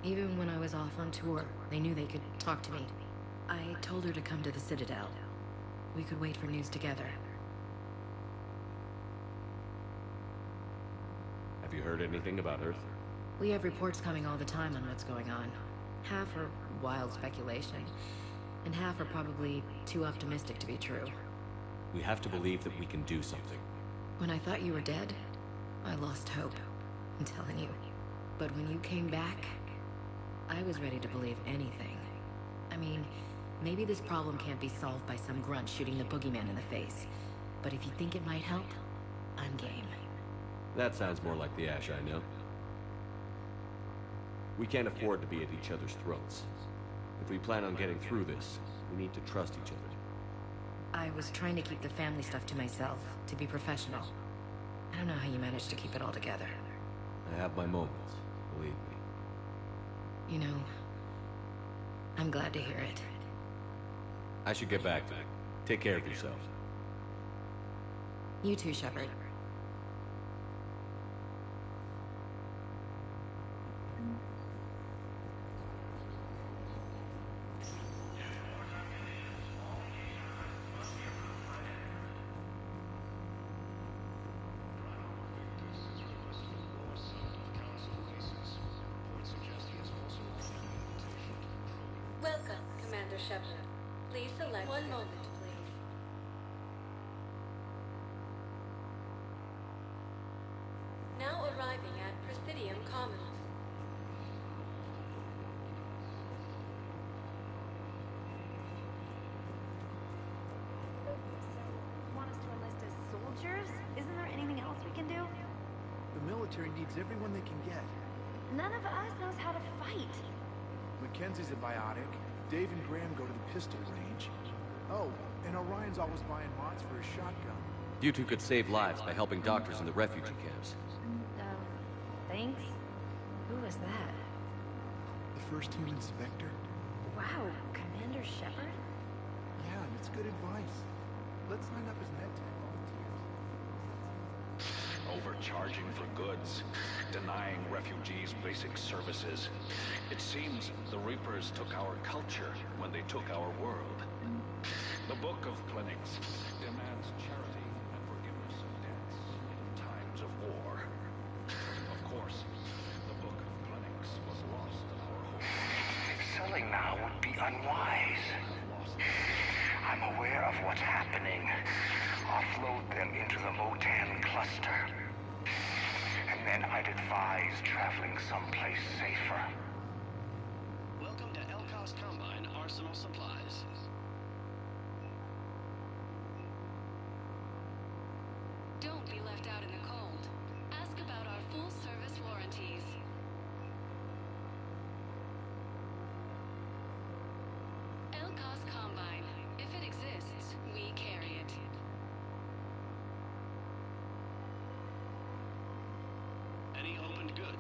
Even when I was off on tour, they knew they could talk to me. I told her to come to the Citadel. We could wait for news together. Have you heard anything about Earth? We have reports coming all the time on what's going on. Half are wild speculation, and half are probably too optimistic to be true. We have to believe that we can do something. When I thought you were dead, I lost hope. I'm telling you. But when you came back, I was ready to believe anything. I mean, maybe this problem can't be solved by some grunt shooting the boogeyman in the face. But if you think it might help, I'm game. That sounds more like the Ash I know. We can't afford to be at each other's throats. If we plan on getting through this, we need to trust each other. I was trying to keep the family stuff to myself, to be professional. I don't know how you managed to keep it all together. I have my moments, believe me. You know, I'm glad to hear it. I should get back to it. Take care of yourself. You too, Shepard. Welcome, Commander Shepard. Please select... One moment, please. Now arriving at Presidium Commons. Want us to enlist as soldiers? Isn't there anything else we can do? The military needs everyone they can get. None of us knows how to fight. Mackenzie's a biotic. Dave and Graham go to the pistol range. Oh, and Orion's always buying mods for his shotgun. You two could save lives by helping doctors in the refugee camps. Thanks? Who was that? The first human Spectre? Wow, Commander Shepard? Yeah, and it's good advice. Let's sign up as medtech volunteers. Overcharging for goods, denying refugees basic services. It seems the Reapers took our culture when they took our world. The Book of Clinics demands charity and forgiveness of debts in times of war. Of course, the Book of Clinics was lost in our home. Selling now would be unwise. I'm aware of what's happening. Offload them into the Motan cluster. And then I'd advise traveling someplace safer. Welcome to Elkos Combine Arsenal Supplies. Don't be left out in the cold. Ask about our full-service warranties. Elkos Combine. If it exists, we carry it.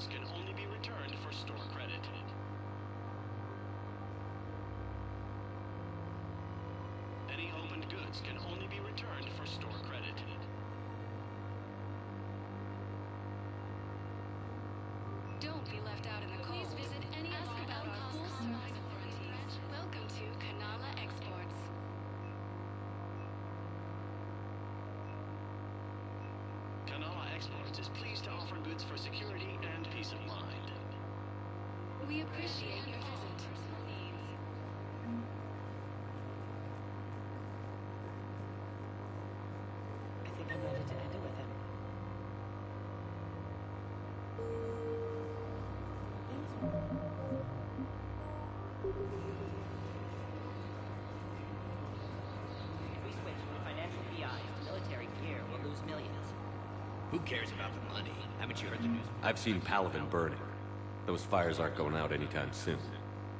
goods can only be returned for store credit. Any opened goods can only be returned for store credit. Don't be left out in the cold. Please visit any of our full service warranties. Welcome to Kanala Exports. Kanala Exports is pleased to offer goods for security and peace of mind. We appreciate your visit. I think I'm ready to end it with him. If we switch from financial VIs to military gear, we'll lose millions. Who cares about the money? Haven't you heard the news? I've seen Palaven burning. Those fires aren't going out anytime soon.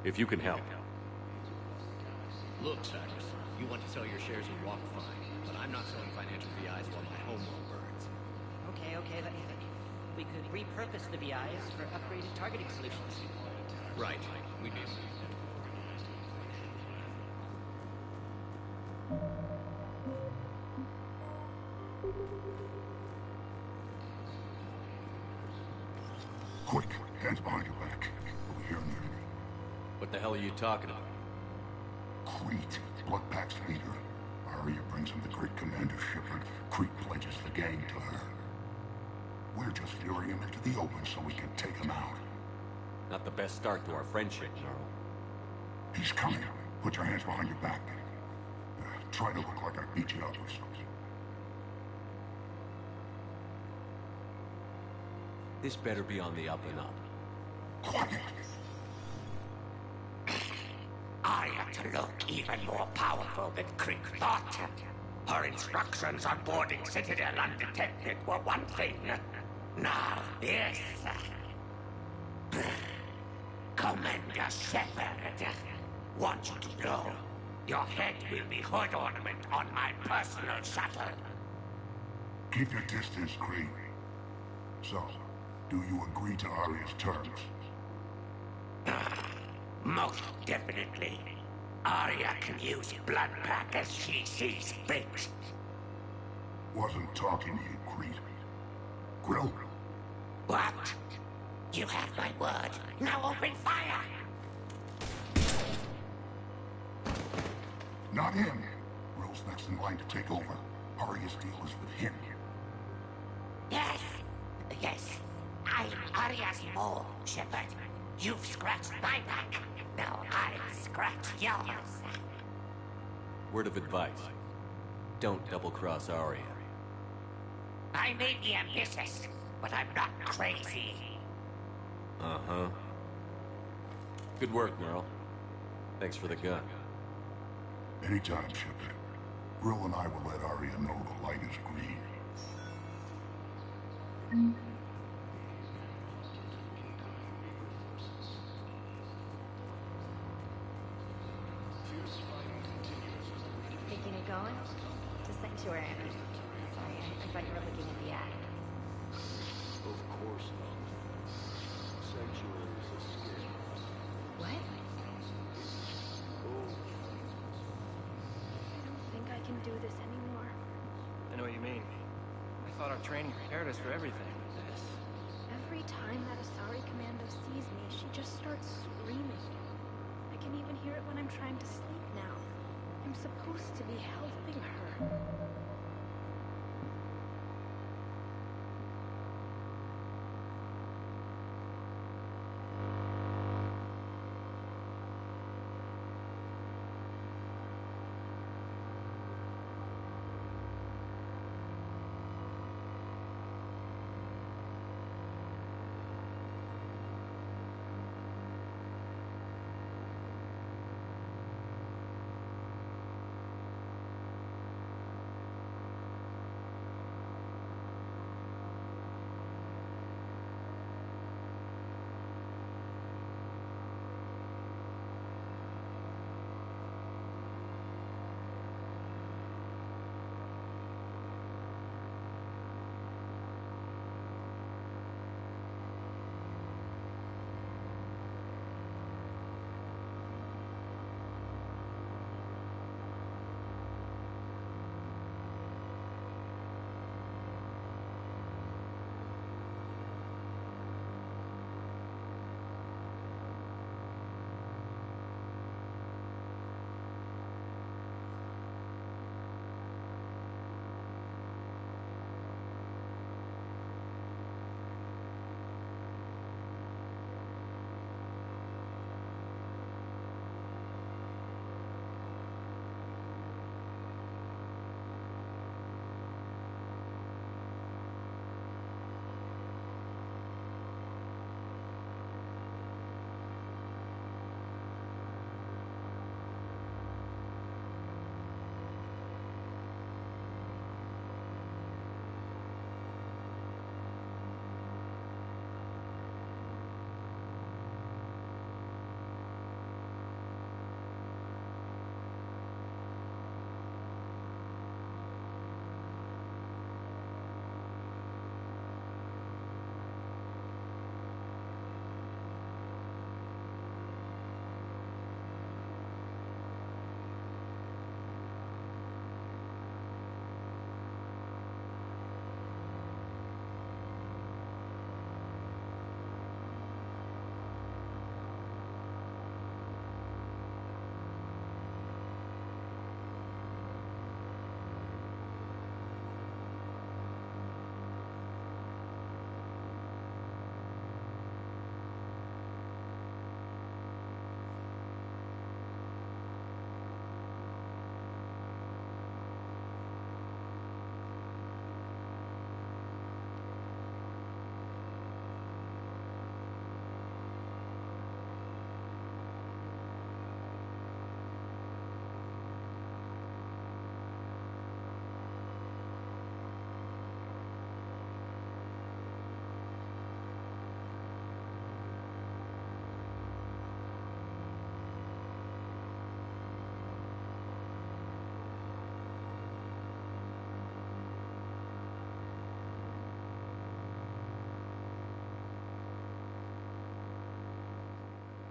If you can help. Look, Cyrus, you want to sell your shares in Walk fine, but I'm not selling financial VIs while my homeworld burns. Okay, we could repurpose the VIs for upgraded targeting solutions. Right, we do. Quick, hands behind your back. Over here on the enemy. What the hell are you talking about? Crete, Bloodpack's leader. Arya brings him the great commander Shepard. Crete pledges the gang to her. We're just luring him into the open so we can take him out. Not the best start to our friendship, Jarl. He's coming. Put your hands behind your back. Try to look like I beat you up or something. This better be on the up and up. Quiet. Arya to look even more powerful than Crete thought. Her instructions on boarding Citadel undetected were one thing. Now this. Commander Shepard, want you to know, your head will be hood ornament on my personal shuttle. Keep your distance, Crete. So, do you agree to Arya's terms? Most definitely. Arya can use Bloodpack as she sees fit. Wasn't talking to you, Crete. Grill? What? You have my word. Now open fire! Not him. Grill's next in line to take over. Arya's deal is with him. Yes. I'm Arya's mole, Shepard. You've scratched my back. Now I'll scratch yours. Word of advice. Don't double-cross Arya. I may be ambitious, but I'm not crazy. Uh-huh. Good work, Merle. Thanks for the gun. Anytime, Shepard. Grill and I will let Arya know the light is green. Thinking of going? To Sanctuary. Sorry, I thought you were looking at the ad. Of course not. Sanctuary is a scam. What? Oh. I don't think I can do this anymore. I know what you mean. I thought our training prepared us for everything, but this... Every time that Asari Commando sees me, she just starts screaming. I can even hear it when I'm trying to sleep now. I'm supposed to be helping her.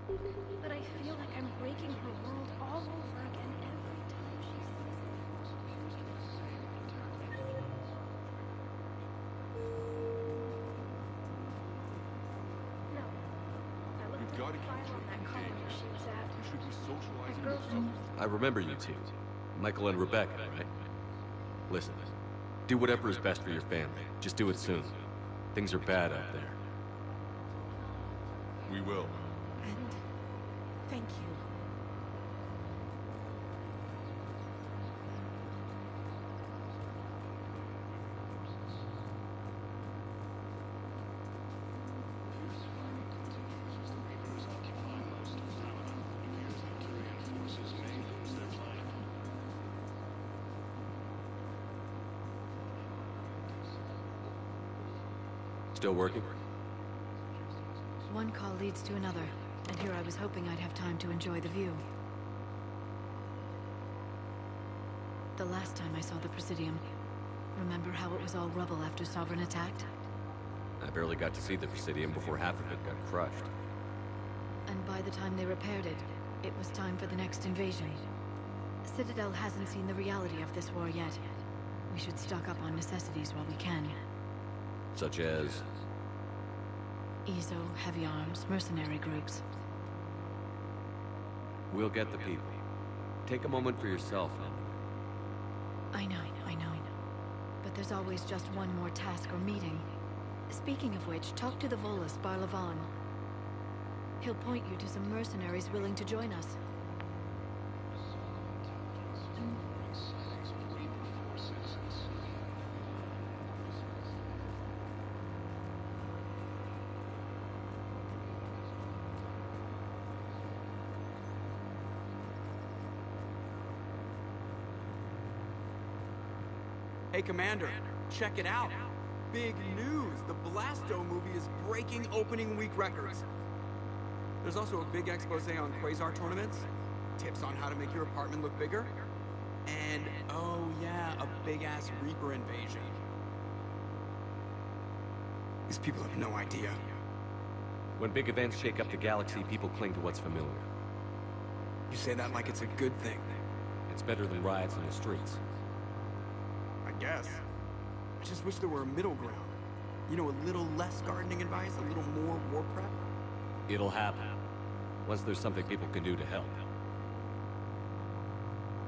But I feel like I'm breaking her world all over again every time she sees it. No. I looked at the file on that colony she was at. You should be socializing That girl's with others. I remember you two. Michael and Rebecca, right? Listen, do whatever is best for your family. Just do it soon. Things are bad out there. We will. And thank you. Still working? One call leads to another, and here I was hoping I'd have time to enjoy the view. The last time I saw the Presidium, remember how it was all rubble after Sovereign attacked? I barely got to see the Presidium before half of it got crushed. And by the time they repaired it, it was time for the next invasion. Citadel hasn't seen the reality of this war yet. We should stock up on necessities while we can. Such as? EZO, heavy arms, mercenary groups. We'll get the people. Take a moment for yourself, I know. But there's always just one more task or meeting. Speaking of which, talk to the Volus, Barlavan. He'll point you to some mercenaries willing to join us. Hey, Commander, check it out. Big news! The Blasto movie is breaking opening week records. There's also a big expose on Quasar tournaments, tips on how to make your apartment look bigger, and, oh yeah, a big-ass Reaper invasion. These people have no idea. When big events shake up the galaxy, people cling to what's familiar. You say that like it's a good thing. It's better than riots in the streets. I guess. I just wish there were a middle ground. You know, a little less gardening advice, a little more war prep. It'll happen. Once there's something people can do to help.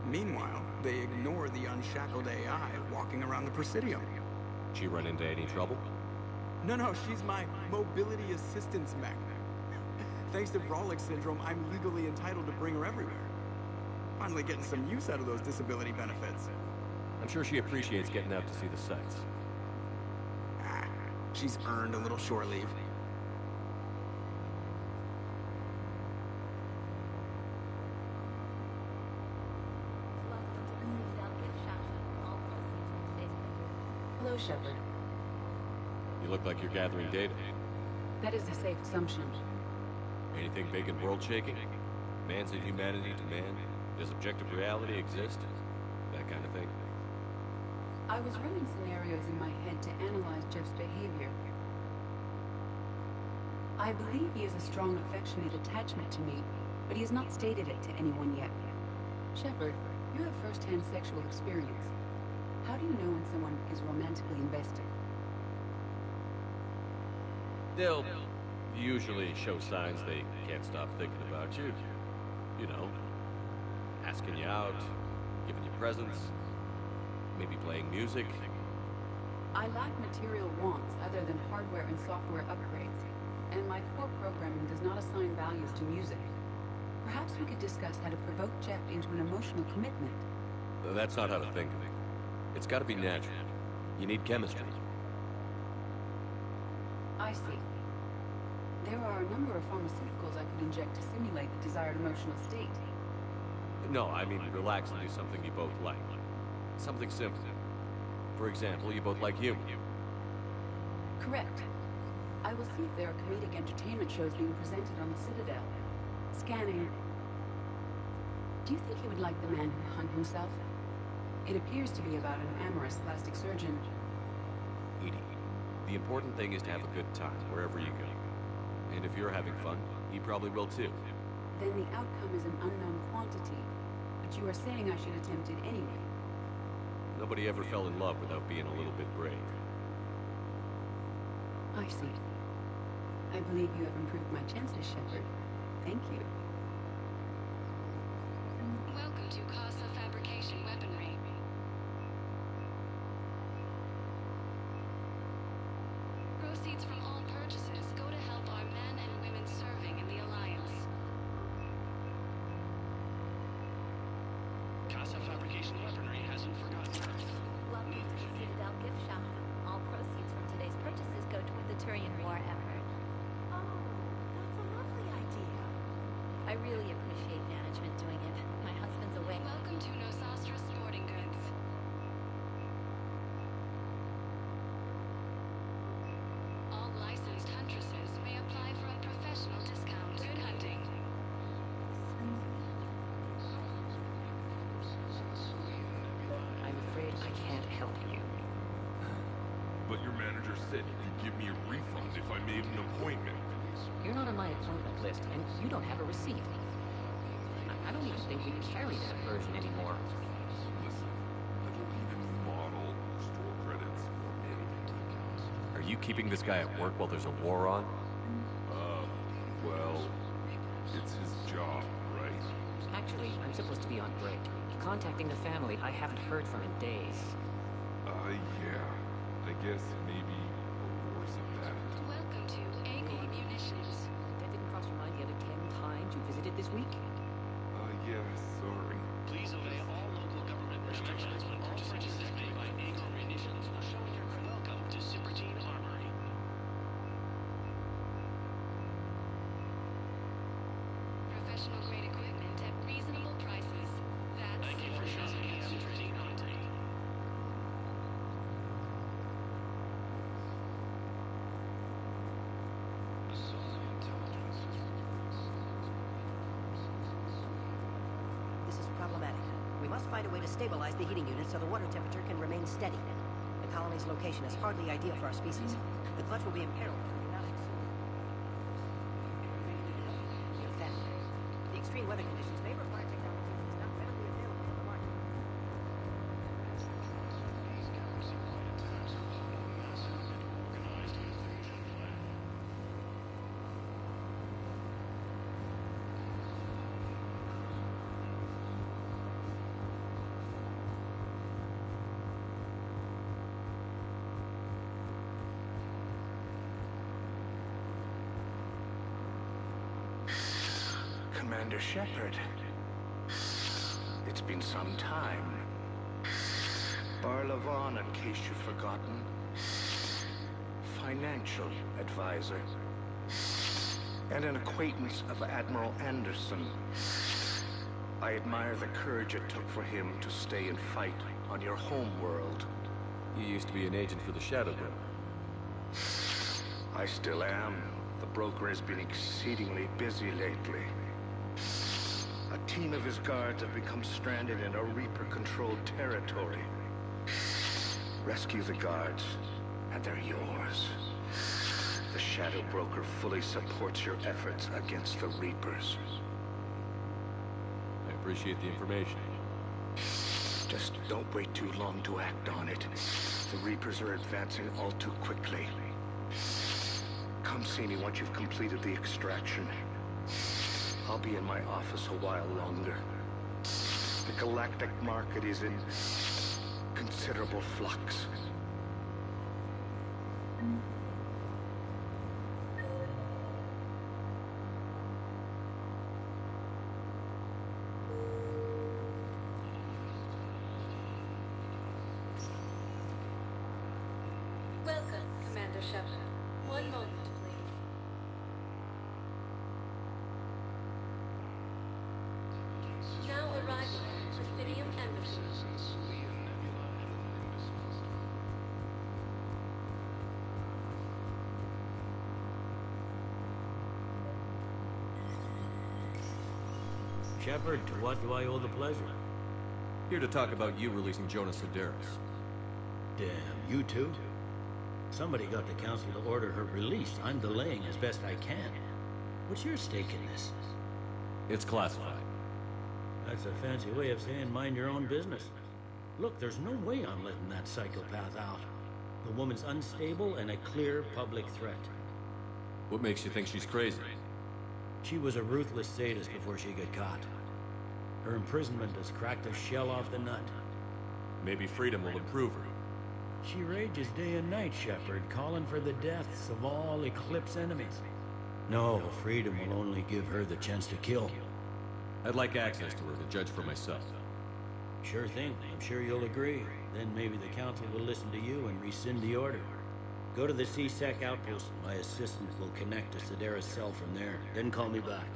Meanwhile, they ignore the unshackled AI walking around the Presidium. She run into any trouble? No, she's my mobility assistance mech. Thanks to Vrolic syndrome, I'm legally entitled to bring her everywhere. Finally getting some use out of those disability benefits. I'm sure she appreciates getting out to see the sights. She's earned a little shore leave. Hello, Shepard. You look like you're gathering data. That is a safe assumption. Anything big and world-shaking? Man's inhumanity to man? Does objective reality exist? That kind of thing. I was running scenarios in my head to analyze Jeff's behavior. I believe he has a strong affectionate attachment to me, but he has not stated it to anyone yet. Shepard, you have first-hand sexual experience. How do you know when someone is romantically invested? They'll usually show signs they can't stop thinking about you. You know, asking you out, giving you presents, maybe playing music. I lack material wants other than hardware and software upgrades, and my core programming does not assign values to music. Perhaps we could discuss how to provoke Jeff into an emotional commitment. That's not how to think of it. It's gotta be natural. You need chemistry. I see. There are a number of pharmaceuticals I could inject to simulate the desired emotional state. No, I mean relax and do something you both like. Something simple. For example, you both like humor. Correct. I will see if there are comedic entertainment shows being presented on the Citadel. Scanning. Do you think he would like The Man Who Hung Himself? It appears to be about an amorous plastic surgeon. Edie, the important thing is to have a good time wherever you go. And if you're having fun, He probably will too. Then the outcome is an unknown quantity. But you are saying I should attempt it anyway. Nobody ever fell in love without being a little bit brave. I see. I believe you have improved my chances, Shepard. Thank you. Welcome to Casa Fabrication Weaponry. Proceeds from all purchases go to help our men and women serving in the Alliance. Casa Fabrication Weaponry hasn't forgotten her. Welcome to the Citadel gift shop. All proceeds from today's purchases go toward the Turian War effort. Oh, that's a lovely idea. I really appreciate management doing it. My husband's away. Welcome to Nosastra Sporting Goods. All licensed huntresses may apply for a professional discount. Good hunting. I'm afraid I can't help you. But your manager said you'd give me a refund if I made an appointment. You're not on my appointment list, and you don't have a receipt. I don't even think we carry that version anymore. Listen, I don't even model store credits or anything. Are you keeping this guy at work while there's a war on? Well, it's his job, right? Actually, I'm supposed to be on break. Contacting the family I haven't heard from in days. Yeah. I guess maybe a war's a bad time. Welcome to Agor Munitions. That didn't cross your mind the other 10 times you visited this week? Yeah, sorry. Please obey all local government restrictions when all purchases made by Agor Munitions will show your welcome to Supergene Armory. Professional grade equipment at reasonable prices. That's Thank you for shopping at Supergene Armory. This is problematic. We must find a way to stabilize the heating unit so the water temperature can remain steady. The colony's location is hardly ideal for our species. The clutch will be imperiled if we do not the extreme weather conditions may require technology that is not readily available on the market. Commander Shepard. It's been some time. Barlavan, in case you've forgotten. Financial advisor. And an acquaintance of Admiral Anderson. I admire the courage it took for him to stay and fight on your home world. You used to be an agent for the Shadow Broker. I still am. The broker has been exceedingly busy lately. A team of his guards have become stranded in a Reaper-controlled territory. Rescue the guards, and they're yours. The Shadow Broker fully supports your efforts against the Reapers. I appreciate the information. Just don't wait too long to act on it. The Reapers are advancing all too quickly. Come see me once you've completed the extraction. I'll be in my office a while longer. The galactic market is in considerable flux. Welcome, Commander Shepard. One moment, please. Now arriving at Presidium Embassy. Shepard, to what do I owe the pleasure? Here to talk about you releasing Jonas Sederis. Damn, you too? Somebody got the council to order her release. I'm delaying as best I can. What's your stake in this? It's classified. That's a fancy way of saying mind your own business. Look, there's no way I'm letting that psychopath out. The woman's unstable and a clear public threat. What makes you think she's crazy? She was a ruthless sadist before she got caught. Her imprisonment has cracked a shell off the nut. Maybe freedom will improve her. She rages day and night, Shepard, calling for the deaths of all Eclipse enemies. No, freedom will only give her the chance to kill. I'd like access to her to judge for myself. Sure thing. I'm sure you'll agree. Then maybe the council will listen to you and rescind the order. Go to the C-Sec outpost. My assistant will connect to Sidera's cell from there. Then call me back.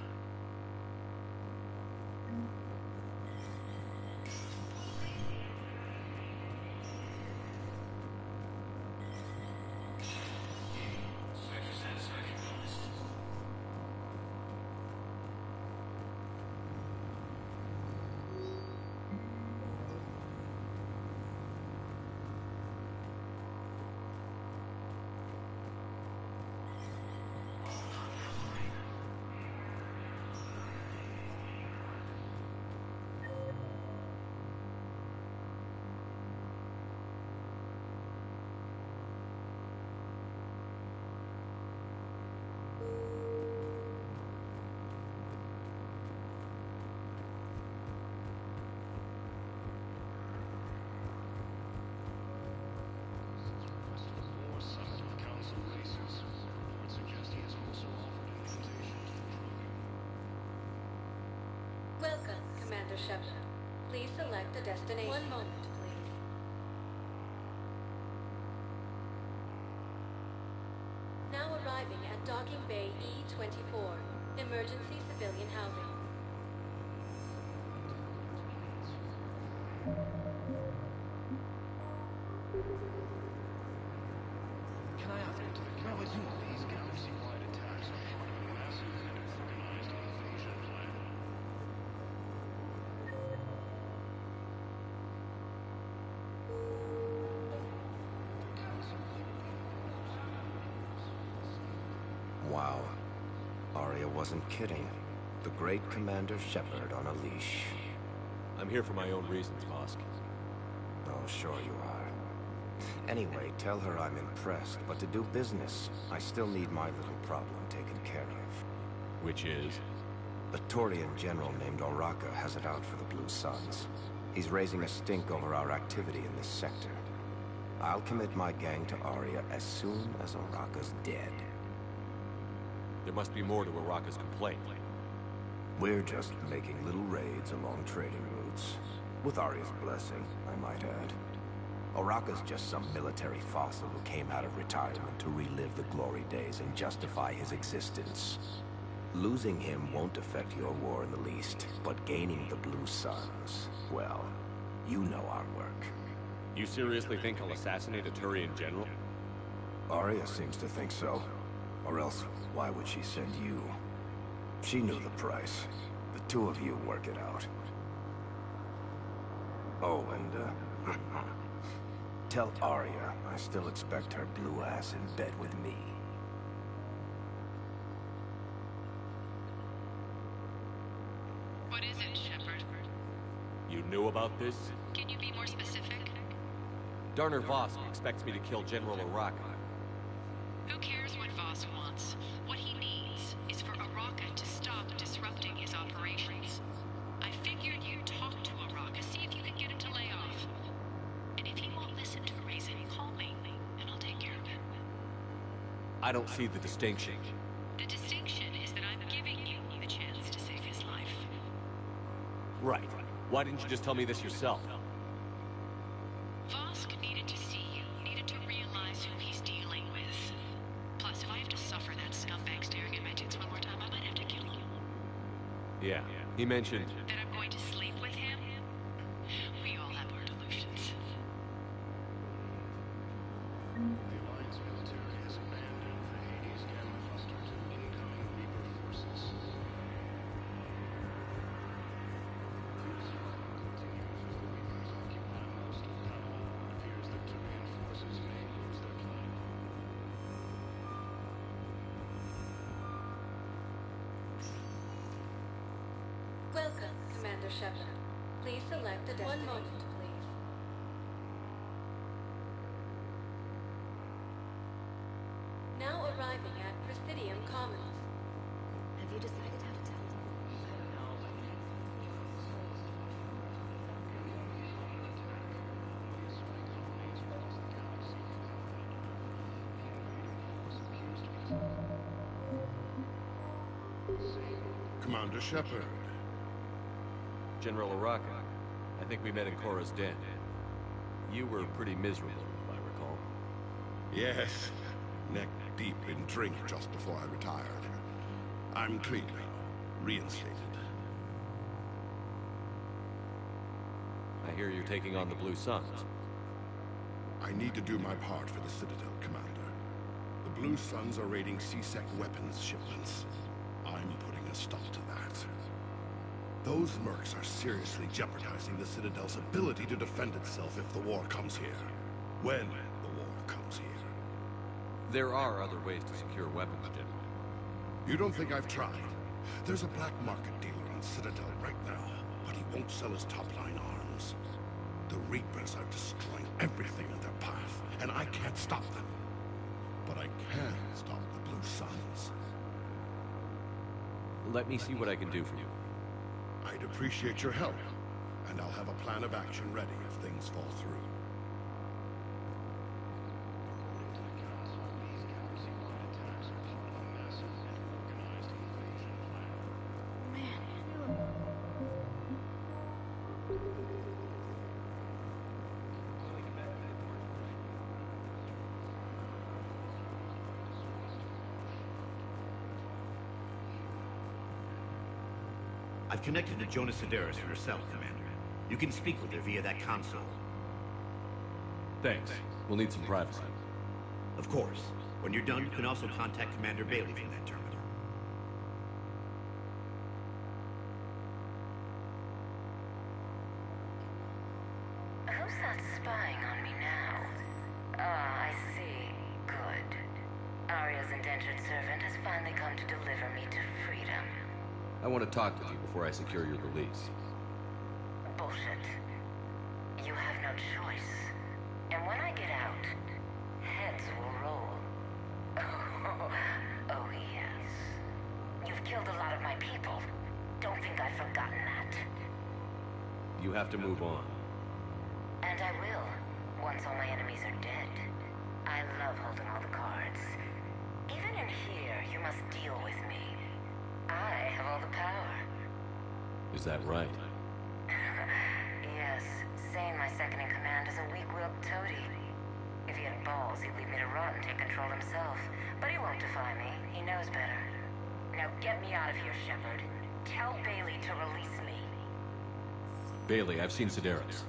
Welcome, Commander Shepard. Please select a destination. One moment, please. Now arriving at Docking Bay E-24, emergency civilian housing. Can I ask, how would you these galaxy-wide attacks are part of a massive and organized invasion plan? Wow. Arya wasn't kidding. The great Commander Shepard on a leash. I'm here for my own reasons, Vosk. Oh, sure you are. Anyway, tell her I'm impressed, but to do business, I still need my little problem taken care of. Which is? A Turian general named Oraka has it out for the Blue Suns. He's raising a stink over our activity in this sector. I'll commit my gang to Arya as soon as Oraka's dead. There must be more to Oraka's complaint. We're just making little raids along trading routes. With Arya's blessing, I might add. Oraka's just some military fossil who came out of retirement to relive the glory days and justify his existence. Losing him won't affect your war in the least, but gaining the Blue Suns, well, you know our work. You seriously think I'll assassinate a Turian general? Arya seems to think so. Or else, why would she send you? She knew the price. The two of you work it out. Oh, and, tell Arya I still expect her blue ass in bed with me. What is it, Shepard? You knew about this? Can you be more specific? Darner Vosk expects me to kill General Oraka. Who cares what Voss wants? What he needs is for Oraka to stop disrupting his operations. I figured you'd talk to Oraka, see if you can get him to lay off. And if he won't listen to reason, call me, and I'll take care of it. I don't see the distinction. The distinction is that I'm giving you the chance to save his life. Right. Why didn't you just tell me this yourself? Vosk needed to see you, needed to realize who he's dealing with. Plus, if I have to suffer that scumbag staring at my tits one more time, I might have to kill him. Yeah, he mentioned... That I'm going to sleep with him? We all have our delusions. The Alliance military has abandoned the Hades Gamma cluster to incoming Reaper forces. Continues as the Reapers occupy most of Panama. It appears that Turian forces may lose their planet. Welcome, Commander Shepard. Please select the destination. 1 moment, please. Now arriving at Presidium Commons. Have you decided how to tell them? I don't know. Commander Shepard. General Araka, I think we met in Korra's den. You were pretty miserable, if I recall. Yes, neck deep in drink just before I retired. I'm clean now, reinstated. I hear you're taking on the Blue Suns. I need to do my part for the Citadel, Commander. The Blue Suns are raiding CSEC weapons shipments. I'm putting a stop to that. Those mercs are seriously jeopardizing the Citadel's ability to defend itself if the war comes here. When the war comes here. There are other ways to secure weapons, General. You don't think I've tried? There's a black market dealer on Citadel right now, but he won't sell his top-line arms. The Reapers are destroying everything in their path, and I can't stop them. But I can stop the Blue Suns. Let me see what I can do for you. I'd appreciate your help, and I'll have a plan of action ready if things fall through. I've connected to Jonah Sedaris herself, Commander. You can speak with her via that console. Thanks. We'll need some privacy. Of course. When you're done, you can also contact Commander Bailey from that terminal. Who's that spying on me now? Ah, I see. Good. Arya's indentured servant has finally come to deliver me to freedom. I want to talk with you before I secure your release. Bullshit. You have no choice. And when I get out, heads will roll. Oh, yes. You've killed a lot of my people. Don't think I've forgotten that. You have to move on. And I will, once all my enemies are dead. I love holding all the cards. Even in here, you must deal with me. I have all the power. Is that right? Yes, Zane, my second-in-command, is a weak-willed toady. If he had balls, he'd leave me to rot and take control himself. But he won't defy me. He knows better. Now get me out of here, Shepard. Tell Bailey to release me. Bailey, I've seen Sedaris.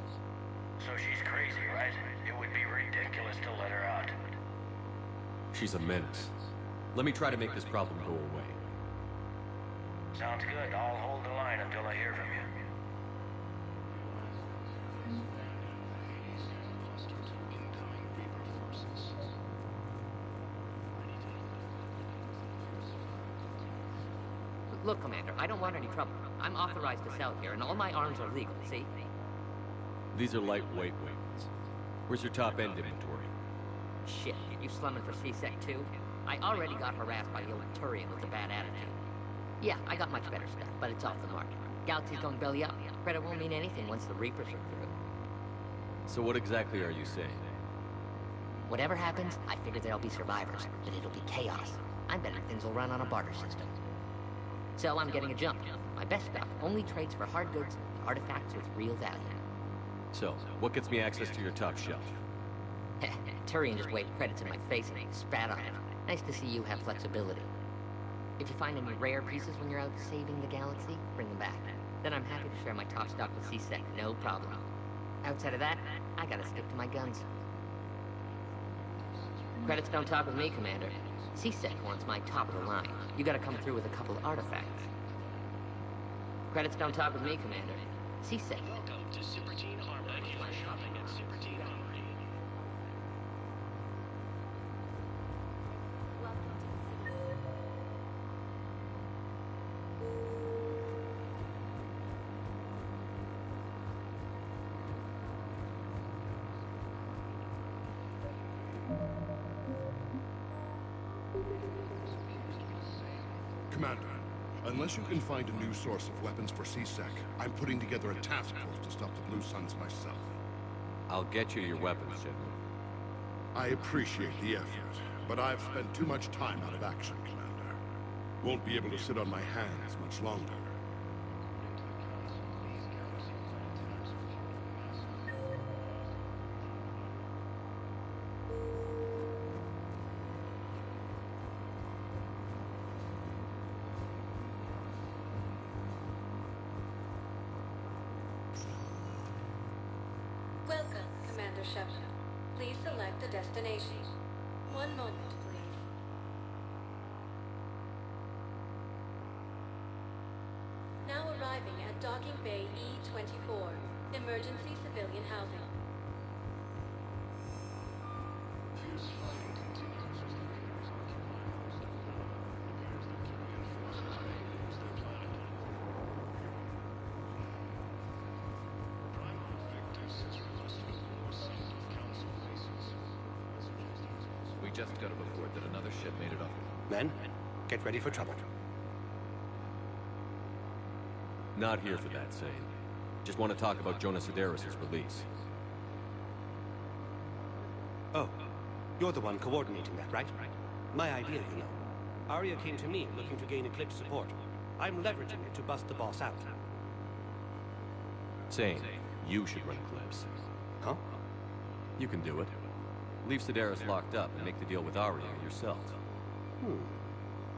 So she's crazy, right? It would be ridiculous to let her out. She's a menace. Let me try to make this problem go away. Sounds good. I'll hold the line until I hear from you. Look, Commander, I don't want any trouble. I'm authorized to sell here, and all my arms are legal, see? These are lightweight weapons. Where's your top-end inventory? Shit, you slumming for C-Sec too? I already got harassed by the old Turian with a bad attitude. Yeah, I got much better stuff, but it's off the market. Galaxy's going belly up. Credit won't mean anything once the Reapers are through. So what exactly are you saying? Whatever happens, I figure there'll be survivors, but it'll be chaos. I'm betting things will run on a barter system. So I'm getting a jump. My best stuff only trades for hard goods, artifacts with real value. So, what gets me access to your top shelf? Turian just waved credits in my face and spat on it. Nice to see you have flexibility. If you find any rare pieces when you're out saving the galaxy, bring them back. Then I'm happy to share my top stock with C-Sec, no problem. Outside of that, I gotta stick to my guns. Credits don't talk with me, Commander. C-Sec wants my top of the line. You gotta come through with a couple of artifacts. Credits don't talk with me, Commander. C-Sec. Welcome to Super Teen Armory. Thank you for shopping at Super Teen Armory. Commander, unless you can find a new source of weapons for C-Sec, I'm putting together a task force to stop the Blue Suns myself. I'll get you your weapons, Shepard. I appreciate the effort, but I've spent too much time out of action, Commander. Won't be able to sit on my hands much longer. Welcome, Commander Shepard. Please select a destination. One moment, please. Now arriving at Docking Bay E-24, Emergency Civilian Housing. We just got a report that another ship made it off. Men, get ready for trouble. Not here for that, Zane. Just want to talk about Jonas Sederis' release. Oh, you're the one coordinating that, right? My idea, you know. Arya came to me looking to gain Eclipse support. I'm leveraging it to bust the boss out. Zane, you should run Eclipse. Huh? You can do it. Leave Sederis locked up and make the deal with Arya yourself.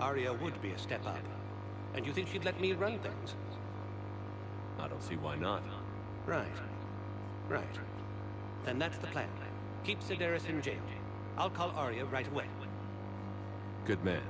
Arya would be a step up. And you think she'd let me run things? I don't see why not. Right. Right. Then that's the plan. Keep Sederis in jail. I'll call Arya right away. Good man.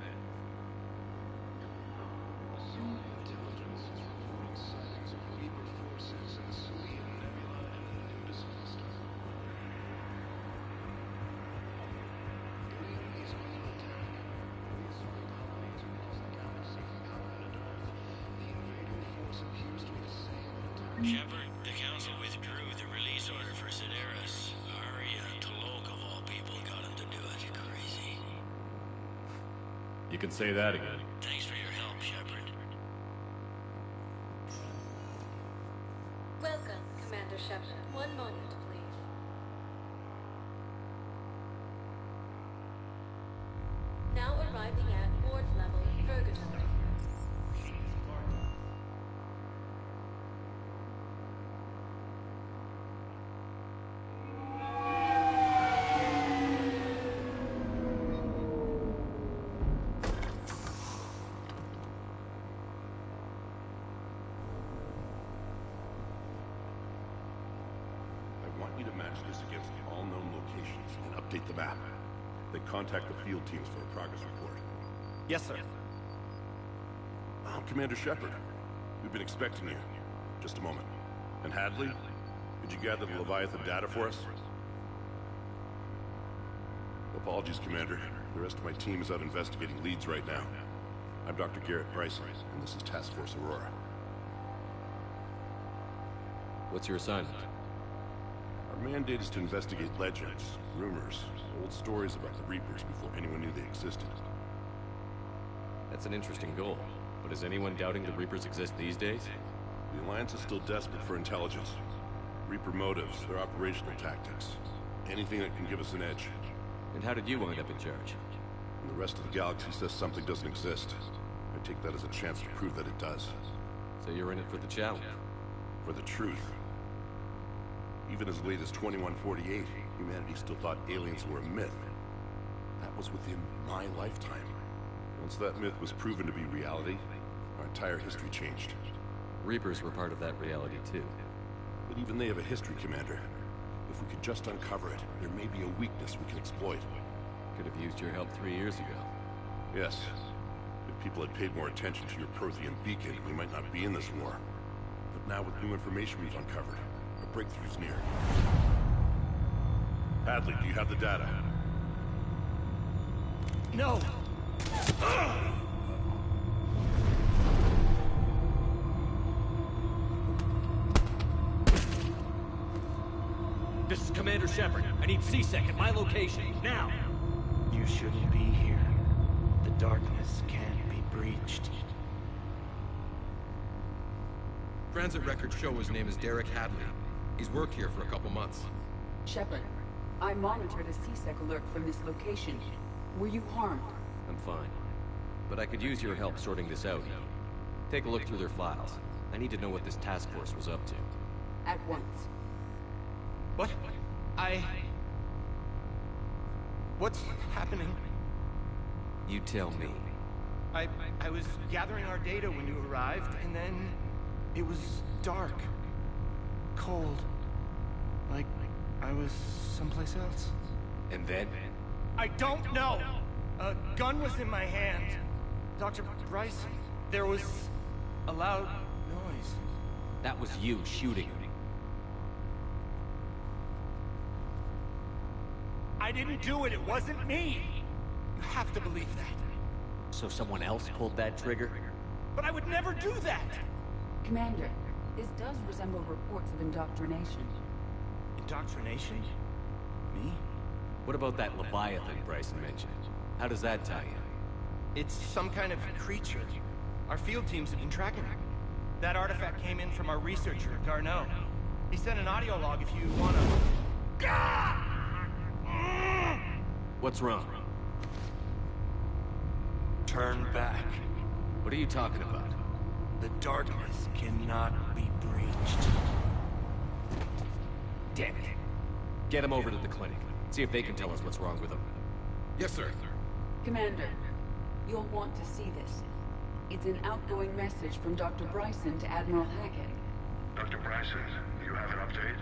Shepard, the Council withdrew the release order for Sederis. Arya T'Loak, of all people, got him to do it. Crazy. You can say that again. Thanks for your help, Shepard. Welcome, Commander Shepard. One moment, please. Now arriving at ward level, Purgatory. I want you to match this against all known locations and update the map. Then contact the field teams for a progress report. Yes, sir. I'm Commander Shepard. We've been expecting you. Just a moment. And Hadley, did you gather the Leviathan data for us? Apologies, Commander. The rest of my team is out investigating leads right now. I'm Dr. Garrett Bryson, and this is Task Force Aurora. What's your assignment? Our mandate is to investigate legends, rumors, old stories about the Reapers before anyone knew they existed. That's an interesting goal. But is anyone doubting the Reapers exist these days? The Alliance is still desperate for intelligence. Reaper motives, their operational tactics. Anything that can give us an edge. And how did you wind up in charge? And the rest of the galaxy says something doesn't exist. I take that as a chance to prove that it does. So you're in it for the challenge? For the truth. Even as late as 2148, humanity still thought aliens were a myth. That was within my lifetime. Once that myth was proven to be reality, our entire history changed. Reapers were part of that reality too. But even they have a history, Commander. If we could just uncover it, there may be a weakness we can exploit. Could have used your help 3 years ago. Yes. If people had paid more attention to your Prothean beacon, we might not be in this war. But now with new information we've uncovered, a breakthrough's near. Hadley, do you have the data? No! This is Commander Shepard. I need C-Sec at my location, now! You shouldn't be here. The darkness can't be breached. Transit records show his name is Derek Hadley. He's worked here for a couple months. Shepard, I monitored a CSEC alert from this location. Were you harmed? I'm fine. But I could use your help sorting this out. Take a look through their files. I need to know what this task force was up to. At once. What? What's happening? You tell me. I was gathering our data when you arrived, and then it was dark. Cold. Like I was someplace else. And then? I don't know! A gun was in my hand. Dr. Bryson, there was a loud noise. That was you shooting him. I didn't do it, it wasn't me! You have to believe that. So someone else pulled that trigger? But I would never do that! Commander, this does resemble reports of indoctrination. Indoctrination? Me? What about that Leviathan Bryson mentioned? How does that tie in? It's some kind of creature. Our field teams have been tracking it. That artifact came in from our researcher, Garneau. He sent an audio log if you wanna... What's wrong? Turn back. What are you talking about? The darkness cannot be breached. Damn it. Get him over to the clinic. See if they can tell us what's wrong with him. Yes, sir. Commander, you'll want to see this. It's an outgoing message from Dr. Bryson to Admiral Hackett. Dr. Bryson, you have an update?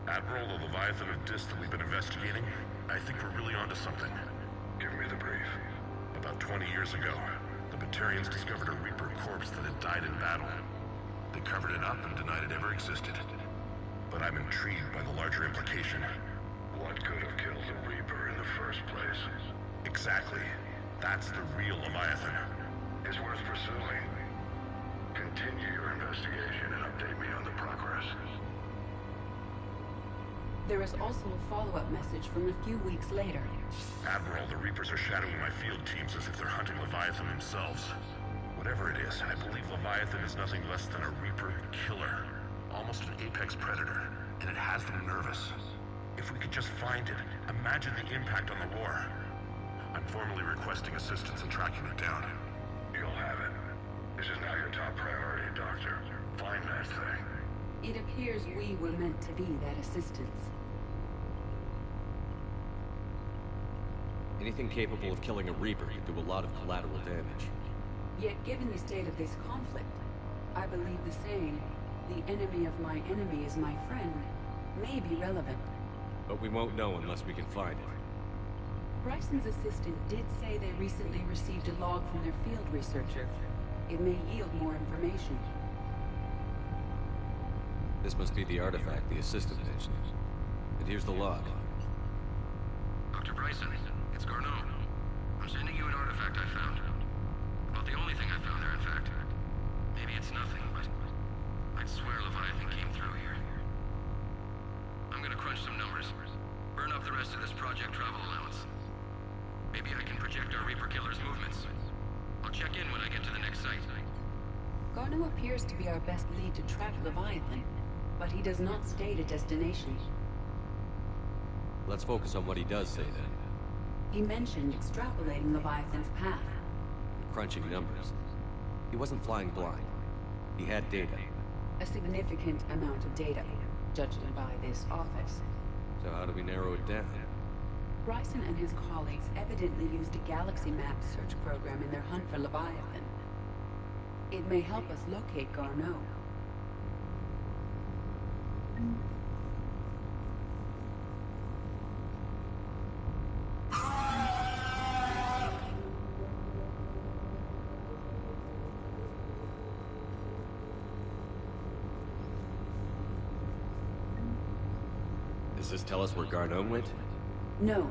Admiral, the Leviathan of Dis that we've been investigating, I think we're really onto something. Give me the brief. About 20 years ago, the Batarians discovered a Reaper corpse that had died in battle. They covered it up and denied it ever existed. But I'm intrigued by the larger implication. What could have killed the Reaper in the first place? Exactly. That's the real Leviathan. It's worth pursuing. Continue your investigation and update me on the progress. There is also a follow-up message from a few weeks later. Admiral, the Reapers are shadowing my field teams as if they're hunting Leviathan themselves. Whatever it is, I believe Leviathan is nothing less than a Reaper killer. Almost an apex predator, and it has them nervous. If we could just find it, imagine the impact on the war. I'm formally requesting assistance in tracking it down. You'll have it. This is now your top priority, Doctor. Find that thing. It appears we were meant to be that assistance. Anything capable of killing a Reaper could do a lot of collateral damage. Yet given the state of this conflict, I believe the saying, "The enemy of my enemy is my friend," may be relevant. But we won't know unless we can find it. Bryson's assistant did say they recently received a log from their field researcher. It may yield more information. This must be the artifact the assistant mentioned. And here's the log. Dr. Bryson, it's Garneau. I'm sending you an artifact I found. About the only thing I found there, in fact. Maybe it's nothing, but I'd swear Leviathan came through here. I'm gonna crunch some numbers. Burn up the rest of this project travel allowance. Maybe I can project our Reaper killer's movements. I'll check in when I get to the next site. Garneau appears to be our best lead to track Leviathan, but he does not state a destination. Let's focus on what he does say then. He mentioned extrapolating Leviathan's path. Crunching numbers. He wasn't flying blind. He had data. A significant amount of data, judging by this office. So how do we narrow it down? Bryson and his colleagues evidently used a galaxy map search program in their hunt for Leviathan. It may help us locate Garneau. Does this tell us where Garneau went? No.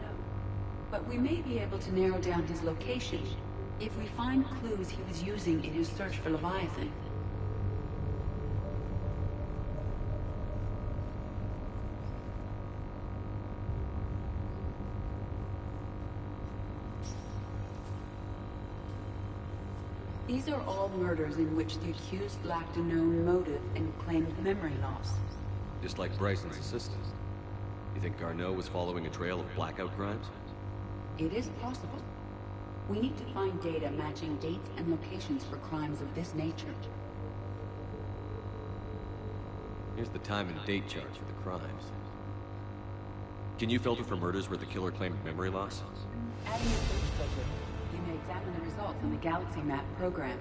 But we may be able to narrow down his location if we find clues he was using in his search for Leviathan. These are all murders in which the accused lacked a known motive and claimed memory loss. Just like Bryson's assistant. You think Garneau was following a trail of blackout crimes? It is possible. We need to find data matching dates and locations for crimes of this nature. Here's the time and date charts for the crimes. Can you filter for murders where the killer claimed memory loss? Adding a search filter, you may examine the results on the Galaxy Map program.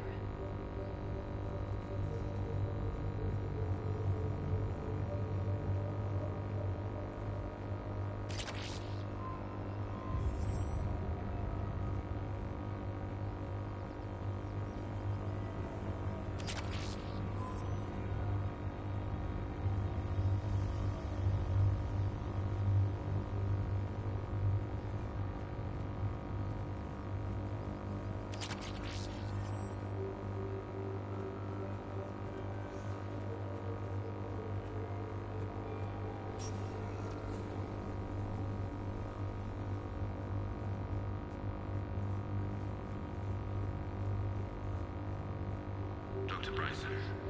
Dr. Bryson,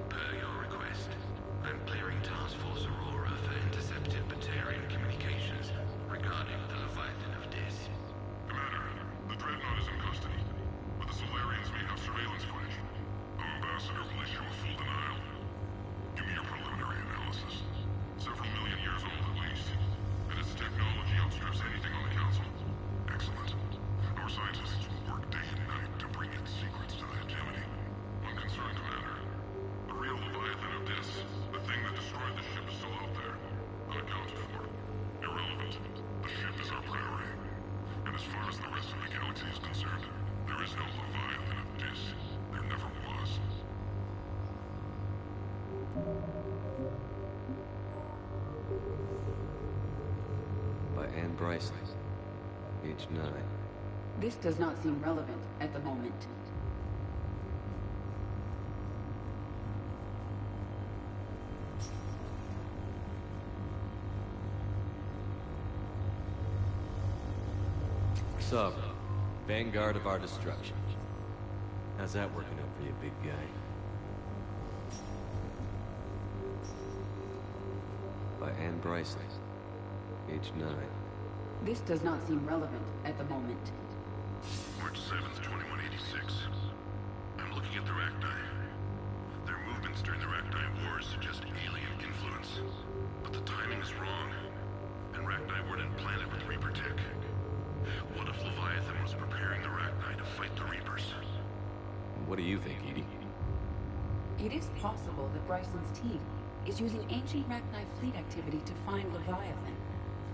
per your request, I'm clearing Task Force Aurora for intercepted Batarian communications regarding the Leviathan of Dis. Commander, the Dreadnought is in custody, but the Solarians may have surveillance footage. Our ambassador will issue a full denial. Give me your preliminary analysis. Several million years old at least, and its technology outstrips anything on the Council. Excellent. Our scientists will work day and night to bring its secrets to the hegemony. I'm concerned, Commander. The real Leviathan of Dis, the thing that destroyed the ship, is still out there. Unaccounted for. Irrelevant. The ship is our priority. And as far as the rest of the galaxy is concerned, there is no Leviathan of Dis. There never was. By Anne Bryson. Age 9. This does not seem relevant at the moment. Sovereign. Vanguard of our destruction. How's that working out for you, big guy? By Anne Bryson. Age 9. This does not seem relevant at the moment. March 7th, 2186. I'm looking at the Rachni. Their movements during the Rachni Wars suggest alien influence. But the timing is wrong. And Rachni weren't implanted with Reaper tech. What if Leviathan was preparing the Rachni to fight the Reapers? What do you think, Edie? It is possible that Bryson's team is using ancient Rachni fleet activity to find Leviathan.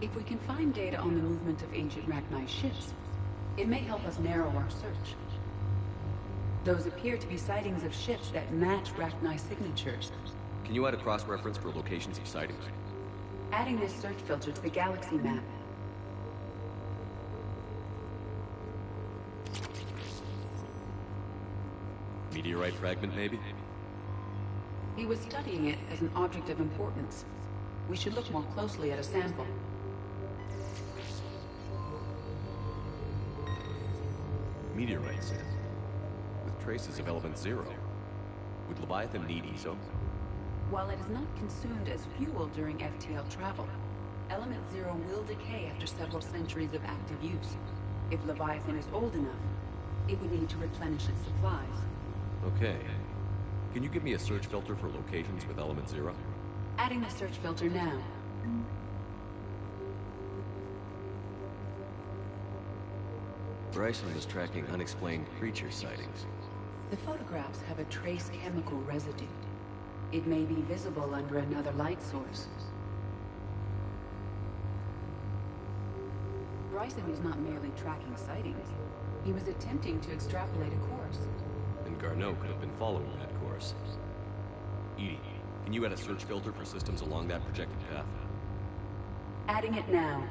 If we can find data on the movement of ancient Rachni ships, it may help us narrow our search. Those appear to be sightings of ships that match Rachni signatures. Can you add a cross-reference for locations of sightings? Adding this search filter to the Galaxy Map. Meteorite fragment, maybe? He was studying it as an object of importance. We should look more closely at a sample. Meteorite sample. With traces of element 0. Would Leviathan need ESO? While it is not consumed as fuel during FTL travel, element 0 will decay after several centuries of active use. If Leviathan is old enough, it would need to replenish its supplies. Okay. Can you give me a search filter for locations with element 0? Adding the search filter now. Bryson was tracking unexplained creature sightings. The photographs have a trace chemical residue. It may be visible under another light source. Bryson was not merely tracking sightings. He was attempting to extrapolate a course. And Garneau could have been following that course. Edie, can you add a search filter for systems along that projected path? Adding it now.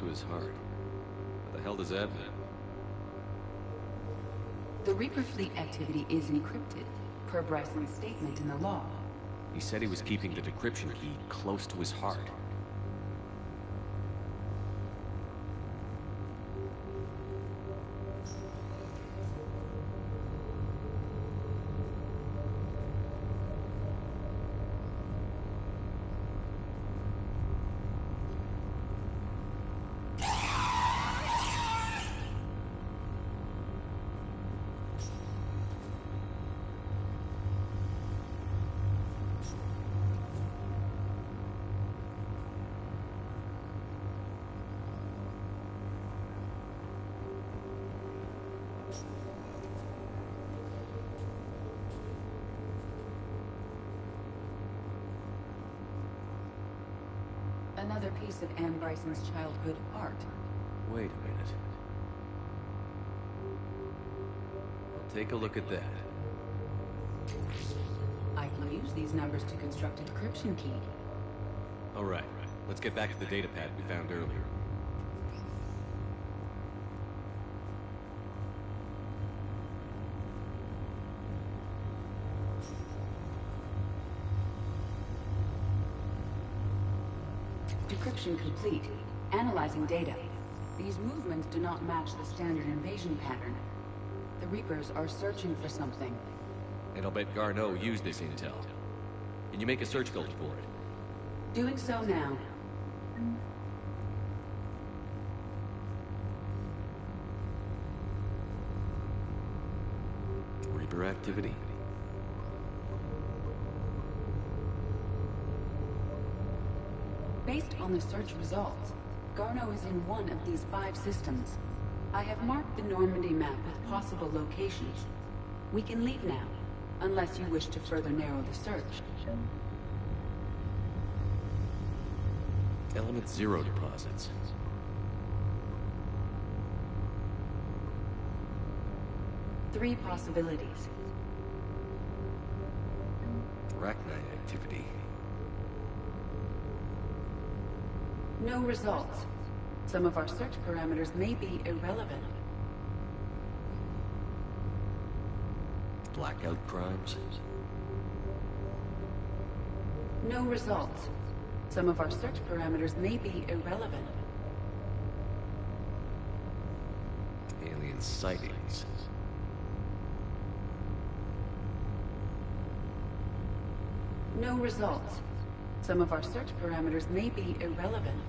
to his heart. What the hell does that mean? The Reaper fleet activity is encrypted, per Bryson's statement in the law. He said he was keeping the decryption key close to his heart. Another piece of Anne Bryson's childhood art. Wait a minute. Well, take a look at that. I can use these numbers to construct a decryption key. All right, let's get back to the data pad we found earlier. Decryption complete. Analyzing data. These movements do not match the standard invasion pattern. The Reapers are searching for something. And I'll bet Garneau used this intel. Can you make a search filter for it? Doing so now. Reaper activity? Based on the search results, Garneau is in one of these 5 systems. I have marked the Normandy map with possible locations. We can leave now, unless you wish to further narrow the search. Element 0 deposits. Three possibilities. Arachnite activity. No results. Some of our search parameters may be irrelevant. Blackout crimes? No results. Some of our search parameters may be irrelevant. Alien sightings. No results. Some of our search parameters may be irrelevant.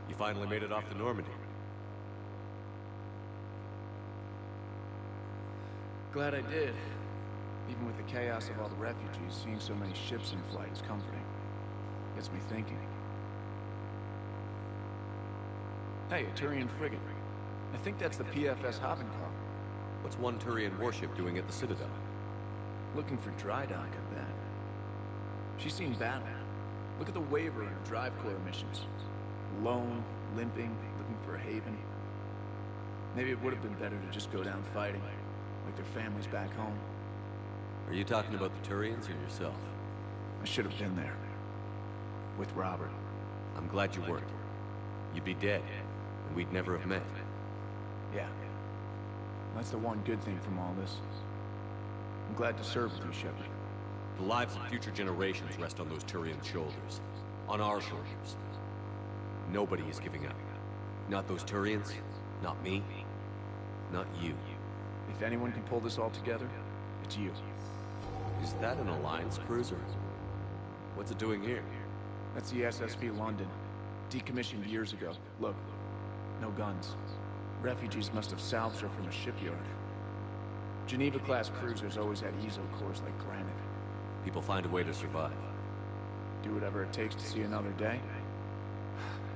You finally made it off the Normandy. Glad I did. Even with the chaos of all the refugees, seeing so many ships in flight is comforting. Gets me thinking. Hey, a Turian frigate. I think that's the PFS Havenkar. What's one Turian warship doing at the Citadel? Looking for dry dock, I bet. She's seen battle. Look at the waiver in her drive corps missions. Alone, limping, looking for a haven. Maybe it would have been better to just go down fighting, like their families back home. Are you talking about the Turians or yourself? I should have been there. With Robert. I'm glad you weren't. You'd be dead, and we'd never have met. Yeah. That's the one good thing from all this. I'm glad to serve with you, Shepard. The lives of future generations rest on those Turian shoulders. On our shoulders. Nobody is giving up. Not those Turians, not me, not you. If anyone can pull this all together, it's you. Is that an Alliance cruiser? What's it doing here? That's the SSV London. Decommissioned years ago. Look, no guns. Refugees must have salvaged her from a shipyard. Geneva-class cruisers always had ESO cores like granite. People find a way to survive. Do whatever it takes to see another day.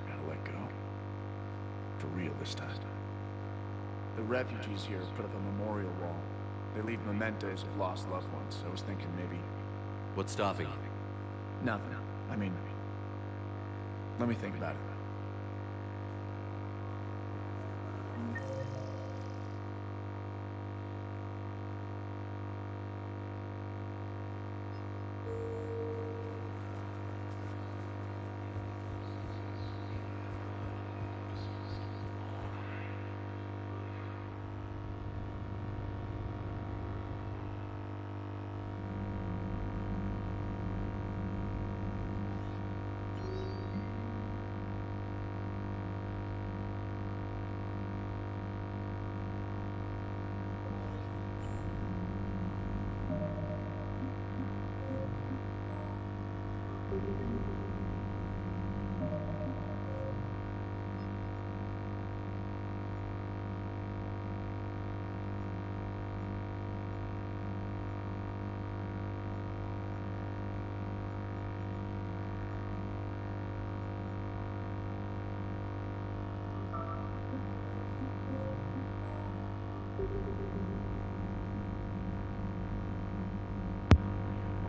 Gotta let go. For real this time. The refugees here put up a memorial wall. They leave mementos of lost loved ones. I was thinking maybe... What's stopping you? Nothing. I mean... Let me think about it.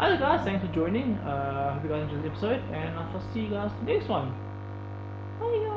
Alright guys, thanks for joining. Hope you guys enjoyed the episode, and I'll see you guys in the next one. Bye guys.